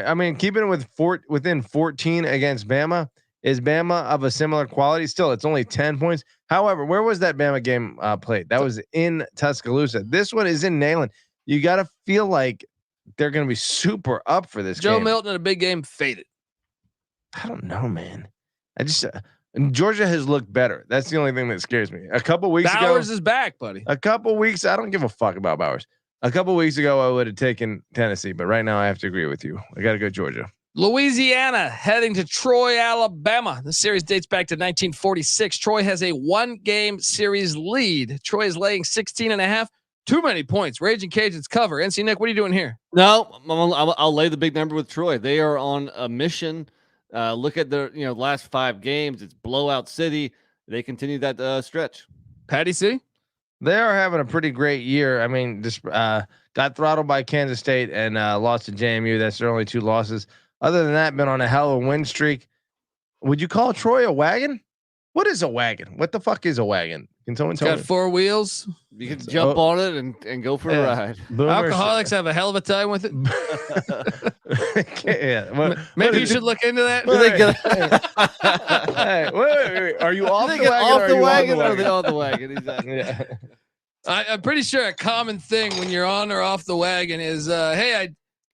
I mean, keeping it within 14 against Bama. Is Bama of a similar quality? Still, it's only 10 points. However, where was that Bama game played? That was in Tuscaloosa. This one is in Neyland. You got to feel like they're going to be super up for this Joe game. Milton in a big game faded. I don't know, man. I just Georgia has looked better. That's the only thing that scares me. A couple weeks ago, Bowers is back, buddy. I don't give a fuck about Bowers. A couple weeks ago, I would have taken Tennessee, but right now I have to agree with you. I got to go Georgia. Louisiana heading to Troy, Alabama. The series dates back to 1946. Troy has a 1-game series lead. Troy is laying 16.5. Too many points. Raging Cajuns cover. NC Nick, what are you doing here? No, I'll lay the big number with Troy. They are on a mission. Look at their last 5 games. It's blowout city. They continue that stretch. Patty C? They are having a pretty great year. I mean, just got throttled by Kansas State and lost to JMU. That's their only 2 losses. Other than that, been on a hell of a win streak. Would you call Troy a wagon? What is a wagon? What the fuck is a wagon? Can someone tell me? Got 4 wheels. You can jump on it and go for a ride. Alcoholics have a hell of a time with it. Maybe you should look into that. Wait. Are you off the wagon? Off the wagon or they on the wagon? Exactly. Yeah. I'm pretty sure a common thing when you're on or off the wagon is, hey,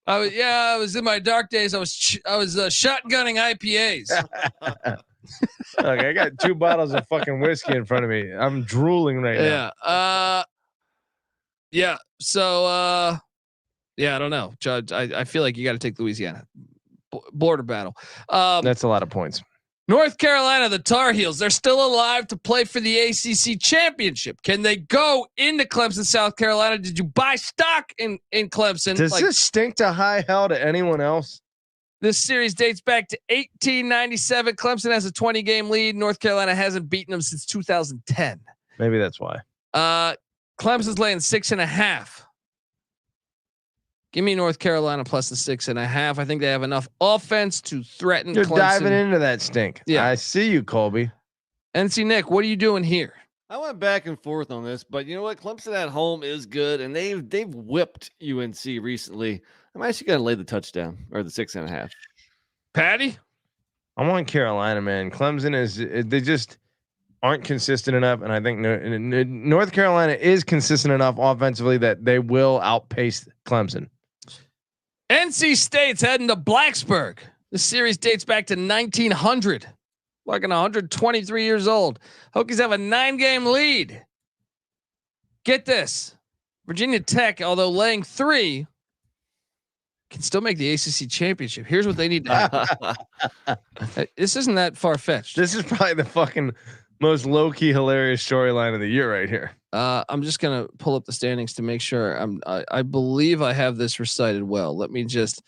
I was in my dark days. I was shotgunning IPAs. Look, I got 2 bottles of fucking whiskey in front of me. I'm drooling right now. Yeah. So, I don't know, Judge. I feel like you got to take Louisiana. Border battle. That's a lot of points. North Carolina, the Tar Heels, they're still alive to play for the ACC championship. Can they go into Clemson, South Carolina? Did you buy stock in Clemson? Does this stink to high hell to anyone else? This series dates back to 1897. Clemson has a 20-game lead. North Carolina hasn't beaten them since 2010. Maybe that's why. Clemson's laying 6.5. Give me North Carolina plus the 6.5. I think they have enough offense to threaten You're Clemson. diving into that stink. Yeah. I see you, Colby. NC Nick, what are you doing here? I went back and forth on this, but you know what? Clemson at home is good, and they've whipped UNC recently. I'm actually going to lay the touchdown or the 6.5. Patty? I want Carolina, man. Clemson they just aren't consistent enough. And I think North Carolina is consistent enough offensively that they will outpace Clemson. NC State's heading to Blacksburg. This series dates back to 1900. Like 123 years old. Hokies have a 9-game lead. Get this. Virginia Tech, although laying 3, can still make the ACC championship. Here's what they need to have. This isn't that far-fetched. This is probably the fucking most low-key hilarious storyline of the year right here. I'm just going to pull up the standings to make sure. I believe I have this recited well. Let me just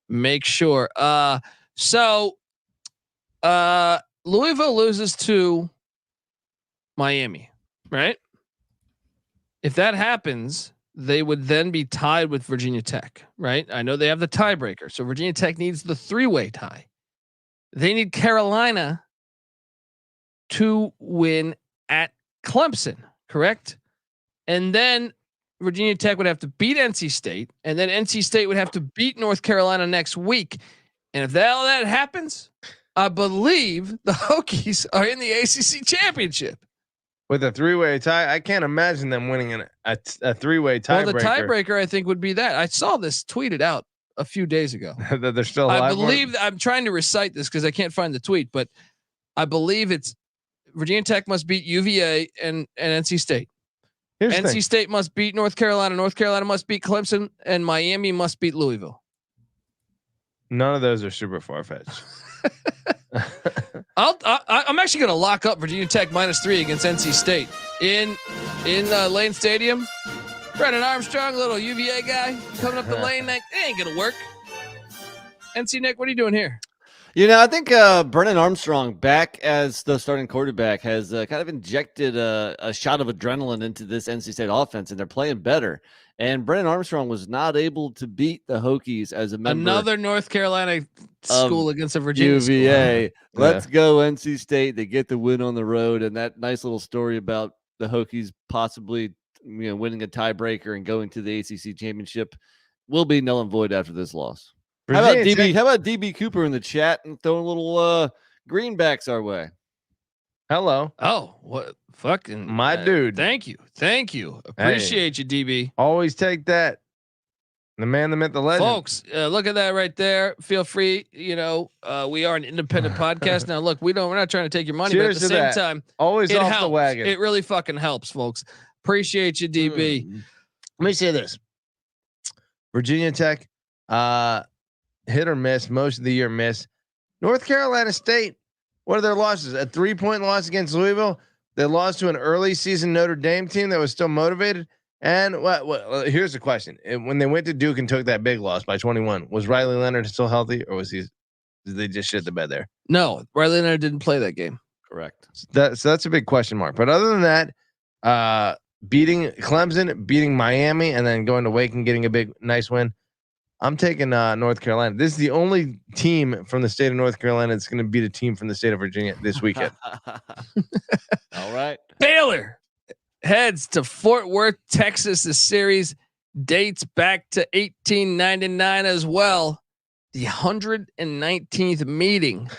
make sure. Louisville loses to Miami, right? If that happens, they would then be tied with Virginia Tech, right? I know they have the tiebreaker. So Virginia Tech needs the 3-way tie. They need Carolina to win at Clemson, correct? And then Virginia Tech would have to beat NC State, and then NC State would have to beat North Carolina next week. And if all that happens, I believe the Hokies are in the ACC championship. With a 3-way tie, I can't imagine them winning a 3-way tiebreaker. Well, the tiebreaker, I think, would be that. I saw this tweeted out a few days ago. That they're still alive. I believe I'm trying to recite this because I can't find the tweet, but I believe it's Virginia Tech must beat UVA and NC State. NC State must beat North Carolina. North Carolina must beat Clemson, and Miami must beat Louisville. None of those are super far-fetched. I'm actually going to lock up Virginia Tech -3 against NC State in Lane Stadium. Brennan Armstrong, little UVA guy coming up the lane. It ain't going to work. NC Nick, what are you doing here? You know, I think Brennan Armstrong back as the starting quarterback has kind of injected a shot of adrenaline into this NC State offense, and they're playing better. And Brennan Armstrong was not able to beat the Hokies as a member. Another North Carolina school against a Virginia UVA. School. Let's go NC State. They get the win on the road, and that nice little story about the Hokies possibly winning a tiebreaker and going to the ACC championship will be null and void after this loss. How about DB Cooper in the chat and throwing little greenbacks our way? Hello. Oh, what fucking my dude. Thank you. Appreciate you, DB. Always take that. The man, the myth, the legend. Folks, look at that right there. Feel free. We are an independent podcast. Now, look, we're not trying to take your money, Cheers but at the same time, always off the wagon. It really fucking helps, folks. Appreciate you, DB. Let me say this. Virginia Tech, hit or miss, most of the year miss. North Carolina State, what are their losses? A 3-point loss against Louisville. They lost to an early season Notre Dame team that was still motivated. And here's the question. When they went to Duke and took that big loss by 21, was Riley Leonard still healthy, or did they just shit the bed there? No, Riley Leonard didn't play that game. Correct. So that's a big question mark. But other than that, beating Clemson, beating Miami, and then going to Wake and getting a nice win. I'm taking North Carolina. This is the only team from the state of North Carolina that's going to beat a team from the state of Virginia this weekend. All right. Baylor heads to Fort Worth, Texas. The series dates back to 1899 as well. The 119th meeting.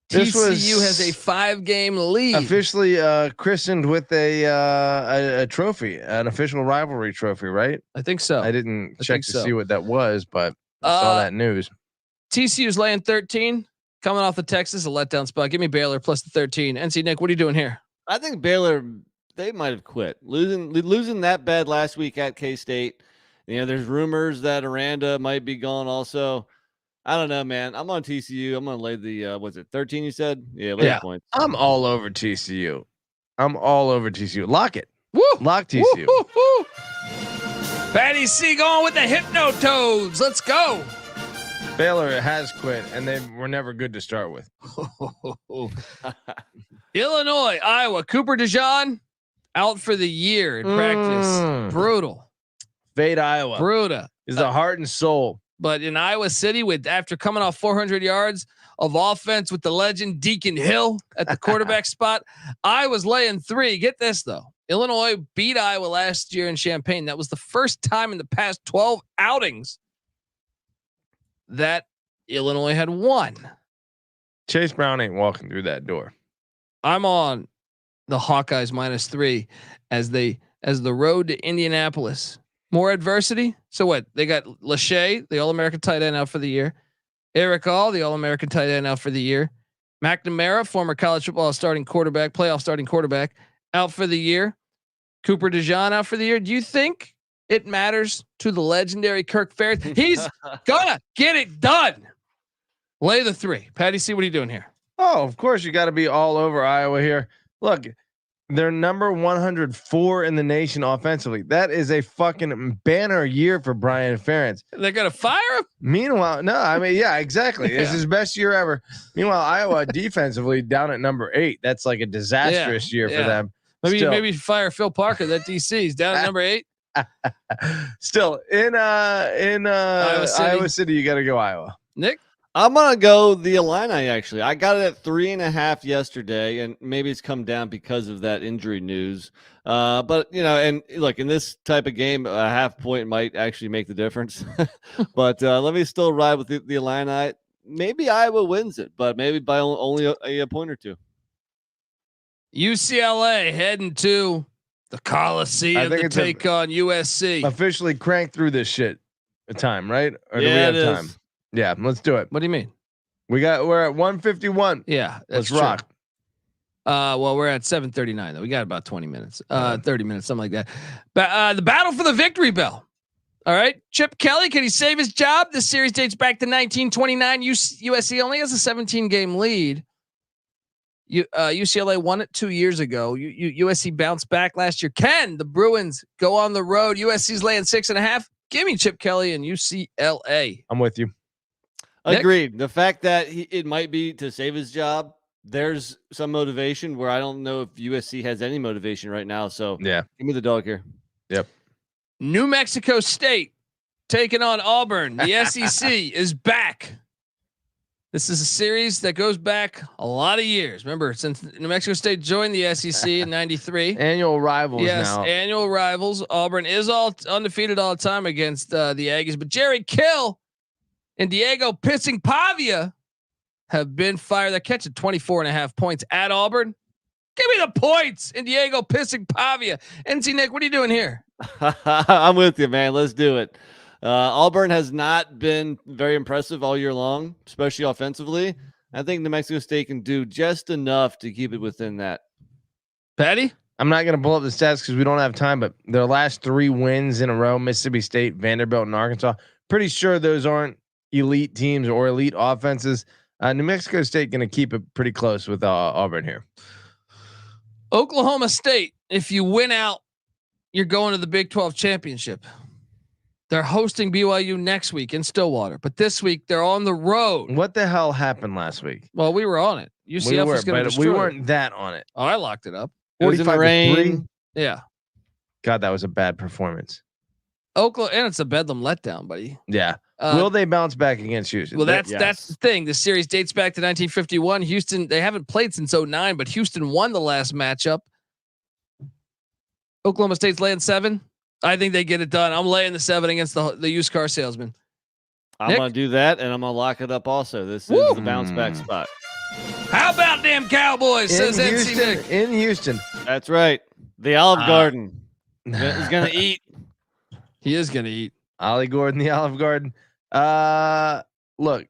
TCU has a 5-game lead. Officially christened with a trophy, an official rivalry trophy, right? I think so. I didn't check to see what that was, but I saw that news. TCU's laying 13, coming off the Texas, a letdown spot. Give me Baylor plus the 13. NC Nick, what are you doing here? I think Baylor, they might have quit. Losing that bad last week at K-State. There's rumors that Aranda might be gone also. I don't know, man. I'm on TCU. I'm going to lay the, was it 13 you said? Yeah, lay the points. I'm all over TCU. Lock it. Woo! Lock TCU. Woo, woo, woo. Patty C going with the Hypnotoads. Let's go. Baylor has quit, and they were never good to start with. Illinois, Iowa. Cooper DeJean out for the year in practice. Brutal. Fade Iowa. Brutal. Is the heart and soul. But in Iowa City, after coming off 400 yards of offense with the legend Deacon Hill at the quarterback spot, Iowa's laying 3. Get this though. Illinois beat Iowa last year in Champaign. That was the first time in the past 12 outings that Illinois had won. Chase Brown ain't walking through that door. I'm on the Hawkeyes -3 as the road to Indianapolis. More adversity. So what? They got Lachey, the All-American tight end, out for the year. Eric All, the All-American tight end, out for the year. McNamara, former college football playoff starting quarterback, out for the year. Cooper DeJean out for the year. Do you think it matters to the legendary Kirk Ferentz? He's gonna get it done. Lay the 3. Patty C, what are you doing here? Oh, of course you got to be all over Iowa here. Look, they're number 104 in the nation offensively. That is a fucking banner year for Brian Ferentz. They're gonna fire him. Meanwhile, no, I mean, yeah, exactly. It's his best year ever. Meanwhile, Iowa defensively down at number 8. That's like a disastrous year for them. Maybe fire Phil Parker. That DC is down at number 8. Still in Iowa City, you got to go Iowa. Nick, I'm gonna go the Illini. Actually, I got it at 3.5 yesterday, and maybe it's come down because of that injury news. But and look, in this type of game, a half point might actually make the difference. But let me still ride with the Illini. Maybe Iowa wins it, but maybe by only a point or 2. UCLA heading to the Coliseum to take on USC. Officially crank through this shit. Time, right? Or do we have time? Yeah, let's do it. What do you mean? We're at 151. Yeah, let's rock. Well, we're at 7:39 though. We got about 20 minutes, 30 minutes, something like that. But the battle for the victory bell. All right, Chip Kelly, can he save his job? This series dates back to 1929. USC only has a 17-game lead. UCLA won it 2 years ago. USC bounced back last year. Can the Bruins go on the road? USC's laying 6.5. Give me Chip Kelly and UCLA. I'm with you. Agreed. The fact that it might be to save his job, there's some motivation where I don't know if USC has any motivation right now. So yeah, give me the dog here. Yep. New Mexico State taking on Auburn. The SEC is back. This is a series that goes back a lot of years. Remember, since New Mexico State joined the SEC in '93, annual rivals. Yes, now. Annual rivals. Auburn is all undefeated all the time against the Aggies, but Jerry Kill and Diego Pissing Pavia have been fired. They're catching 24.5 points at Auburn. Give me the points in Diego Pissing Pavia. NC Nick, what are you doing here? I'm with you, man. Let's do it. Auburn has not been very impressive all year long, especially offensively. I think New Mexico State can do just enough to keep it within that. Patty? I'm not going to pull up the stats because we don't have time, but their last 3 wins in a row, Mississippi State, Vanderbilt, and Arkansas, pretty sure those aren't elite teams or elite offenses. New Mexico State going to keep it pretty close with Auburn here. Oklahoma State, if you win out, you're going to the Big 12 championship. They're hosting BYU next week in Stillwater, but this week they're on the road. What the hell happened last week? Well, we were on it. UCF was going to destroy. We weren't that on it. Oh, I locked it up. 45-3. Yeah. God, that was a bad performance. Oklahoma, and it's a bedlam letdown, buddy. Yeah. Will they bounce back against Houston? Well, that's the thing. The series dates back to 1951. Houston, they haven't played since 09, but Houston won the last matchup. Oklahoma State's laying 7. I think they get it done. I'm laying the 7 against the used car salesman. I'm going to do that, and I'm going to lock it up also. This is the bounce back spot. How about them Cowboys, says NC Nick. In Houston. That's right. The Olive Garden is going to eat. He is going to eat. Ollie Gordon, the Olive Garden. Look,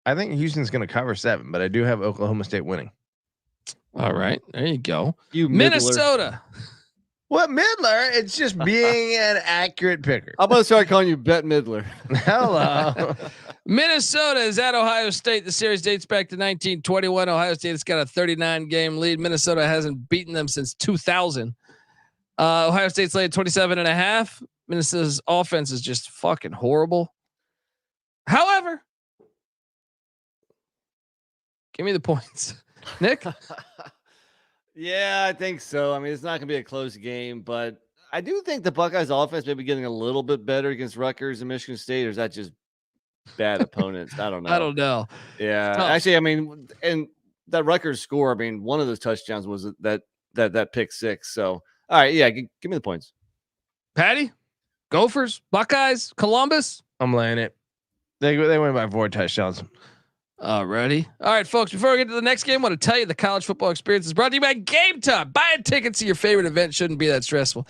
I think Houston's going to cover 7, but I do have Oklahoma State winning. All right. There you go. You Minnesota. What Midler? It's just being an accurate picker. I'm going to start calling you Bet Midler. Hello. Minnesota is at Ohio State. The series dates back to 1921. Ohio State has got a 39 game lead. Minnesota hasn't beaten them since 2000. Ohio State's laid 27.5. Minnesota's offense is just fucking horrible. However, give me the points, Nick. Yeah, I think so. I mean, it's not going to be a close game, but I do think the Buckeyes offense may be getting a little bit better against Rutgers and Michigan State, or is that just bad opponents? I don't know. I don't know. Yeah, actually, I mean, and that Rutgers score, I mean, one of those touchdowns was that pick 6. So, all right, yeah, give me the points. Patty, Gophers, Buckeyes, Columbus. I'm laying it. They win by 4 touchdowns. Alrighty. All right, folks, before we get to the next game, I want to tell you the college football experience is brought to you by Game Time. Buying tickets to your favorite event shouldn't be that stressful.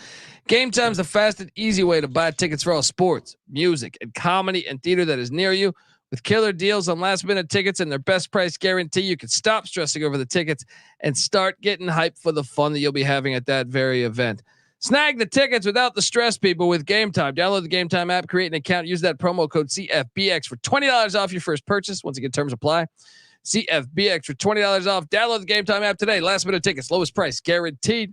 Game Time is the fast and easy way to buy tickets for all sports, music, and comedy and theater that is near you. With killer deals on last-minute tickets and their best price guarantee, you can stop stressing over the tickets and start getting hyped for the fun that you'll be having at that very event. Snag the tickets without the stress, people, with Game Time. Download the Game Time app, create an account, use that promo code CFBX for $20 off your first purchase. Once again, terms apply. CFBX for $20 off. Download the Game Time app today. Last minute tickets, lowest price guaranteed.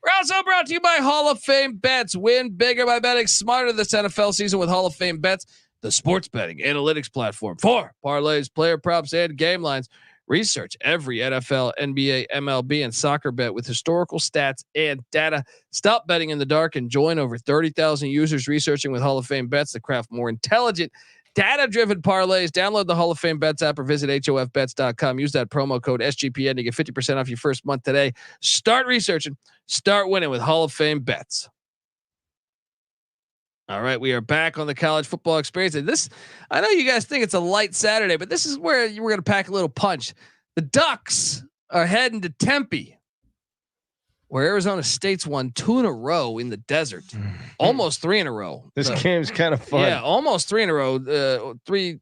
We're also brought to you by Hall of Fame Bets. Win bigger by betting smarter this NFL season with Hall of Fame Bets, the sports betting analytics platform for parlays, player props, and game lines. Research every NFL, NBA, MLB, and soccer bet with historical stats and data. Stop betting in the dark and join over 30,000 users researching with Hall of Fame Bets to craft more intelligent, data-driven parlays. Download the Hall of Fame Bets app or visit hofbets.com. Use that promo code SGPN to get 50% off your first month today. Start researching. Start winning with Hall of Fame Bets. All right, we are back on the college football experience. And this, I know you guys think it's a light Saturday, but this is where we're going to pack a little punch. The Ducks are heading to Tempe, where Arizona State's won 2 in a row in the desert, almost 3 in a row. This game's kind of fun. Yeah, almost 3 in a row. Three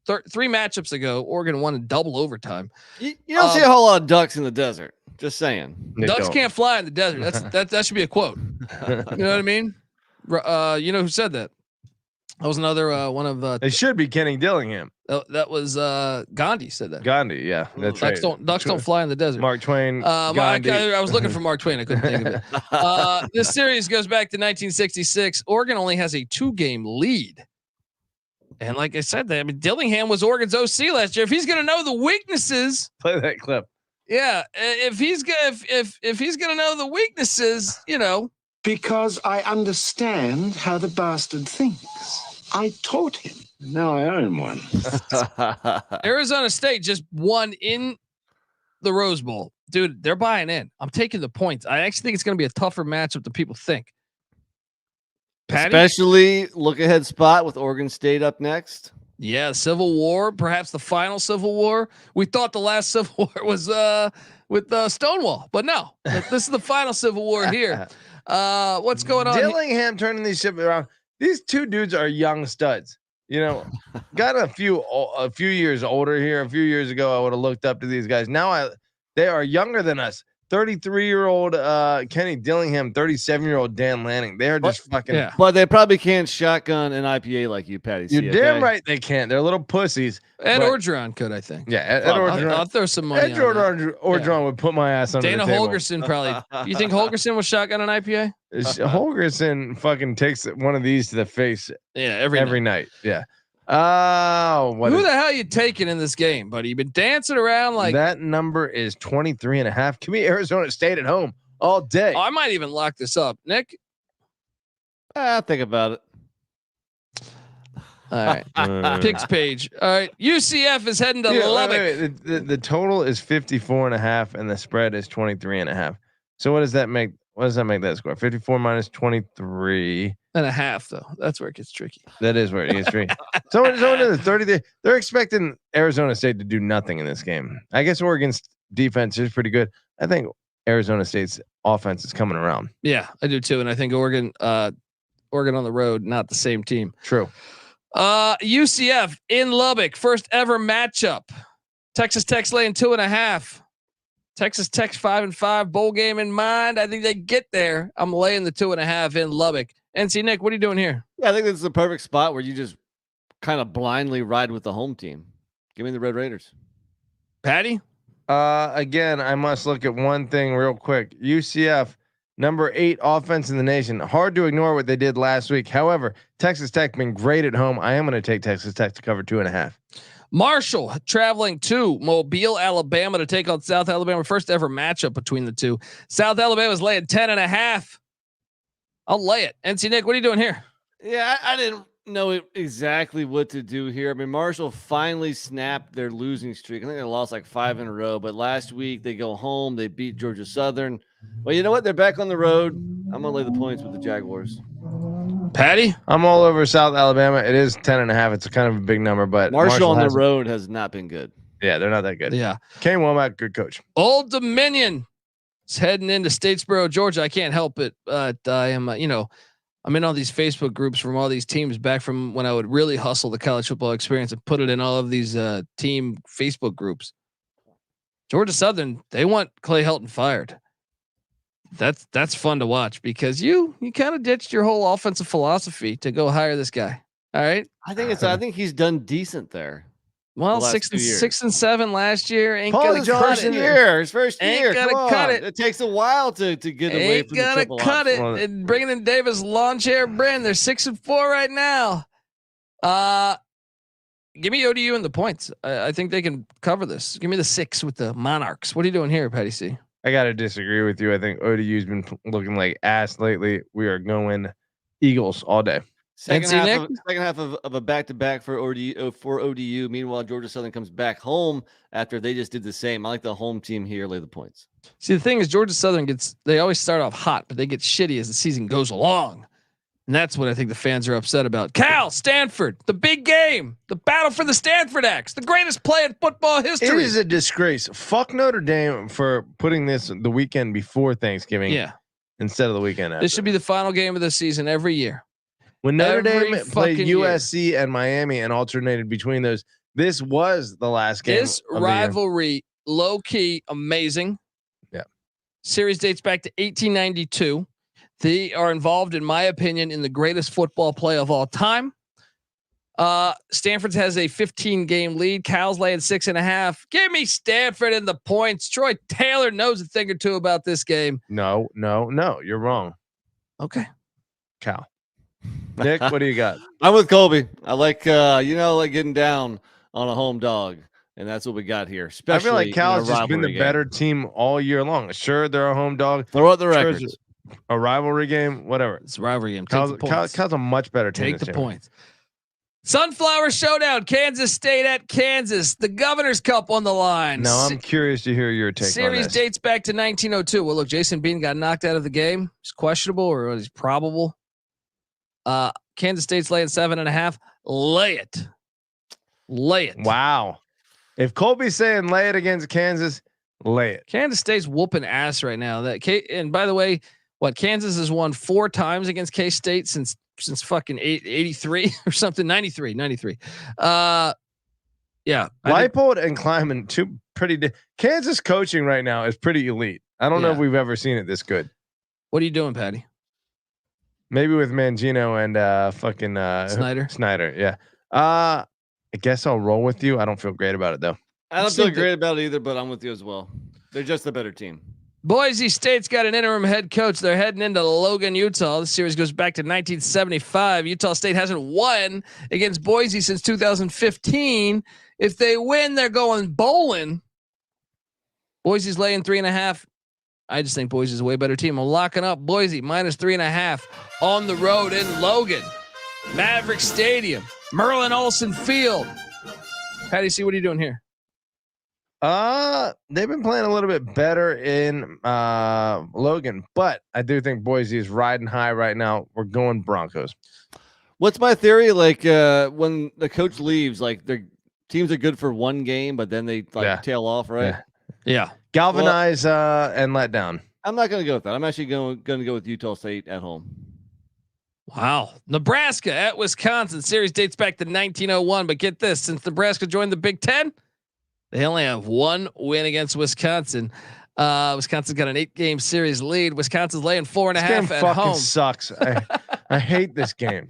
matchups ago, Oregon won in double overtime. You don't see a whole lot of ducks in the desert. Just saying. Ducks can't fly in the desert. That should be a quote. You know what I mean? You know who said that? That was another one of. It should be Kenny Dillingham. That was Gandhi said that. Gandhi, yeah, that's Ducks right. Ducks don't fly in the desert. Mark Twain. I was looking for Mark Twain. I couldn't think of it. This series goes back to 1966. Oregon only has a 2-game lead, and like I said, I mean Dillingham was Oregon's OC last year. If he's going to know the weaknesses, play that clip. Yeah, if he's going to know the weaknesses, you know. Because I understand how the bastard thinks. I taught him. Now I own one. Arizona State just won in the Rose Bowl. Dude, they're buying in. I'm taking the points. I actually think it's going to be a tougher matchup than people think. Patty? Especially look ahead spot with Oregon State up next. Yeah, Civil War, perhaps the final Civil War. We thought the last Civil War was with Stonewall, but no, this is the final Civil War here. What's going on? Dillingham turning these shit around. These 2 dudes are young studs. You know, got a few years older here. A few years ago, I would have looked up to these guys. Now they are younger than us. 33-year-old Kenny Dillingham, 37-year-old Dan Lanning. They're just fucking. Yeah. But they probably can't shotgun an IPA like you, Patty. You're damn right they can't. They're little pussies. Ed Orgeron could, I think. Yeah, Ed Orgeron. I'll throw some money. Ed Orgeron would put my ass on the table. Dana Holgerson probably. You think Holgerson was shotgun an IPA? Holgerson fucking takes one of these to the face. Yeah, every night. Yeah. Oh, who the hell you taking in this game, buddy? You've been dancing around like that. Number is 23.5. Give me Arizona State at home all day. I might even lock this up, Nick. Think about it. All right. Picks page. All right. UCF is heading to Lubbock. Wait. The total is 54.5 and the spread is 23.5. So what does that make? What does that make that score? 54 minus 23 and a half, though. That's where it gets tricky. That is where it gets tricky. Someone in the 30. They're expecting Arizona State to do nothing in this game. I guess Oregon's defense is pretty good. I think Arizona State's offense is coming around. Yeah, I do too. And I think Oregon on the road, not the same team. True. UCF in Lubbock, first ever matchup. Texas Tech's laying 2.5. Texas Tech's 5-5, bowl game in mind. I think they get there. I'm laying the 2.5 in Lubbock. NC Nick, what are you doing here? Yeah, I think this is the perfect spot where you just kind of blindly ride with the home team. Give me the Red Raiders. Patty? Again, I must look at one thing real quick. UCF, number 8 offense in the nation. Hard to ignore what they did last week. However, Texas Tech been great at home. I am going to take Texas Tech to cover 2.5. Marshall traveling to Mobile, Alabama to take on South Alabama. First ever matchup between the two. South Alabama's laying 10.5. I'll lay it. NC Nick, what are you doing here? Yeah, I didn't know exactly what to do here. I mean, Marshall finally snapped their losing streak. I think they lost like 5 in a row, but last week they go home. They beat Georgia Southern. Well, you know what? They're back on the road. I'm going to lay the points with the Jaguars. Patty? I'm all over South Alabama. It is 10.5. It's a kind of a big number, but Marshall on the road has not been good. Yeah, they're not that good. Yeah. Kane Womack, good coach. Old Dominion is heading into Statesboro, Georgia. I can't help it, but I am, I'm in all these Facebook groups from all these teams back from when I would really hustle the college football experience and put it in all of these team Facebook groups. Georgia Southern, they want Clay Helton fired. That's fun to watch because you kind of ditched your whole offensive philosophy to go hire this guy. All right. I think he's done decent there. Well, 6 and 7 last year. Ain't gonna cut it. His first year. Ain't gonna cut it. It takes a while to get away from the triple option. Ain't gonna cut it. And bringing in Davis lawn chair Brand. They're 6-4 right now. Give me ODU and the points. I think they can cover this. Give me the 6 with the Monarchs. What are you doing here, Patty C? I got to disagree with you. I think ODU's been looking like ass lately. We are going Eagles all day. Second half of a back-to-back for ODU. Meanwhile, Georgia Southern comes back home after they just did the same. I like the home team here. Lay the points. See, the thing is, Georgia Southern they always start off hot, but they get shitty as the season goes along. And that's what I think the fans are upset about. Cal, Stanford, the big game, the battle for the Stanford X, the greatest play in football history. It is a disgrace. Fuck Notre Dame for putting this the weekend before Thanksgiving. Yeah. Instead of the weekend after. This should be the final game of the season every year. When Notre Dame played USC and Miami and alternated between those, this was the last game. This rivalry, low key, amazing. Yeah. Series dates back to 1892. They are involved, in my opinion, in the greatest football play of all time. Stanford has a 15-game lead. Cal's laying 6.5. Give me Stanford in the points. Troy Taylor knows a thing or two about this game. No, you're wrong. Okay. Cal. Nick, what do you got? I'm with Colby. I like getting down on a home dog, and that's what we got here. Especially I feel like Cal's just been the better team all year long. Sure, they're a home dog. Throw out the records. A rivalry game, whatever. It's a rivalry game. Cal's a much better team. Take the points. Sunflower Showdown, Kansas State at Kansas. The Governor's Cup on the line. Now I'm curious to hear your take. Series dates back to 1902. Well, look, Jason Bean got knocked out of the game. He's questionable or he's probable. Kansas State's laying 7.5. Lay it. Wow. If Colby's saying lay it against Kansas, lay it. Kansas State's whooping ass right now. And by the way, Kansas has won 4 times against K-State since fucking 83 or something. 93. Yeah. Leipold and Kleiman, two pretty. Kansas coaching right now is pretty elite. I don't know if we've ever seen it this good. What are you doing, Patty? Maybe with Mangino and Snyder. Yeah. I guess I'll roll with you. I don't feel great about it though. I don't feel great about it either, but I'm with you as well. They're just a better team. Boise State's got an interim head coach. They're heading into Logan, Utah. The series goes back to 1975. Utah State hasn't won against Boise since 2015. If they win, they're going bowling. Boise's laying 3.5. I just think Boise is a way better team. I'm locking up Boise -3.5 on the road in Logan, Maverick Stadium, Merlin Olsen Field. Patty C, what are you doing here? They've been playing a little bit better in Logan, but I do think Boise is riding high right now. We're going Broncos. What's my theory? Like when the coach leaves, like their teams are good for one game, but then they tail off, right? Yeah. Galvanize and let down. I'm not going to go with that. I'm actually going to go with Utah State at home. Wow. Nebraska at Wisconsin. Series dates back to 1901, but get this, since Nebraska joined the Big Ten, they only have one win against Wisconsin. Wisconsin's got an 8-game series lead. Wisconsin's laying 4.5 at home. Sucks. I hate this game.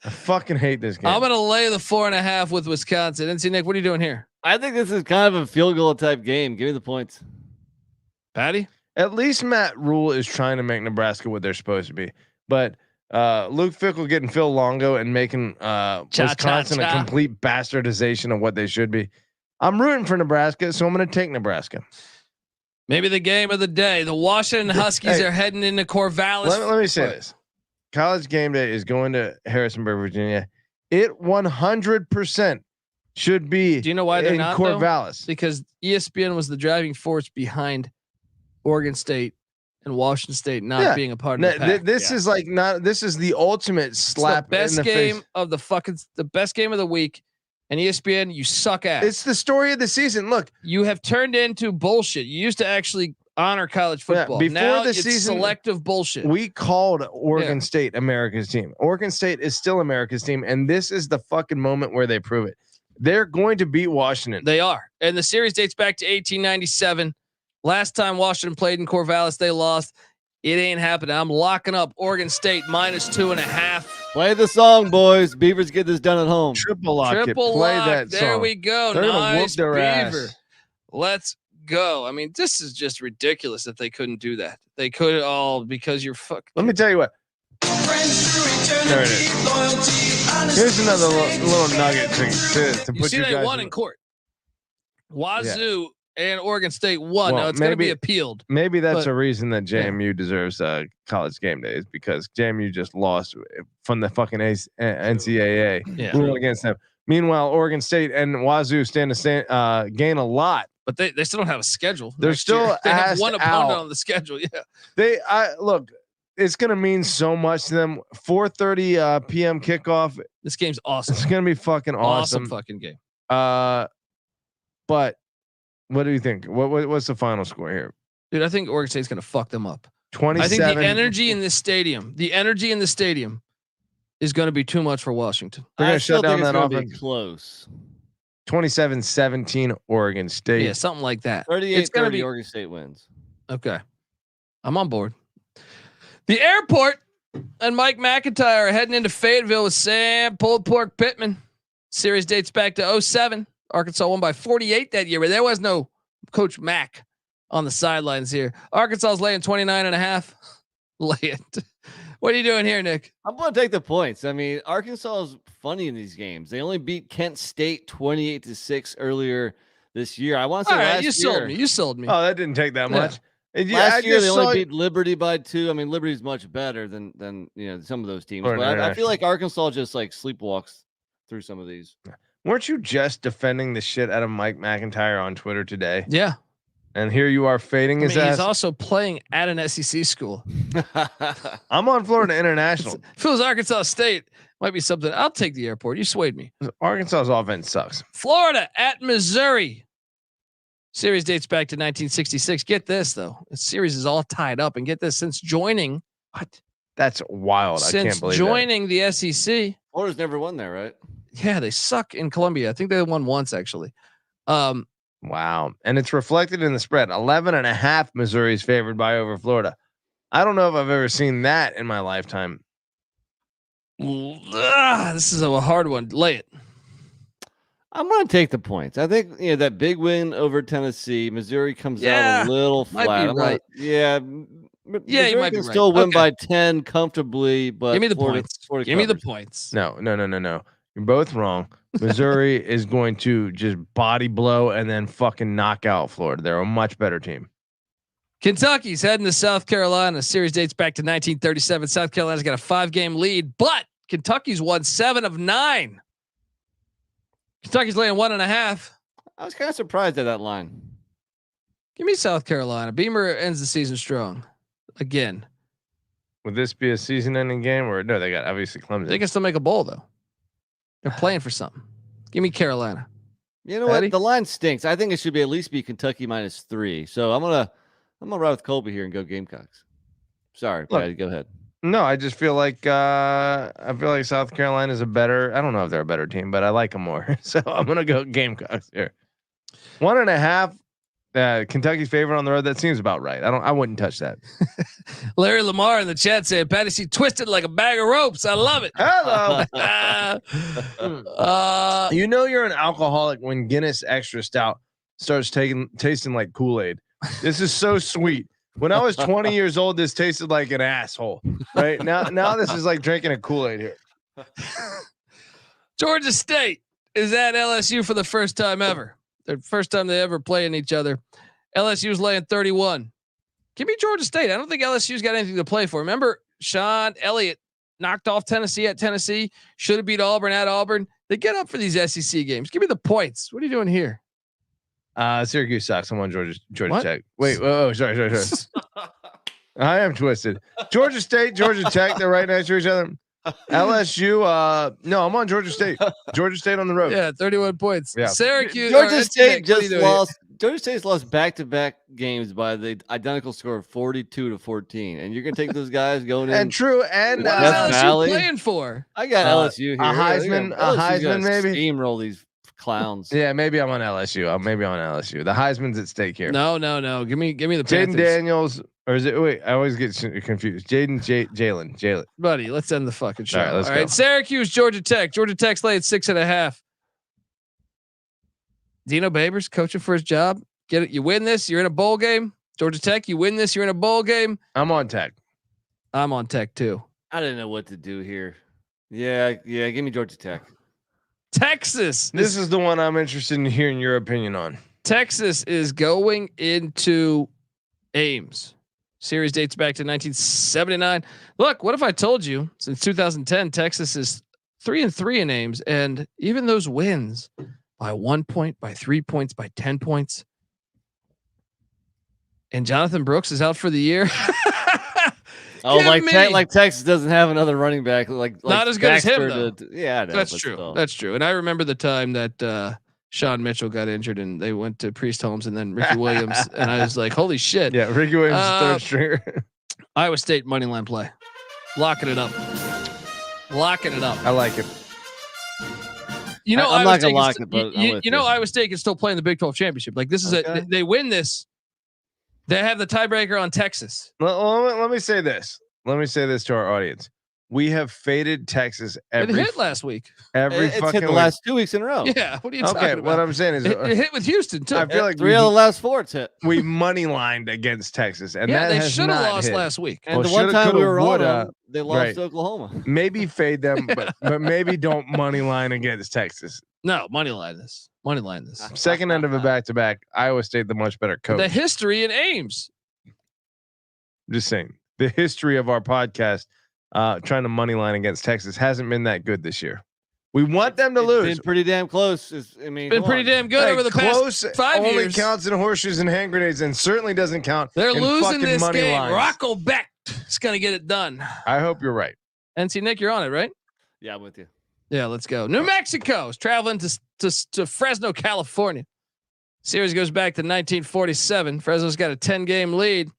I fucking hate this game. I'm going to lay the 4.5 with Wisconsin. NC Nick, what are you doing here? I think this is kind of a field goal type game. Give me the points. Patty? At least Matt Rule is trying to make Nebraska what they're supposed to be. But Luke Fickell getting Phil Longo and making Wisconsin a complete bastardization of what they should be. I'm rooting for Nebraska, so I'm going to take Nebraska. Maybe the game of the day. The Washington Huskies are heading into Corvallis. Let me say this. College GameDay is going to Harrisonburg, Virginia. It 100% should be. Do you know why they're not Corvallis? Though? Because ESPN was the driving force behind Oregon State and Washington State not being a part of the pack. This is like not. This is the ultimate slap. It's the best in the game face. of the best game of the week. And ESPN, you suck ass. It's the story of the season. Look, you have turned into bullshit. You used to actually honor college football. Before now the season, selective bullshit. We called Oregon State America's team. Oregon State is still America's team, and this is the fucking moment where they prove it. They're going to beat Washington. They are, and the series dates back to 1897. Last time Washington played in Corvallis, they lost. It ain't happening. I'm locking up Oregon State -2.5. Play the song, boys. Beavers get this done at home. Triple lock. Triple Play lock. that there song. we go. They're gonna nice whoop their Beaver. ass. Let's go. I mean, this is just ridiculous that they couldn't do that. They could all because you're fucking. Let me tell you what. There it is. Here's another little nugget to put you you they guys won in court. Wazoo and Oregon State won. Well, now it's going to be appealed. Maybe that's a reason that JMU deserves college game day is because JMU just lost from the fucking NCAA rule against them. Meanwhile, Oregon State and Wazoo gain a lot, but they still don't have a schedule. They're still they have one opponent out on the schedule. Yeah, look. It's going to mean so much to them. 4:30 p.m. kickoff. This game's awesome. It's going to be fucking awesome. Fucking game. But what do you think? What's the final score here? Dude, I think Oregon State's going to fuck them up. 27. I think the energy in this stadium, is going to be too much for Washington. They're going to shut down that offense. Close. 27-17 Oregon State. Yeah, something like that. 38-30 Oregon State wins. Okay. I'm on board. The airport and Mike McIntyre are heading into Fayetteville with Sam Pulled Pork Pittman. Series dates back to 2007. Arkansas won by 48 that year, but there was no Coach Mack on the sidelines here. Arkansas's laying 29.5. Lay it. What are you doing here, Nick? I'm going to take the points. I mean, Arkansas is funny in these games. They only beat Kent State 28-6 earlier this year. I want to say last year. You sold me. Oh, that didn't take that much. Last year they only beat Liberty by 2. I mean, Liberty's much better than some of those teams. But I feel like Arkansas just like sleepwalks through some of these. Weren't you just defending the shit out of Mike McIntyre on Twitter today? Yeah. And here you are fading his ass. He's also playing at an SEC school. I'm on Florida International. If it was Arkansas State, might be something. I'll take the airport. You swayed me. Arkansas's offense sucks. Florida at Missouri. Series dates back to 1966. Get this though. The series is all tied up. And get this, since joining. What? That's wild. I can't believe joining the SEC. Florida's never won there, right? Yeah, they suck in Columbia. I think they won once actually. Wow. And it's reflected in the spread. 11.5 Missouri's favored by over Florida. I don't know if I've ever seen that in my lifetime. This is a hard one. Lay it. I'm going to take the points. I think that big win over Tennessee, Missouri comes out a little flat. Might be right. Missouri you might be can right. Still win by 10 comfortably, but give me the points. Give me the points. No. You're both wrong. Missouri is going to just body blow and then fucking knock out Florida. They're a much better team. Kentucky's heading to South Carolina. Series dates back to 1937. South Carolina's got a 5-game lead, but Kentucky's won 7 of 9. Kentucky's laying 1.5. I was kind of surprised at that line. Give me South Carolina. Beamer ends the season strong again. Would this be a season-ending game or no? They got obviously Clemson. They can still make a bowl though. They're playing for something. Give me Carolina. You know what? The line stinks. I think it should be at least be Kentucky -3. So I'm gonna ride with Colby here and go Gamecocks. Sorry, Patty, go ahead. No, I just feel like South Carolina is a better. I don't know if they're a better team, but I like them more. So I'm gonna go Gamecocks here. 1.5. Kentucky's favorite on the road. That seems about right. I wouldn't touch that. Larry Lamar in the chat saying Patty C twisted like a bag of ropes. I love it. Hello. You know you're an alcoholic when Guinness Extra Stout starts tasting like Kool-Aid. This is so sweet. When I was 20 years old, this tasted like an asshole. Right now this is like drinking a Kool-Aid here. Georgia State is at LSU for the first time ever. The first time they ever playing each other. LSU's laying 31. Give me Georgia State. I don't think LSU's got anything to play for. Remember, Sean Elliott knocked off Tennessee at Tennessee. Should have beat Auburn at Auburn. They get up for these SEC games. Give me the points. What are you doing here? Syracuse sucks. I'm on Georgia Tech. Wait. Oh, sorry. I am twisted. Georgia State, Georgia Tech. They're right next to each other. LSU. No, I'm on Georgia State. Georgia State on the road. Yeah, 31 points. Yeah. Syracuse. Georgia State just lost. Georgia State's lost back-to-back games by the identical score of 42-14, and you're gonna take those guys going in. And true. And what is LSU playing for? I got LSU here. A Heisman, maybe. Steamroll these clowns. Yeah, maybe I'm on LSU. Maybe on LSU. The Heisman's at stake here. No. Give me the Jaden Daniels. Or is it? Wait, I always get confused. Jalen. Buddy, let's end the fucking show. All right, Syracuse, Georgia Tech. Georgia Tech's laid 6.5. Dino Babers coaching for his job. Get it? You win this, you're in a bowl game. Georgia Tech, you win this, you're in a bowl game. I'm on Tech. I'm on Tech too. I didn't know what to do here. Yeah. Give me Georgia Tech. Texas. This is the one I'm interested in hearing your opinion on. Texas is going into Ames. Series dates back to 1979. Look, what if I told you since 2010, Texas is 3-3 in Ames, and even those wins by 1 point, by 3 points, by 10 points, and Jonathan Brooks is out for the year. Like Texas doesn't have another running back like not as good as him though. Yeah, I know, that's true. Still. That's true. And I remember the time that Sean Mitchell got injured and they went to Priest Holmes and then Ricky Williams. And I was like, holy shit. Yeah. Ricky Williams, third stringer. Iowa State money line play. Locking it up. I like it. You know, I'm not going to lock it, but you know, Iowa State can still play in the Big 12 championship. Like this is they win this. They have the tiebreaker on Texas. Let me say this. Let me say this to our audience. We have faded Texas it hit last week. It's hit the last 2 weeks in a row. Yeah. What are you talking about? What I'm saying is it hit with Houston too. I feel like 3 out of the last 4 it's hit. We money lined against Texas, and yeah, that they should have lost hit. last week. And the one time we were on, they lost to Oklahoma. Maybe fade them, but maybe don't money line against Texas. No, money line this. Second end of a back-to-back. Iowa State, the much better coach. The history in Ames. Just saying, the history of our podcast. Trying to money line against Texas hasn't been that good this year. We want them to lose. Been pretty damn close. Been pretty damn good over the past 5 years. Only counts in horseshoes and hand grenades, and certainly doesn't count. They're losing this money game. lines. Rocco Beck is gonna get it done. I hope you're right. NC Nick, you're on it, right? Yeah, I'm with you. Yeah, let's go. New Mexico is traveling to Fresno, California. Series goes back to 1947. Fresno's got a 10-game lead.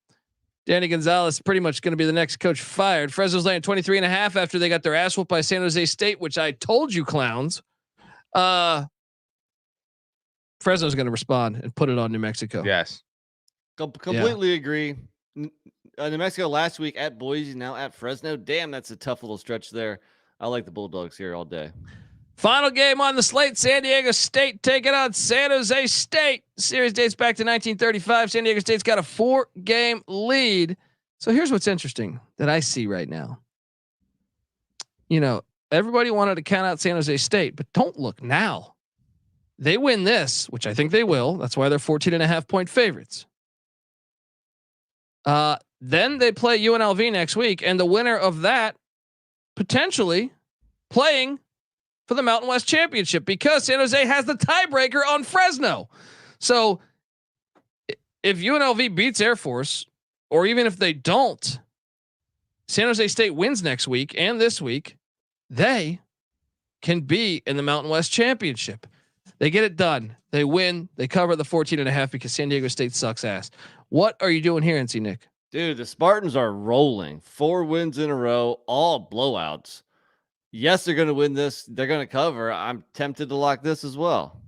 Danny Gonzalez pretty much going to be the next coach fired. Fresno's laying 23.5 after they got their ass whooped by San Jose State, which I told you clowns. Fresno's going to respond and put it on New Mexico. Yes. Completely agree. New Mexico last week at Boise, now at Fresno. Damn, that's a tough little stretch there. I like the Bulldogs here all day. Final game on the slate, San Diego State taking on San Jose State. Series dates back to 1935. San Diego State's got a 4-game lead. So here's what's interesting that I see right now. You know, everybody wanted to count out San Jose State, but don't look now. They win this, which I think they will. That's why they're 14.5 point favorites. Then they play UNLV next week, and the winner of that potentially playing for the Mountain West Championship because San Jose has the tiebreaker on Fresno. So if UNLV beats Air Force, or even if they don't, San Jose State wins next week and this week, they can be in the Mountain West Championship. They get it done. They win. They cover the 14.5 because San Diego State sucks ass. What are you doing here, NC Nick? Dude, the Spartans are rolling. 4 wins in a row, all blowouts. Yes, they're going to win this. They're going to cover. I'm tempted to lock this as well.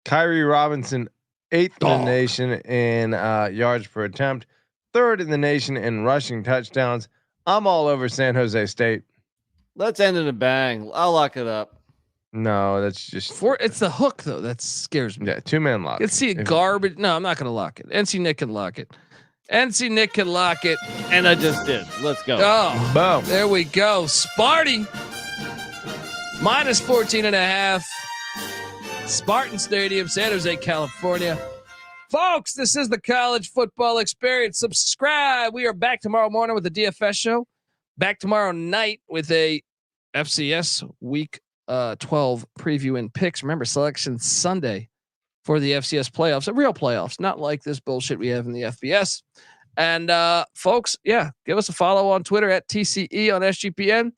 Kyrie Robinson, 8th in the nation in yards per attempt, 3rd in the nation in rushing touchdowns. I'm all over San Jose State. Let's end in a bang. I'll lock it up. No, that's just it's the hook though that scares me. Yeah, 2-man lock. Let's see garbage. No, I'm not going to lock it. NC Nick can lock it. NC Nick can lock it, and I just did. Let's go. Oh, boom! There we go. Sparty minus 14.5. Spartan Stadium, San Jose, California. Folks, this is the College Football Experience. Subscribe. We are back tomorrow morning with the DFS show. Back tomorrow night with a FCS Week 12 preview and picks. Remember, Selection Sunday for the FCS playoffs, a real playoffs, not like this bullshit we have in the FBS. And folks, yeah, give us a follow on Twitter at TCE on SGPN.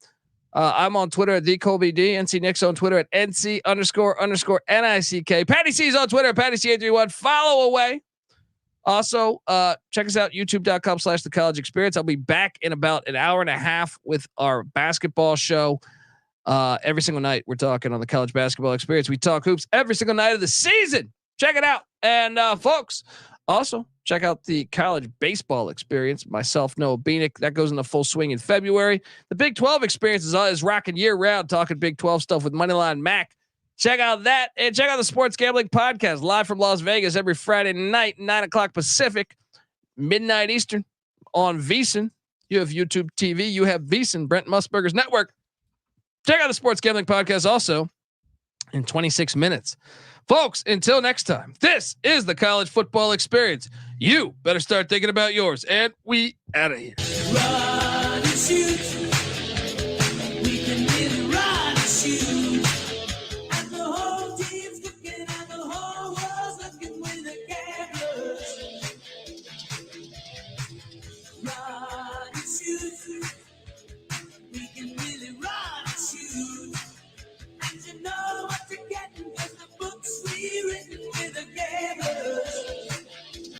I'm on Twitter at TheColbyD. NC Nick's on Twitter at NC__NICK. Patty C's on Twitter at PattyC831. Follow away. Also, check us out, youtube.com/the college experience. I'll be back in about an hour and a half with our basketball show. Every single night we're talking on the College Basketball Experience. We talk hoops every single night of the season. Check it out. And folks, also check out the College Baseball Experience. Myself, Noah Beanick. That goes into full swing in February. The Big 12 Experience is rocking year round, talking Big 12 stuff with Moneyline Mac. Check out that, and check out the Sports Gambling Podcast live from Las Vegas every Friday night, 9:00 Pacific, midnight Eastern on VSiN. You have YouTube TV. You have VSiN, Brent Musburger's network. Check out the Sports Gambling Podcast also in 26 minutes. Folks, until next time, this is the College Football Experience. You better start thinking about yours, and we out of here. Run and shoot. We can really run and shoot.